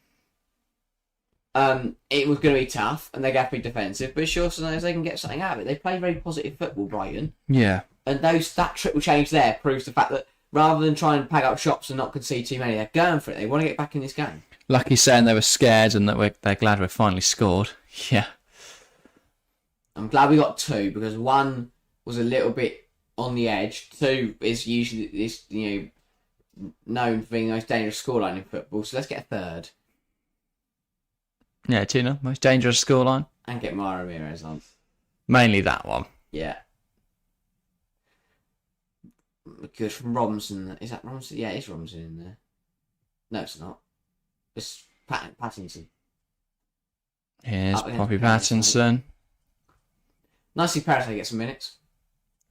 it was going to be tough and they're going to be defensive, but she also knows they can get something out of it. They play very positive football, Brighton. Yeah. And that triple change there proves the fact that rather than try and pack up shops and not concede too many, they're going for it. They want to get back in this game. Lucky saying they were scared and that they're glad we've finally scored. Yeah. I'm glad we got 2 because 1 was a little bit on the edge. 2 is usually known for being the most dangerous scoreline in football. So let's get a 3rd. Yeah, 2-0, most dangerous scoreline. And get Mayra Ramirez on. Mainly that one. Yeah. Good from Robinson. Is that Robinson? Yeah, it's Robinson in there. No, it's not. It's Pattinson. Here's Poppy Pattinson. Nicely, Parasay gets some minutes.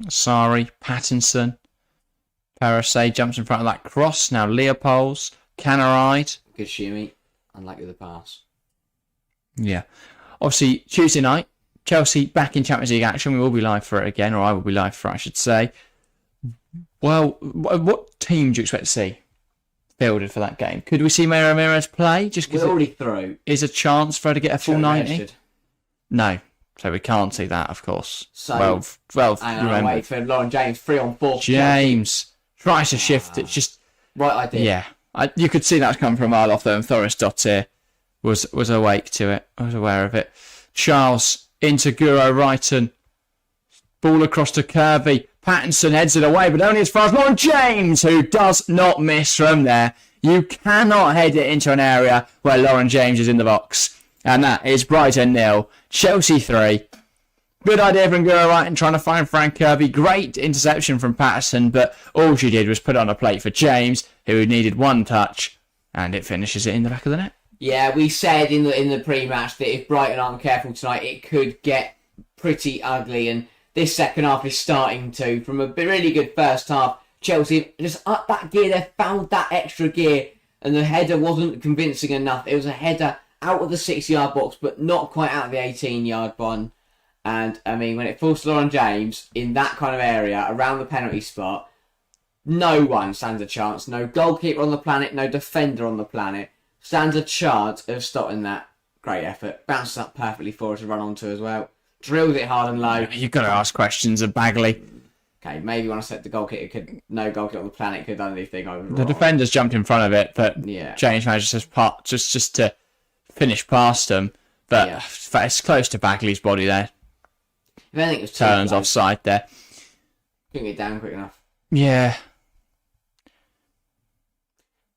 Sorry, Pattinson. Parasay jumps in front of that cross. Now Leopold's. Canaride. Good shimmy. Unlike the pass. Yeah. Obviously, Tuesday night, Chelsea back in Champions League action. We will be live for it again, or I will be live for it, I should say. Well, what team do you expect to see fielded for that game? Could we see Mayra Ramirez play? Just because we're already through. Is a chance for her to get a full 90? Registered. No. So we can't see that, of course. So, 12 remember. Wait for Lauren James, 3-on-4. James tries to shift it. Just right idea. Yeah. You could see that coming from a mile off there, and Thoris was awake to it. I was aware of it. Charles into Guro Wrighton. Ball across to Kirby. Pattinson heads it away, but only as far as Lauren James, who does not miss from there. You cannot head it into an area where Lauren James is in the box. And that is Brighton 0, Chelsea 3. Good idea from Guro Wrighton trying to find Frank Kirby. Great interception from Patterson, but all she did was put on a plate for James, who needed 1 touch, and it finishes it in the back of the net. Yeah, we said in the pre-match that if Brighton aren't careful tonight, it could get pretty ugly, and this second half is starting to, from a really good first half, Chelsea just up that gear, they found that extra gear, and the header wasn't convincing enough. It was a header out of the 6-yard box, but not quite out of the 18-yard one. And, I mean, when it falls to Lauren James, in that kind of area, around the penalty spot, no one stands a chance. No goalkeeper on the planet, no defender on the planet stands a chance of stopping that. Great effort. Bounces up perfectly for her to run onto as well. Drills it hard and low. You've got to ask questions of Bagley. Okay, maybe when I said the goalkeeper no goalkeeper on the planet could have done anything. The defenders jumped in front of it, but James managed just to finish past them. But it's close to Bagley's body there. If anything, it was Terland's offside there. Couldn't get down quick enough. Yeah.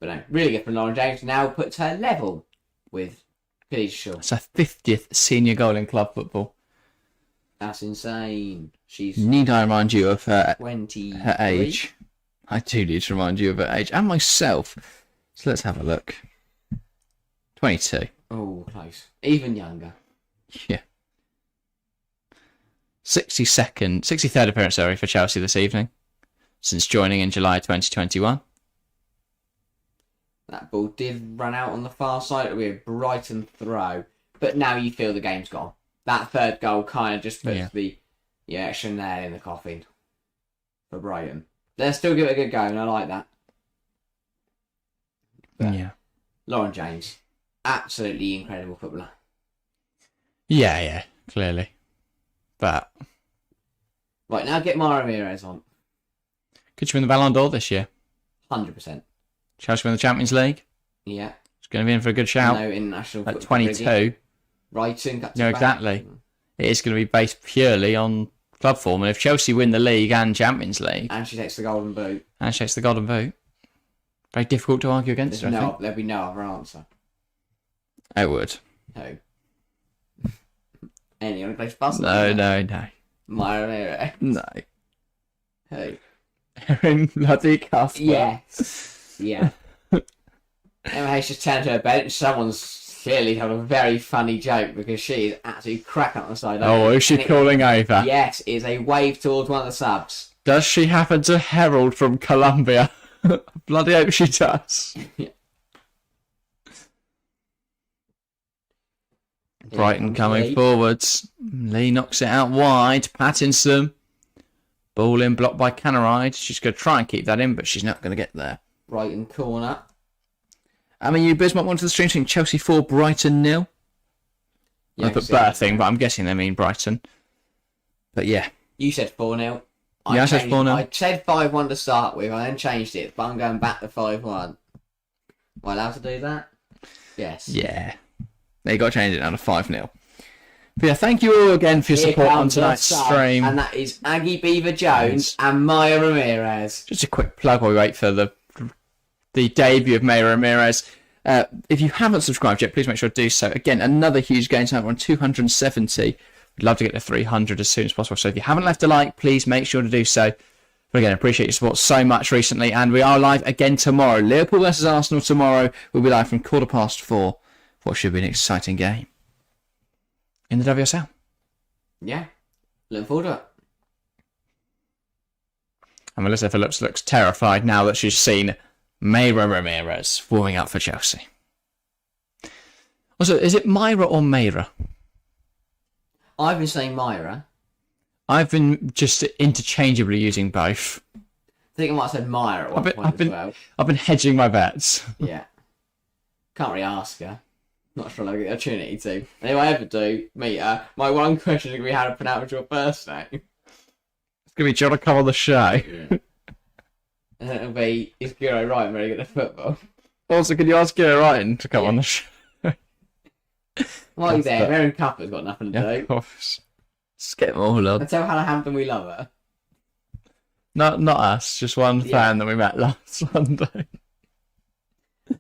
But no, really good for Lauren James. Now puts her level with Khadija Shaw. It's her 50th senior goal in club football. That's insane. She's Need I remind you of her 23? Her age? I do need to remind you of her age. And myself. So let's have a look. 22. Oh, close. Even younger. Yeah. 63rd appearance, for Chelsea this evening. Since joining in July 2021. That ball did run out on the far side. It'll be a Brighton throw. But now you feel the game's gone. That third goal kind of just puts the extra nail in the coffin for Brighton. They'll still give it a good go, and I like that. But Lauren James, absolutely incredible footballer. Yeah, clearly. But right, now get Mayra Ramirez on. Could she win the Ballon d'Or this year? 100%. Chelsea win the Champions League? Yeah. She's going to be in for a good shout. No international at 22. Brighton. No, exactly. It is going to be based purely on club form. And if Chelsea win the league and Champions League... And she takes the Golden Boot. Very difficult to argue against her, I think. There'll be no other answer. I would. Who? Anyone plays basketball? No. Mayra Ramirez. No. Who? Erin bloody Cuthbert. Yes. Yeah. MH just turned to her bench. Someone's clearly told a very funny joke because she is absolutely cracking on the side. Oh, is she calling over? Yes, it's a wave towards one of the subs. Does she happen to herald from Colombia? Bloody hope she does. Brighton coming forwards. Lee knocks it out wide. Pattinson. Ball in, blocked by Canaride. She's going to try and keep that in, but she's not going to get there. Brighton corner. I mean, you Bismarck wanted the stream saying Chelsea 4, Brighton 0. Yeah, I put Birthing, but I'm guessing they mean Brighton. But yeah. You said 4-0. I said 4-0. I said 5-1 to start with. I then changed it, but I'm going back to 5-1. Am I allowed to do that? Yes. Yeah. They got to change it down to 5-0. But yeah, thank you all again for your support on tonight's stream. And that is Aggie Beaver Jones and Mayra Ramirez. Just a quick plug while we wait for the debut of Mayra Ramirez. If you haven't subscribed yet, please make sure to do so. Again, another huge game tonight. We're on 270. We'd love to get to 300 as soon as possible. So if you haven't left a like, please make sure to do so. But again, I appreciate your support so much recently. And we are live again tomorrow. Liverpool versus Arsenal tomorrow. We'll be live from 4:15. What should be an exciting game in the WSL. Yeah. Looking forward to it. And Melissa Phillips looks terrified now that she's seen Mayra Ramirez warming up for Chelsea. Also, is it Mayra or Mayra? I've been saying Mayra. I've been just interchangeably using both. I think I might have said Mayra at one point as well. I've been hedging my bets. Yeah. Can't really ask her. Not sure I'll get the opportunity to. And if I ever do meet her, my one question is going to be how to pronounce your first name. It's going to be, do you want to come on the show? Yeah. And then it'll be, is Giro Ryan very good at football? Also, can you ask Giro Ryan to come on the show? While you're there, Erin Cuthbert's got nothing to do. Of course. Just get them all on. And tell Hannah Hampton we love her. Not us, just one fan that we met last Sunday.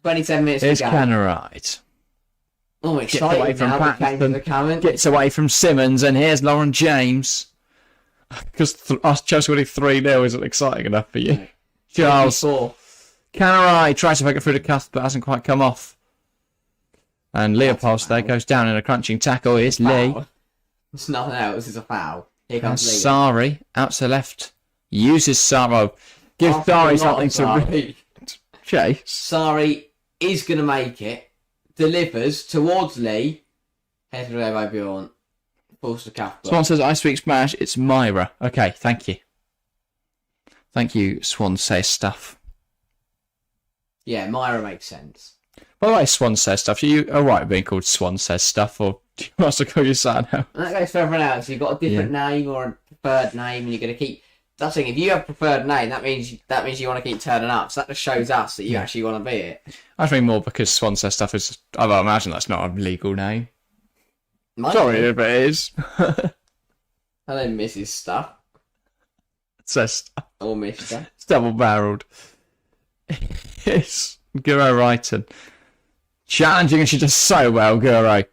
27 minutes It's to go. Kind of right. Oh, I'm excited now we came to the comment. Gets away from Simmons, and here's Lauren James. Because us Chelsea winning 3-0 isn't exciting enough for you. No. Charles. Canarai tries to make it through the cuff, but hasn't quite come off. And Leopold there goes down in a crunching tackle. Here's Lee. It's nothing else, it's a foul. Here And comes Lee. Sari out to the left. Uses Sari. Oh, give After Sari a lot something of to Sari. chase. Sari is going to make it. Delivers towards Lee. Heads for there by Bjorn. Pulls the cuff. Swan says, I speak Spanish. It's Mayra. Okay, thank you. Thank you, Swan says stuff. Yeah, Mayra makes sense. By the way, Swan says stuff. Are you alright being called Swan says stuff, or do you want us to call you Sano? And that goes for everyone else. You've got a different name or a preferred name, and you're going to keep. That's the thing. If you have a preferred name, that means you want to keep turning up. So that just shows us that you actually want to be it. I think more because Swan says stuff is. I imagine that's not a legal name. Might Sorry be. if it is. Hello, Mrs. Stuff. It says stuff. Or Mr. It's double barreled. It's Guro Wrighton. Challenging, and she does so well, Guro.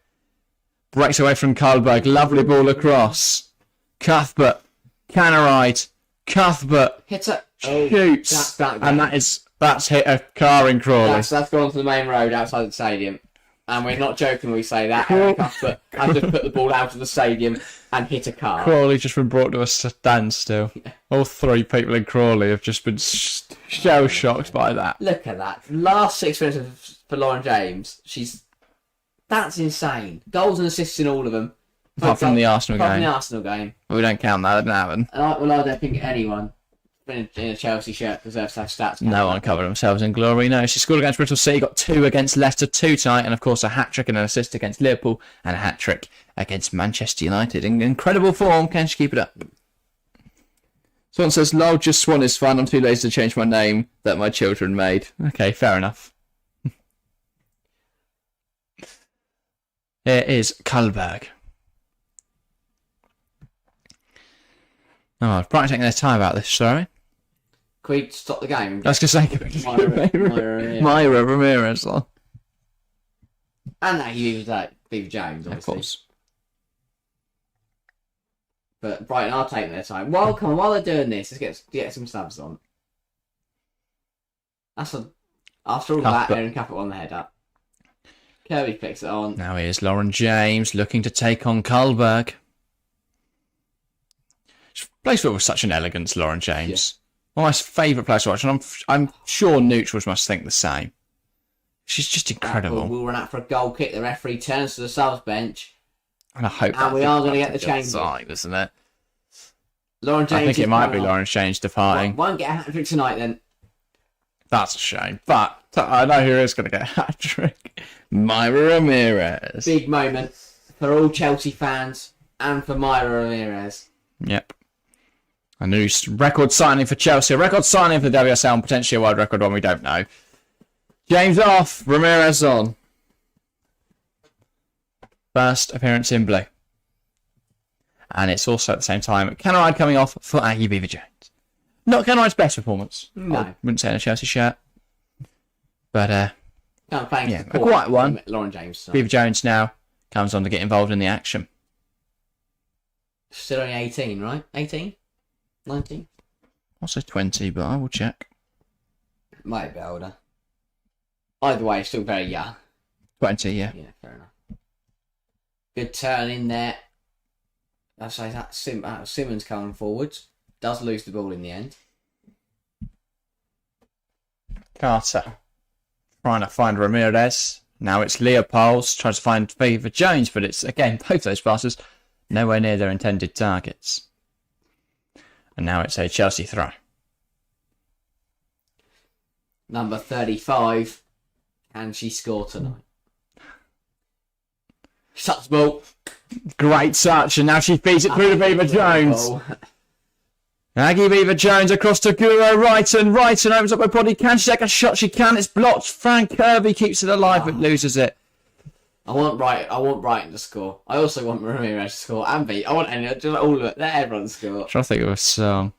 Breaks away from Karlberg. Lovely ball across. Cuthbert. Canaride. Cuthbert. Hits it. Shoots. That's and that's hit a car in Crawley. That's gone to the main road outside the stadium. And we're not joking when we say that. Cuthbert has just put the ball out of the stadium and hit a car. Crawley's just been brought to a standstill. All three people in Crawley have just been shell-shocked by that. Look at that. Last 6 minutes for Lauren James. That's insane. Goals and assists in all of them. Apart from the Arsenal Apart from game. the Arsenal game. We don't count that, it didn't happen. And I don't think anyone in a Chelsea shirt deserves to have stats. No one covered themselves in glory. No, she scored against Bristol City, got 2 against Leicester, 2 tonight, and of course a hat-trick and an assist against Liverpool, and a hat-trick against Manchester United. In incredible form, can she keep it up? Swan says, lol, just Swan is fun. I'm too lazy to change my name that my children made. Okay, fair enough. Here is Karlberg. Oh, Brighton taking their time about this, sorry. Can we stop the game? I was going to say, Mayra Ramirez on. And that he was like Steve Jones, obviously. Of course. But Brighton are taking their time. Well, come on, while they're doing this, let's get some subs on. After all that, Aaron Capper won the head up. Kirby picks it on. Now here's Lauren James looking to take on Karlberg. She plays football with such an elegance, Lauren James. Yeah. One of my favourite players to watch, and I'm sure neutrals must think the same. She's just incredible. We'll run out for a goal kick. The referee turns to the subs bench. And I hope we are going to get the change. Isn't it? Lauren James. I think it might be Lauren James departing. Won't get a hat-trick tonight then. That's a shame. But I know who is going to get a hat-trick. Mayra Ramirez. Big moment for all Chelsea fans and for Mayra Ramirez. Yep. A new record signing for Chelsea. A record signing for the WSL and potentially a world record one, we don't know. James off. Ramirez on. First appearance in blue. And it's also at the same time Canaride coming off for Aggie Beaver-Jones. Not Canaride's best performance. No. I wouldn't say in a Chelsea shirt. But, a quiet one. Lauren James. Beaver-Jones now comes on to get involved in the action. Still only 18, right? 18? 19? Also 20, but I will check. Might be older. Either way, still very young. 20, yeah. Yeah, fair enough. Good turn in there. I say that Simmons coming forwards. Does lose the ball in the end. Carter trying to find Ramirez. Now it's Leopolds trying to find Beaver-Jones, but it's, again, both those passes nowhere near their intended targets. And now it's a Chelsea throw. Number 35. And she scored tonight. Shuts the ball. Great touch, and now she feeds it through to Beaver-Jones. Aggie Beaver-Jones across to Guro Wrighton. Wrighton opens up her body. Can she take a shot? She can. It's blocked. Frank Kirby keeps it alive, but loses it. I want Brighton to score. I also want Ramirez to score and beat. I want all of it. Let everyone score. I'm trying to think of a song.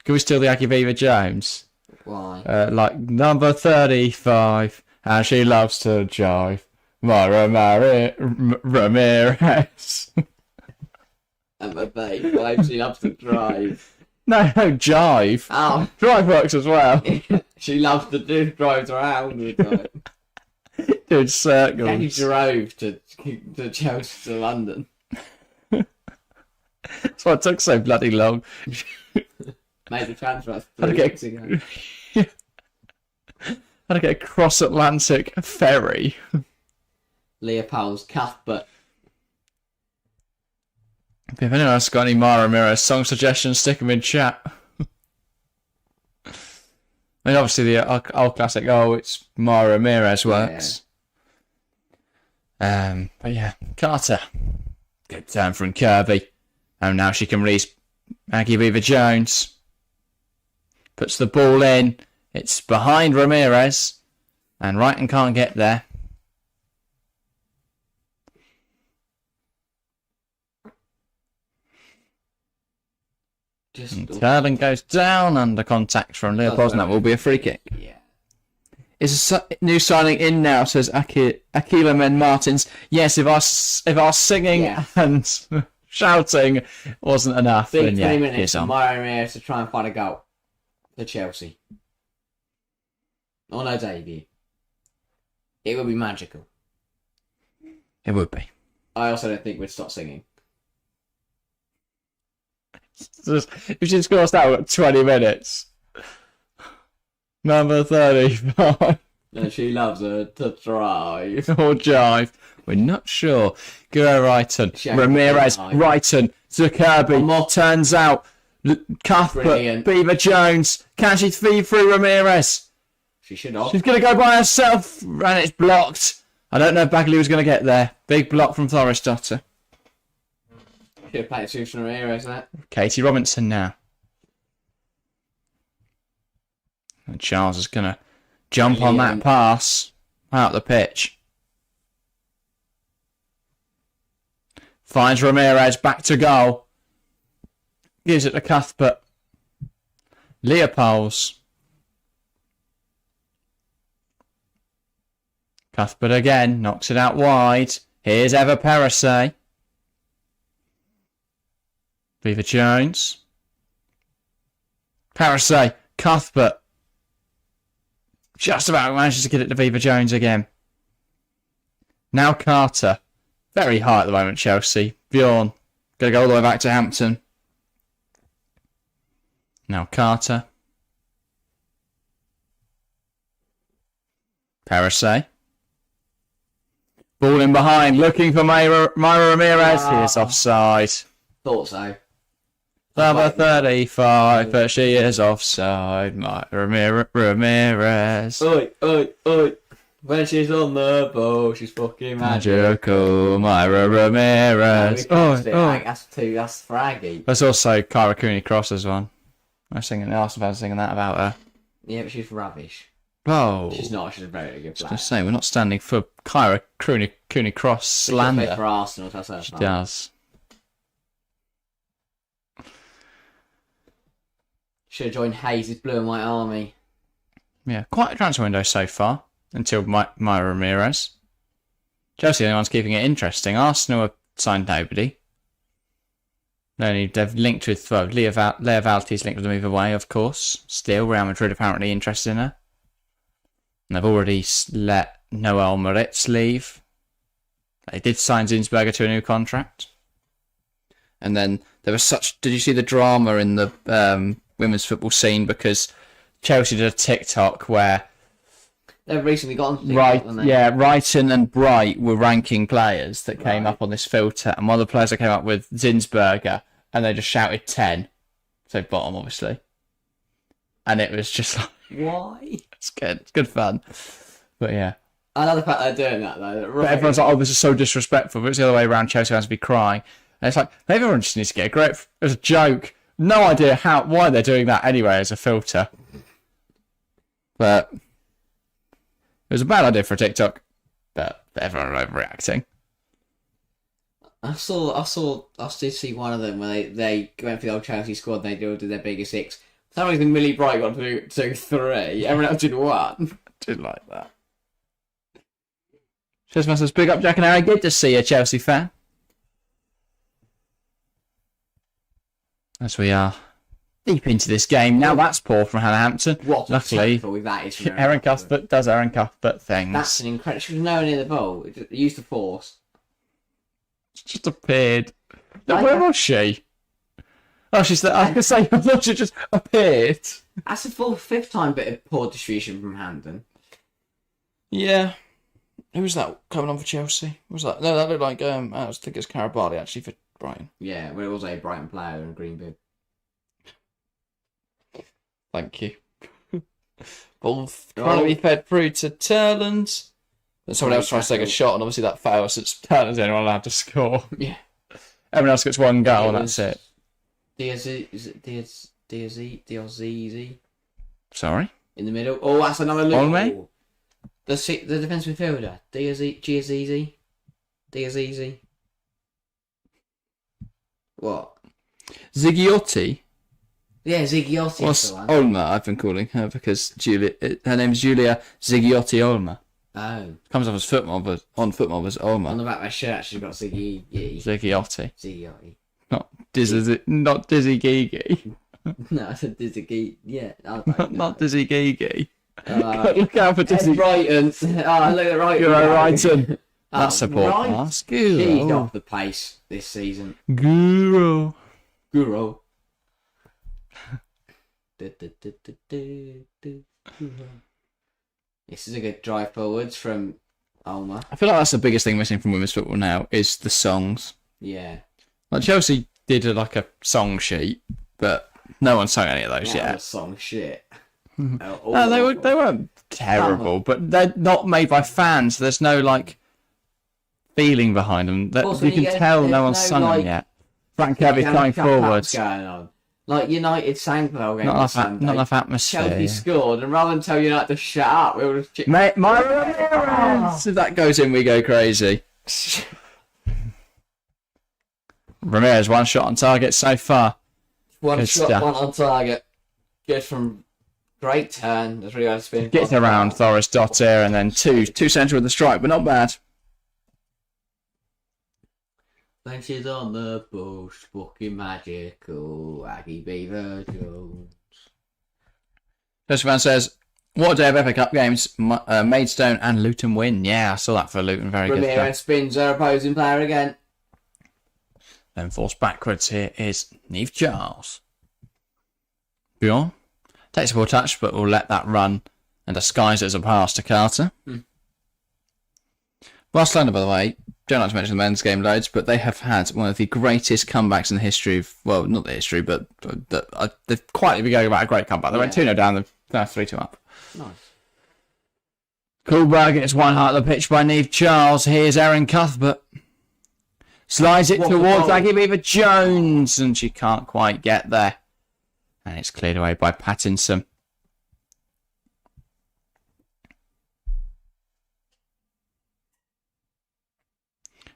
Can we steal the Aggie Beaver-Jones? Why? Like number 35, and she loves to jive. Mayra Ramirez. Number 35, she loves to drive. No, jive. Oh. Drive works as well. She loves to do drives around the time. Dude, circles. He drove to Chelsea to London. That's why it took so bloody long. Made the transfer Had 3 to weeks ago. Had to get a cross-Atlantic ferry. Leah Powell's Cuthbert. If anyone else got any Mayra Ramirez song suggestions, stick them in chat. I mean, obviously the old classic, it's Mayra Ramirez works. Yeah. But yeah, Carter. Good turn from Kirby. And now she can release Maggie Weaver-Jones. Puts the ball in. It's behind Ramirez. And Brighton can't get there. Terland goes down under contact from Leopold, and that will be a free kick. Yeah. Is a new signing in now, says Akila Men Martins. Yes, if our singing and shouting wasn't enough, Big then 20 minutes here's for on. Mayra Ramirez to try and find a goal for Chelsea. On her debut. It would be magical. It would be. I also don't think we'd stop singing. If she scores that at 20 minutes. Number 35. And she loves her to drive. Or jive. We're not sure. Go Brighton. Ramirez. Brighton. To Kirby. Turns out. Cuthbert. Weaver-Jones. Can she feed through Ramirez? She should have. She's going to go by herself. And it's blocked. I don't know if Bagley was going to get there. Big block from Thorisdottir. Should have played Susan Ramirez, that. Katie Robinson now. And Charles is going to jump on that pass out the pitch. Finds Ramirez back to goal. Gives it to Cuthbert. Leopolds. Cuthbert again. Knocks it out wide. Here's Eva Perisse. Weaver-Jones. Perisse. Cuthbert. Just about manages to get it to Weaver-Jones again. Now Carter. Very high at the moment, Chelsea. Bjorn. Going to go all the way back to Hampton. Now Carter. Perisse. Ball in behind. Looking for Mayra Ramirez. Here's offside. Thought so. Number 35, but she is offside. Mayra Ramirez. Oi, oi, oi. When she's on the ball, she's fucking Magical Mayra Ramirez. That's fraggy. There's also Kyra Cooney-Cross's one. I was singing that about her. Yeah, but she's rubbish. Oh. She's not. She's a very good player. I was saying, we're not standing for Kyra Cooney-Cross slander. She plays for Arsenal, that's her She fault. does. Should have joined Hayes' Blue and White Army. Yeah, quite a transfer window so far, until Mayra Ramirez. Chelsea are the only ones keeping it interesting. Arsenal have signed nobody. They've linked with, Leah Valti's linked with them either way, of course. Still, Real Madrid apparently interested in her. And they've already let Noel Moritz leave. They did sign Zinsberger to a new contract. And then there was did you see the drama in the women's football scene, because Chelsea did a TikTok where they've recently got on TikTok, Brighton and Bright were ranking players that came up on this filter, and one of the players that came up with Zinsberger, and they just shouted 10, so bottom obviously, and it was just like, why? It's good fun, but yeah. I love the fact they're doing that though. But everyone's like, oh, this is so disrespectful. But it's the other way around. Chelsea has to be crying, and it's like maybe everyone just needs to get a grip. It was a joke. No idea why they're doing that anyway as a filter. But it was a bad idea for a TikTok. But everyone are overreacting. I did see one of them where they went for the old Chelsea squad. They did their biggest six. For some reason, Millie Bright got to 2-3. Everyone else did 1. Didn't like that. Chesman says, big up Jack and Harry. Good to see a Chelsea fan. As we are deep into this game. Now that's poor from Hampton. Luckily, that is from Aaron Cuthbert does Aaron Cuthbert things. That's an incredible. She was nowhere near the ball. It used the force. It just appeared. Where was she? Oh, she's there. I was going to say, I thought she just appeared. That's the fifth time bit of poor distribution from Hamden. Yeah. Who was that coming on for Chelsea? What was that? No, that looked like, I think it's Carabali actually for Brighton. Yeah, well, it was a Brighton player in a green bib. Thank you. Ball trying to be fed through to Terland. Then someone else tries to take a shot, and obviously that fails. It's Terland's the only one allowed to score. Yeah. Everyone else gets one goal, and that's it. Diazizi? Sorry? In the middle. Oh, that's another look. Olme? The defence midfielder. Diazizi. What? Ziggiotti? Yeah, Ziggiotti. What's Olma? I've been calling her because her name's Julia Ziggiotti Olma. Oh. Comes off as football as Olma. On the back of my shirt, she's got Ziggiotti. Not Dizzy Gigi. No, I said Dizzy Gigi. Yeah. Not Dizzy Gigi. Look out for Dizzy. Brighton. Look at Brighton. You're Brighton. That's a poor pass. She's off the pace this season. Guru. This is a good drive forwards from Olma. I feel like that's the biggest thing missing from women's football now is the songs. Yeah. Like Chelsea did a song sheet, but no one sung any of those yet. Song shit. No, they weren't terrible, but they're not made by fans. So there's no feeling behind them. You can tell no one's sung them yet. Frank Kirby's coming forwards. Going on. Like United sang the whole game. Not enough atmosphere. Chelsea scored, and rather than tell United to shut up, we would just Mayra Ramirez! If that goes in, we go crazy. Ramirez, one shot on target so far. One shot, one on target. Good from great turn. That's really good spin. Gets around Thoris Dottir, and then two centre with the strike, but not bad. When she's on the bush, walking magical, Aggie Beaver Jones. Chelsea fan says, what a day of FA Cup games. Maidstone and Luton win. Yeah, I saw that for Luton. Very good. Ramirez spins her opposing player again. Then forced backwards here is Niamh Charles. Bjorn takes a poor touch, but will let that run and disguise it as a pass to Carter. Barcelona, by the way, don't like to mention the men's game loads, but they have had one of the greatest comebacks in the history of, well, not the history, but they've quietly been going about a great comeback. They went 2-0 down, they're now 3-2 up. Nice. Coolberg gets one heart of the pitch by Niamh Charles. Here's Erin Cuthbert. Slides it towards Aggie Beaver Jones, and she can't quite get there. And it's cleared away by Pattinson.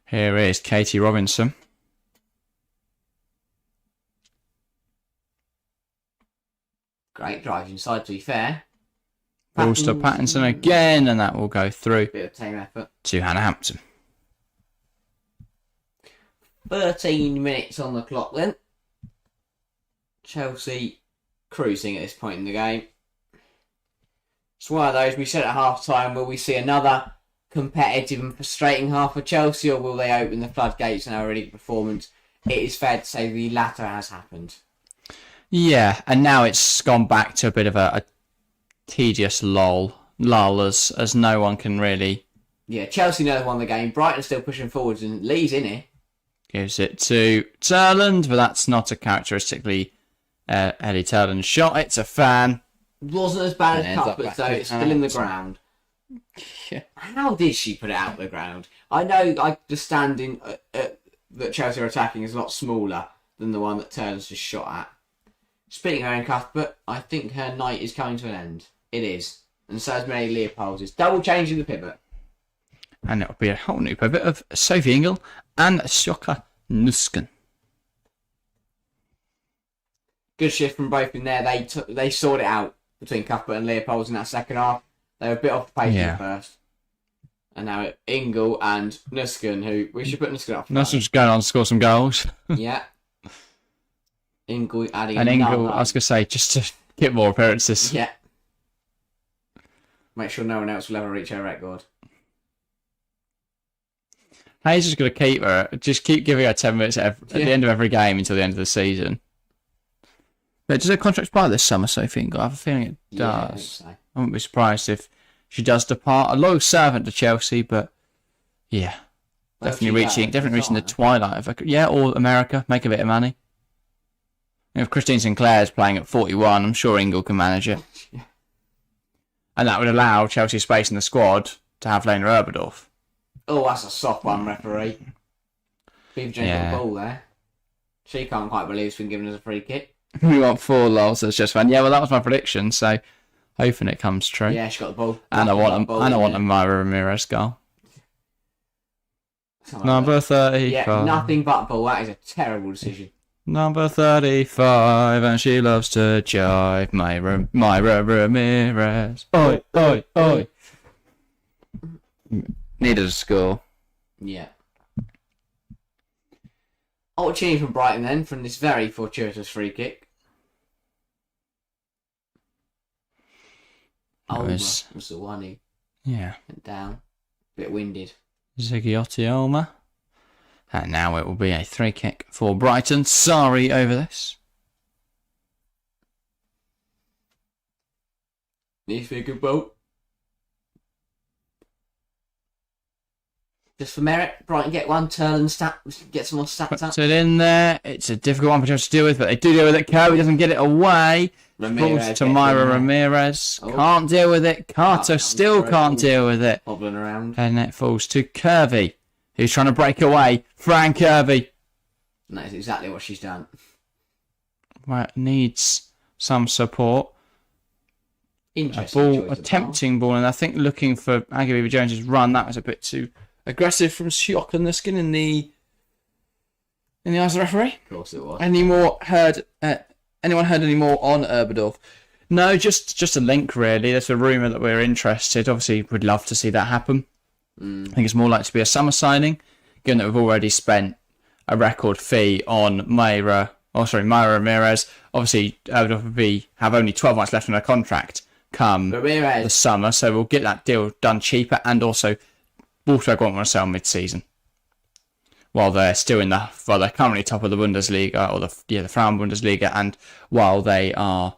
Here is Katie Robinson. Great drive inside, to be fair. Balls to Pattinson again, and that will go through Bit of team effort. to Hannah Hampton. 13 minutes on the clock then. Chelsea cruising at this point in the game. It's one of those, we said at half time, will we see another competitive and frustrating half for Chelsea, or will they open the floodgates and have a really good performance? It is fair to say the latter has happened. Yeah, and now it's gone back to a bit of a tedious lull as no one can really... Yeah, Chelsea know they won the game. Brighton are still pushing forwards, and Lee's in it. Gives it to Terland, but that's not a characteristically Ellie Terland shot. It's a fan. Wasn't as bad as Cuthbert, though. It's still in the ground. Yeah. How did she put it out the ground? I know the standing that Chelsea are attacking is a lot smaller than the one that Terland's just shot at. Speaking of Erin Cuthbert, I think her night is coming to an end. It is. And so is Mary Leopold's. Double changing the pivot. And it'll be a whole new pivot of Sophie Ingle and Sjoka Nusken. Good shift from both in there. They sorted it out between Cuthbert and Leopold's in that second half. They were a bit off the pace in the first. And now Ingle and Nusken, who we should put Nusken up. Nusken's going on to score some goals. Yeah. Ingle adding and Ingle, I was going to say, just to get more appearances. Yeah. Make sure no one else will ever reach her record. Hayes is going to keep her. Just keep giving her 10 minutes at the end of every game until the end of the season. But does her contract expire this summer, Sophie? I have a feeling it does. Yeah, I think so. I wouldn't be surprised if she does depart. A loyal servant to Chelsea, but yeah, Well, definitely she reaching does, the twilight of or America, make a bit of money. If Christine Sinclair's playing at 41, I'm sure Ingle can manage it. Yeah. And that would allow Chelsea space in the squad to have Lena Oberdorf. Oh, that's a soft one, referee. People got Yeah. the ball there. She can't quite believe it's been given as a free kick. We want 4 lols, that's just fun. Yeah, well, that was my prediction, so hoping it comes true. Yeah, she got the ball. And I want a Mayra Ramirez goal. Number 35. Yeah, nothing but ball. That is a terrible decision. Number 35, and she loves to jive. Mayra Ramirez. Oi, oi, oi. Needed a score. Yeah. Opportunity from Brighton then, from this very fortuitous free kick. Was the one who went down. Bit winded. Ziggy Olma. And now it will be a 3 kick for Brighton. Sorry over this. Needs to be a good ball. Just for merit, Brighton get one. Terland get some more stats up. Puts it in there. It's a difficult one for Chelsea to deal with, but they do deal with it. Kirby doesn't get it away. Falls to Mayra Ramirez. Oh. Can't deal with it. Carter still can't deal with it. Hobbling around. And it falls to Kirby, who's trying to break away. Fran Kirby. And that is exactly what she's done. Right, needs some support. Interesting. A tempting ball, and I think looking for Aggie Jones's run, that was a bit too aggressive from Schiok and the skin in the eyes of the referee. Of course it was. Anyone heard any more on Oberdorf? No, just a link really. There's a rumour that we're interested. Obviously, we'd love to see that happen. I think it's more likely to be a summer signing, given that we've already spent a record fee on Mayra Ramirez. Obviously, Oberdorf would have only 12 months left on her contract come the summer, so we'll get that deal done cheaper, and also Wolfsburg won't want to sell mid-season. While they're currently top of the Bundesliga, or the Frauen Bundesliga, and while they are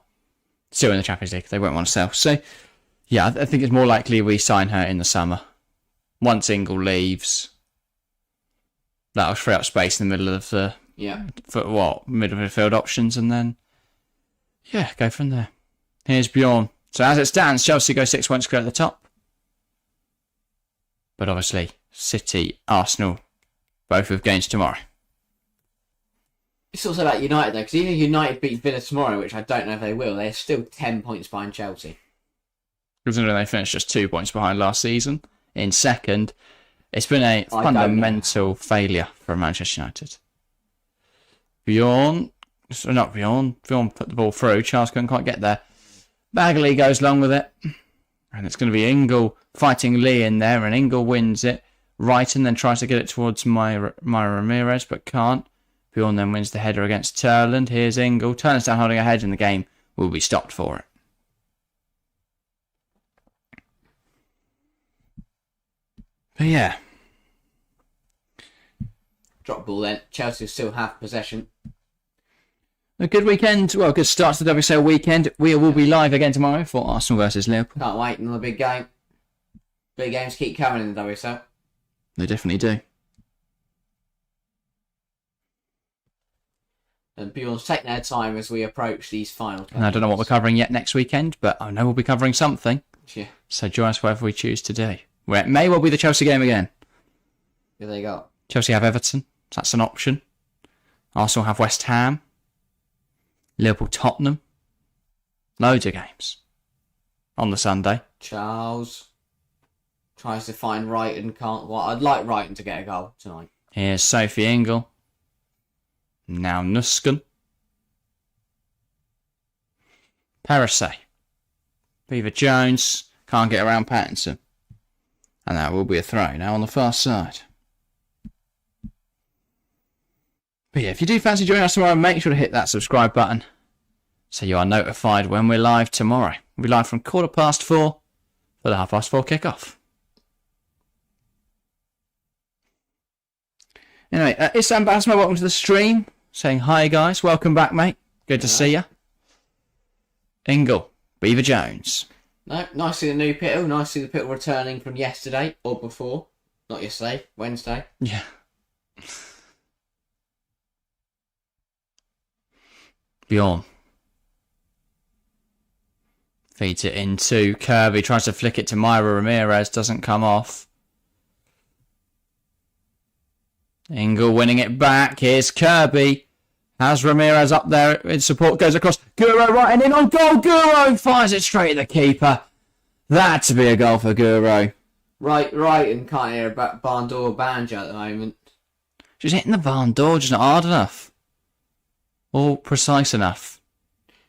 still in the Champions League, they won't want to sell. So, yeah, I think it's more likely we sign her in the summer. Once Ingle leaves, that'll free up space in the middle of the middle of the field options, and then go from there. Here's Bjorn. So as it stands, Chelsea go 6 points clear at the top, but obviously City, Arsenal, both with games tomorrow. It's also about United though, because even if United beat Villa tomorrow, which I don't know if they will, they're still 10 points behind Chelsea. Considering they finished just 2 points behind last season in second, it's been a fundamental failure for Manchester United. Bjorn put the ball through. Charles couldn't quite get there. Bagley goes along with it, and it's going to be Ingle fighting Lee in there, and Ingle wins it. Wrighton then tries to get it towards Mayra Ramirez, but can't. Bjorn then wins the header against Terland. Here's Ingle. Terland's down holding her head, and the game will be stopped for it. But yeah. Drop ball then. Chelsea still have possession. A good weekend. Well, good start to the WSL weekend. We will be live again tomorrow for Arsenal versus Liverpool. Can't wait. Another big game. Big games keep coming in the WSL. They definitely do. And Bjorn's taking their time as we approach these final games. And I don't know what we're covering yet next weekend, but I know we'll be covering something. Yeah. So join us wherever we choose to do. Where it may well be the Chelsea game again. Who they got? Chelsea have Everton. So that's an option. Arsenal have West Ham. Liverpool, Tottenham. Loads of games on the Sunday. Charles tries to find Wrighton, can't. Well, I'd like Wrighton to get a goal tonight. Here's Sophie Ingle. Now Nusken. Perisse. Beaver Jones can't get around Pattinson. And that will be a throw now on the far side. But yeah, if you do fancy joining us tomorrow, make sure to hit that subscribe button so you are notified when we're live tomorrow. We'll be live from 4:15 for the 4:30 kickoff. Anyway, it's Sam Basma. Welcome to the stream. Saying hi, guys. Welcome back, mate. Good to see you. Ingle. Beaver Jones. No, nice to see the new Pittle. Nice to see the Pittle returning from yesterday or before. Not yesterday, Wednesday. Yeah. Bjorn. Feeds it into Kirby. Tries to flick it to Mayra Ramirez. Doesn't come off. Ingle winning it back. Here's Kirby. Has Ramirez up there in support. Goes across. Guro right and in on goal. Guro fires it straight at the keeper. That to be a goal for Guro. Right, and can't hear about barn door banjo at the moment. She's hitting the barn door, just not hard enough. Or precise enough.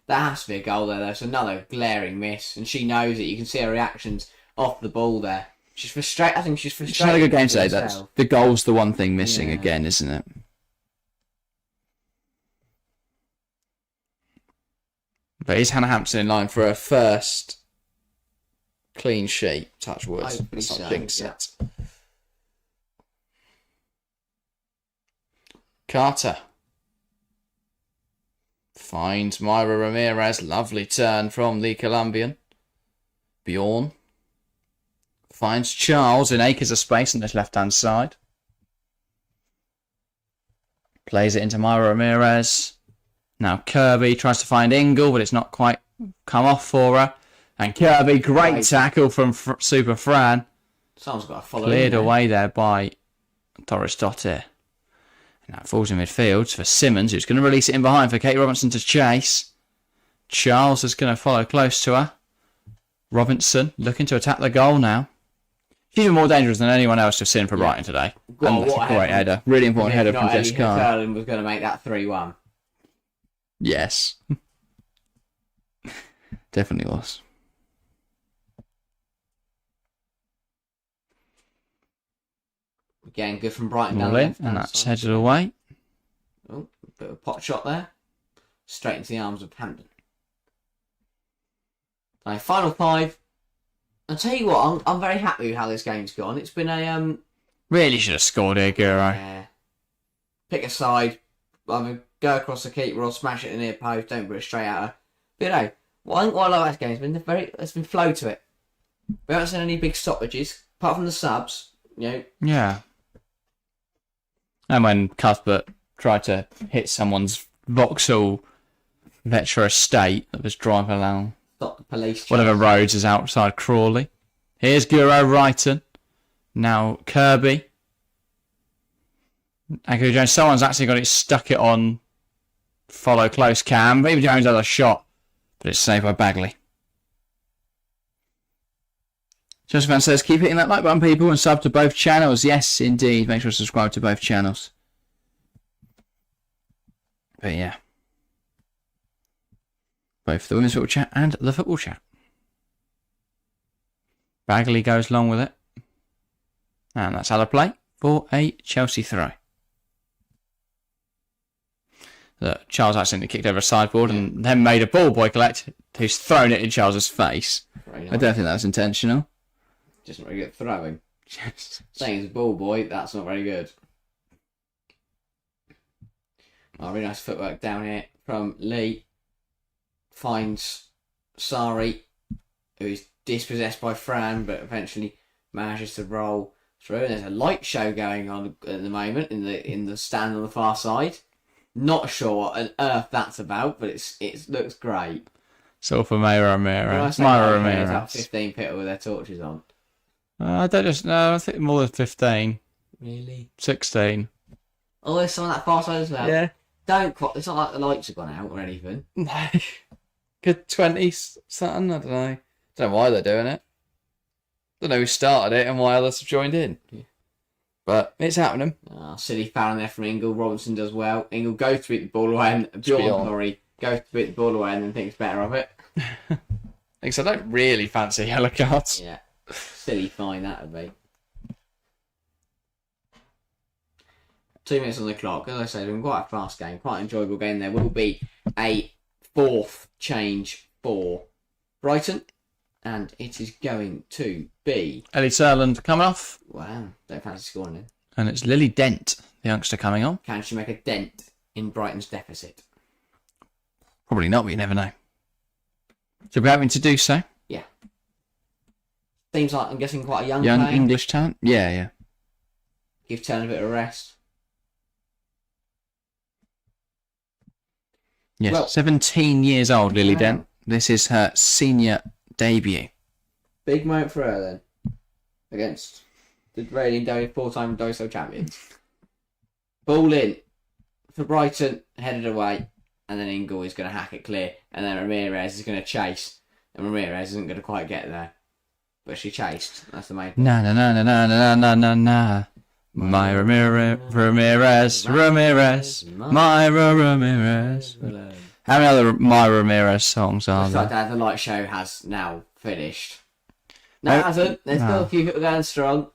That has to be a goal there, though. It's another glaring miss, and she knows it. You can see her reactions off the ball there. She's frustrated. I think she's frustrated. She's had a good game today. That's the goal's the one thing missing again, isn't it? But is Hannah Hampton in line for her first clean sheet? Touch wood. Let's not jinx it. Carter finds Mayra Ramirez. Lovely turn from the Colombian. Bjorn finds Charles in acres of space on this left-hand side. Plays it into Mayra Ramirez. Now Kirby tries to find Ingle, but it's not quite come off for her. And Kirby, great tackle from Super Fran. Someone's got to follow. Cleared away there by Doris Dottir. Now it falls in midfield for Simmons, who's going to release it in behind for Kate Robinson to chase. Charles is going to follow close to her. Robinson looking to attack the goal now. She's even more dangerous than anyone else we've seen for Brighton today. God, and that's a great header. Really important header from Jessica. Terland was going to make that 3-1. Yes. Definitely was. Again, good from Brighton down Left, and that's headed away. Oh, bit of a pot shot there. Straight into the arms of Hampton. Right, final 5. I'll tell you what, I'm very happy with how this game's gone. It's been a Really should have scored here, Guro. Pick a side, either go across the keeper or smash it in the near post. Don't put it straight at her. But you know, what I love about this game has been it's been flow to it. We haven't seen any big stoppages apart from the subs. You know. Yeah. And when Cuthbert tried to hit someone's Vauxhall Vetra estate that was driving along Stop the police. whatever roads is outside Crawley. Here's Guro Wrighton. Now Kirby. Anchor Jones. Someone's actually got it stuck it on follow close cam. Beaver Jones had a shot, but it's saved by Bagley. Joseph Van says, keep hitting that like button, people, and sub to both channels. Yes, indeed. Make sure to subscribe to both channels. But yeah. Both the women's football chat and the football chat. Bagley goes along with it. And that's out of play for a Chelsea throw. Charles accidentally kicked over a sideboard and then made a ball boy collect, who's thrown it in Charles's face. Nice. I don't think that was intentional. Just not very good at throwing. Saying it's a ball boy, that's not very good. Oh, really nice footwork down here from Lee. Finds Sari, who is dispossessed by Fran, but eventually manages to roll through. And there's a light show going on at the moment in the stand on the far side. Not sure what on earth that's about, but it looks great. So for Mayra Ramirez. Mayra Ramirez. About 15 people with their torches on. I think more than 15. Really? 16. Oh, there's some on that far side as well. Yeah. It's not like the lights have gone out or anything. No. Good 20 something, I don't know. Don't know why they're doing it. Don't know who started it and why others have joined in. Yeah. But it's happening. Silly foul there from Ingle. Robinson does well. Ingle goes to beat the ball away and Bjorn goes to beat the ball away and then thinks better of it. Thinks I don't really fancy yellow cards. Yeah. Silly fine that would be. 2 minutes on the clock. As I say, it's been quite a fast game, quite an enjoyable game. There will be a 4th change for Brighton, and it is going to be Ellie Terland coming off. Wow, don't fancy scoring it. And it's Lily Dent, the youngster, coming on. Can she make a dent in Brighton's deficit? Probably not, but you never know. So we're having to do so. Yeah. Seems like, I'm guessing, quite a young Young player. English talent. Yeah. Give Terland a bit of a rest. Yes, Well, 17 years old, Lily wow. Dent. This is her senior debut. Big moment for her then. Against the reigning 4-time Doso champions. Ball in for Brighton, headed away, and then Ingle is going to hack it clear, and then Ramirez is going to chase, and Ramirez isn't going to quite get there. But she chased. That's the main thing. Na. Mayra Ramirez. Mayra Ramirez. How many other Mayra Ramirez songs are Looks there? like that the light show has now finished. No, it hasn't. There's still a few people going strong.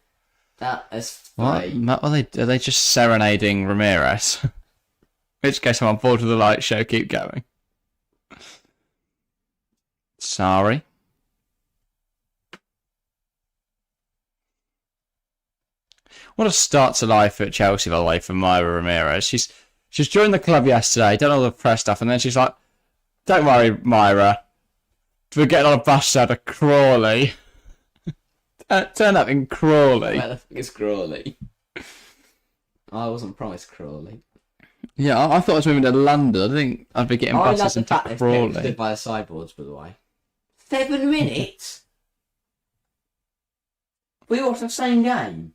That is three. What are they just serenading Ramirez? In which case I'm on board with the light show. Keep going. Sorry. What a start to life at Chelsea, by the way, for Mayra Ramirez. She's joined the club yesterday, done all the press stuff, and then she's like, "Don't worry, Mayra. We're getting on a bus out of Crawley. Turn up in Crawley." Where the fuck is Crawley? I wasn't promised Crawley. Yeah, I thought I was moving to London. I think I'd be getting buses into Crawley. Stood by the sideboards, by the way. 7 minutes? We watched the same game.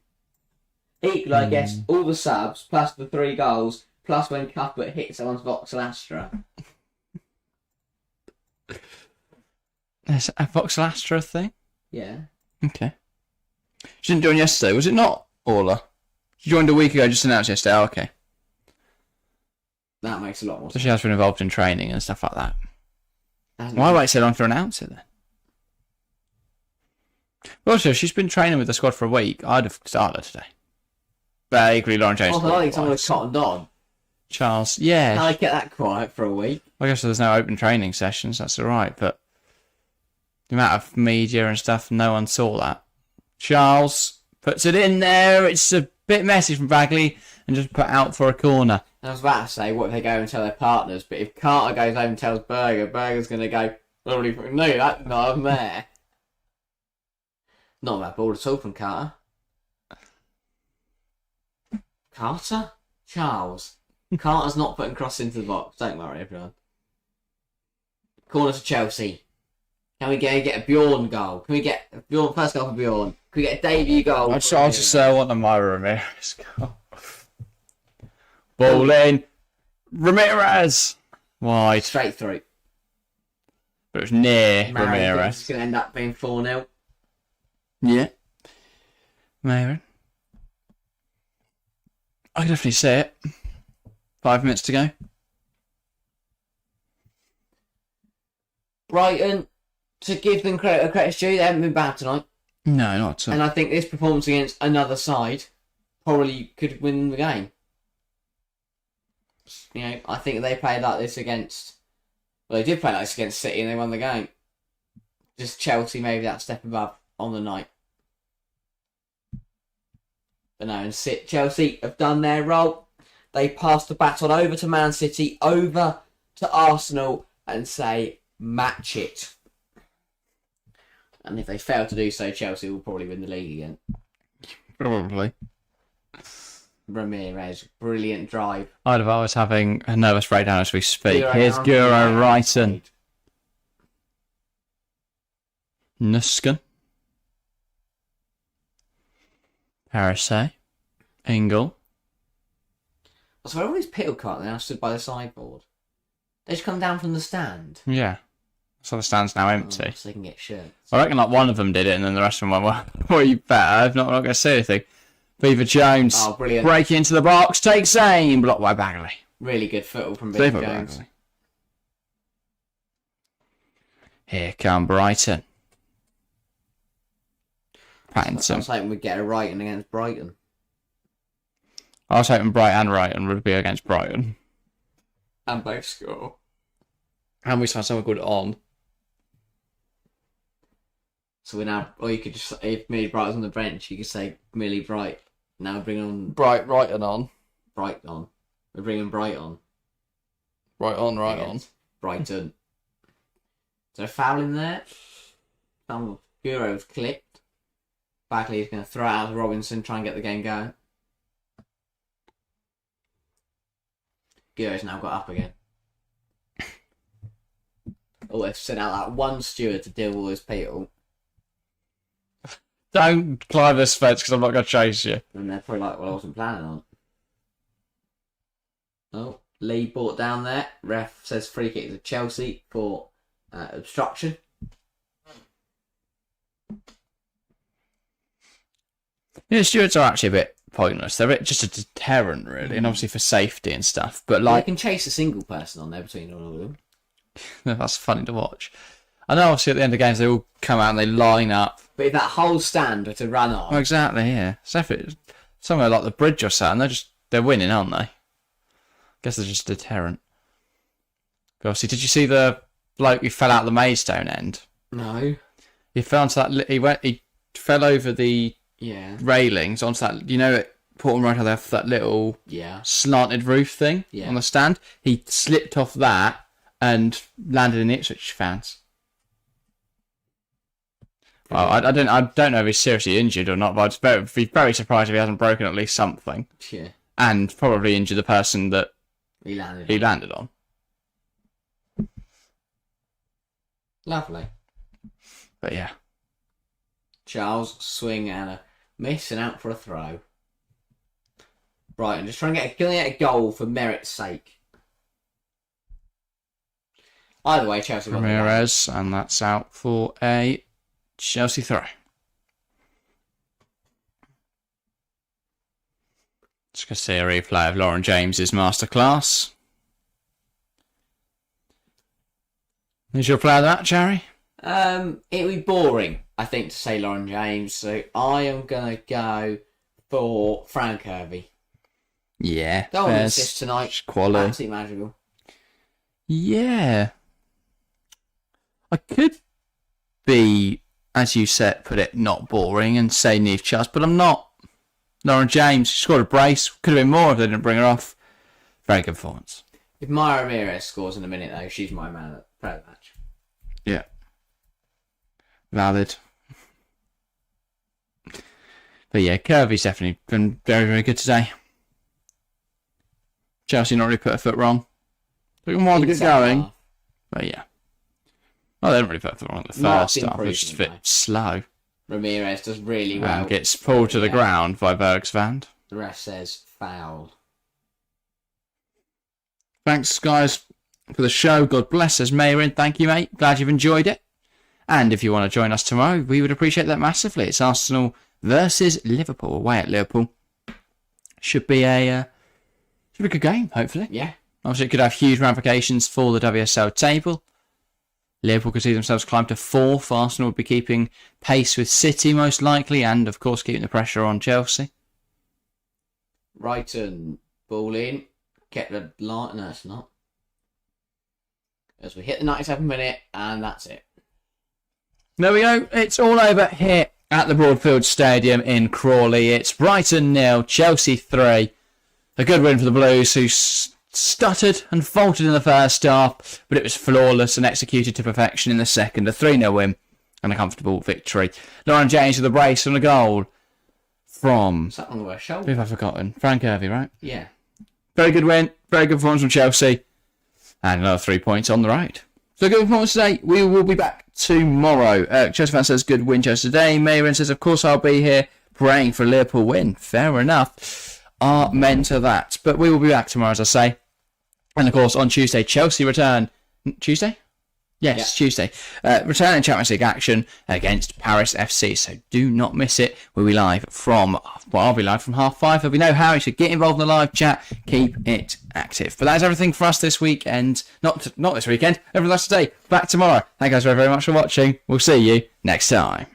Equal, I guess, all the subs, plus the 3 goals, plus when Cuthbert hit someone's Voxel Astra. There's a Voxel Astra thing? Yeah. Okay. She didn't join yesterday, was it not, Orla? She joined a week ago, just announced yesterday. Oh, okay. That makes a lot more So sense. she has been involved in training and stuff like that. Why wait so long to announce it then? Also, she's been training with the squad for a week. I'd have started today. But equally, Lauren James. I think someone was cottoned on. Charles, yeah. Can I get that quiet for a week? I guess there's no open training sessions, that's alright, but the amount of media and stuff, no one saw that. Charles puts it in there, it's a bit messy from Bagley, and just put out for a corner. I was about to say, what if they go and tell their partners? But if Carter goes home and tells Berger's going to go, I don't really know that, no, I'm there. Not that ball at all from Carter. Carter? Charles. Carter's not putting cross into the box. Don't worry, everyone. Corner to Chelsea. Can we get a Bjorn goal? Can we get a Bjorn, first goal for Bjorn? Can we get a debut goal? I'll just say I want a Mayra Ramirez goal. Ball in. Ramirez! Wide. Straight through. But it was near Ramirez. It's Ramirez. going to end up being 4-0. Yeah. Mayra. I can definitely see it. 5 minutes to go. Brighton, to give them credit's due, they haven't been bad tonight. No, not at all. And I think this performance against another side probably could win the game. You know, I think they played like this against... Well, they did play like this against City and they won the game. Just Chelsea maybe that step above on the night. But no, and Chelsea have done their role. They pass the baton over to Man City, over to Arsenal, and say, match it. And if they fail to do so, Chelsea will probably win the league again. Probably. Ramirez, brilliant drive. I was having a nervous breakdown as we speak. Guro Here's down. Guro Wrighton. Nusken. Parasay. Ingle. So all these piddle cart now stood by the sideboard. They just come down from the stand. Yeah. So the stand's now empty. So they can get shirts. I reckon like one of them did it and then the rest of them went, well, you better. I'm not going to say anything. Beaver Jones. Oh, brilliant. Breaking into the box. Takes aim. Blocked by Bagley. Really good football from Beaver Super Jones. Bagley. Here come Brighton. I was Pattinson. hoping we'd get a Brighton against Brighton. I was hoping Bright and Wrighton would be against Brighton. And both score. And we saw someone called On. So we're now... Or you could just... If Millie Bright was on the bench, you could say Millie Bright. Now bring on Bright and On. Bright on. We're bringing Bright on. Right on, right on. Against Brighton. So foul in there. Some Guro's clipped. Bagley's going to throw it out to Robinson, try and get the game going. Guro's now got up again. Oh, they've sent out that one steward to deal with all those people. Don't climb this fence because I'm not going to chase you. And they're probably like, well, I wasn't planning on. Oh, Lee brought down there. Ref says free kick to Chelsea for obstruction. Yeah, stewards are actually a bit pointless. They're just a deterrent, really, and obviously for safety and stuff. But Well, like, they can chase a single person on there between all of them. that's funny to watch. I know, obviously, at the end of games, they all come out and they line up. But if that whole stand were to run on, Oh, exactly, yeah. So if it's somewhere like the bridge or something, they're winning, aren't they? I guess they're just a deterrent. But obviously, did you see the bloke who fell out the Maidstone end? no, He fell onto that. He fell over the yeah, railings onto that. You know, at Portland Road, how they have that little yeah, slanted roof thing Yeah. on the stand. He slipped off that and landed in the Ipswich fans. Well, I don't know if he's seriously injured or not, but I'd be very surprised if he hasn't broken at least something, yeah. and probably injured the person that He landed. he landed on. Lovely. But yeah, Charles swing and a miss and out for a throw. Brighton just trying to get a goal for merit's sake. Either way, Chelsea got the game. Ramirez, and that's out for a Chelsea throw. Just going to see a replay of Lauren James's masterclass. Who's your player of the match, Harry? It would be boring, I think, to say Lauren James, so I am gonna go for Fran Kirby. Yeah. Goal and assist tonight. Quality. Absolutely magical. Yeah. I could be, as you said, put it, not boring and say Neve Chuss, but I'm not. Lauren James, she scored a brace. Could have been more if they didn't bring her off. Very good performance. If Mayra Ramirez scores in a minute, though, she's my player of the match. Yeah. Valid. But yeah, Kirby's definitely been very, very good today. Chelsea not really put a foot wrong. Took them a while to get going. But yeah. Well, they didn't really put a foot wrong at the Marked first half. It was just a bit improvement, slow. Ramirez does really well. And gets pulled to the ground by Bergsvand. The ref says foul. Thanks, guys, for the show. God bless us, Mayra. Thank you, mate. Glad you've enjoyed it. And if you want to join us tomorrow, we would appreciate that massively. It's Arsenal versus Liverpool away at Liverpool. Should be a good game, hopefully. Yeah. Obviously, it could have huge ramifications for the WSL table. Liverpool could see themselves climb to 4th. Arsenal would be keeping pace with City, most likely, and, of course, keeping the pressure on Chelsea. Brighton, ball in. Get the line. No, it's not. As we hit the 97th minute, and that's it. There we go. It's all over here at the Broadfield Stadium in Crawley. It's Brighton 0, Chelsea 3. A good win for the Blues, who stuttered and faltered in the first half, but it was flawless and executed to perfection in the second. A 3-0 win and a comfortable victory. Lauren James with a brace and a goal from... Is that on the worst shoulder? Who have I forgotten? Frank Irvie, right? Yeah. Very good win. Very good performance from Chelsea. And another 3 points on the road. So good performance today. We will be back tomorrow. Chelsea fan says good win Chelsea today. Mayra says, of course I'll be here praying for a Liverpool win. Fair enough. Amen to that. But we will be back tomorrow, as I say. And of course on Tuesday, Chelsea return. Tuesday? Yes, yeah. Tuesday. Return in Champions League action against Paris FC. So do not miss it. We'll be live from, well, I'll be live from 5:30. There'll be no Harry, so get involved in the live chat. Keep it active. But that's everything for us this weekend. Not this weekend. Everything else today. Back tomorrow. Thank you guys very, very much for watching. We'll see you next time.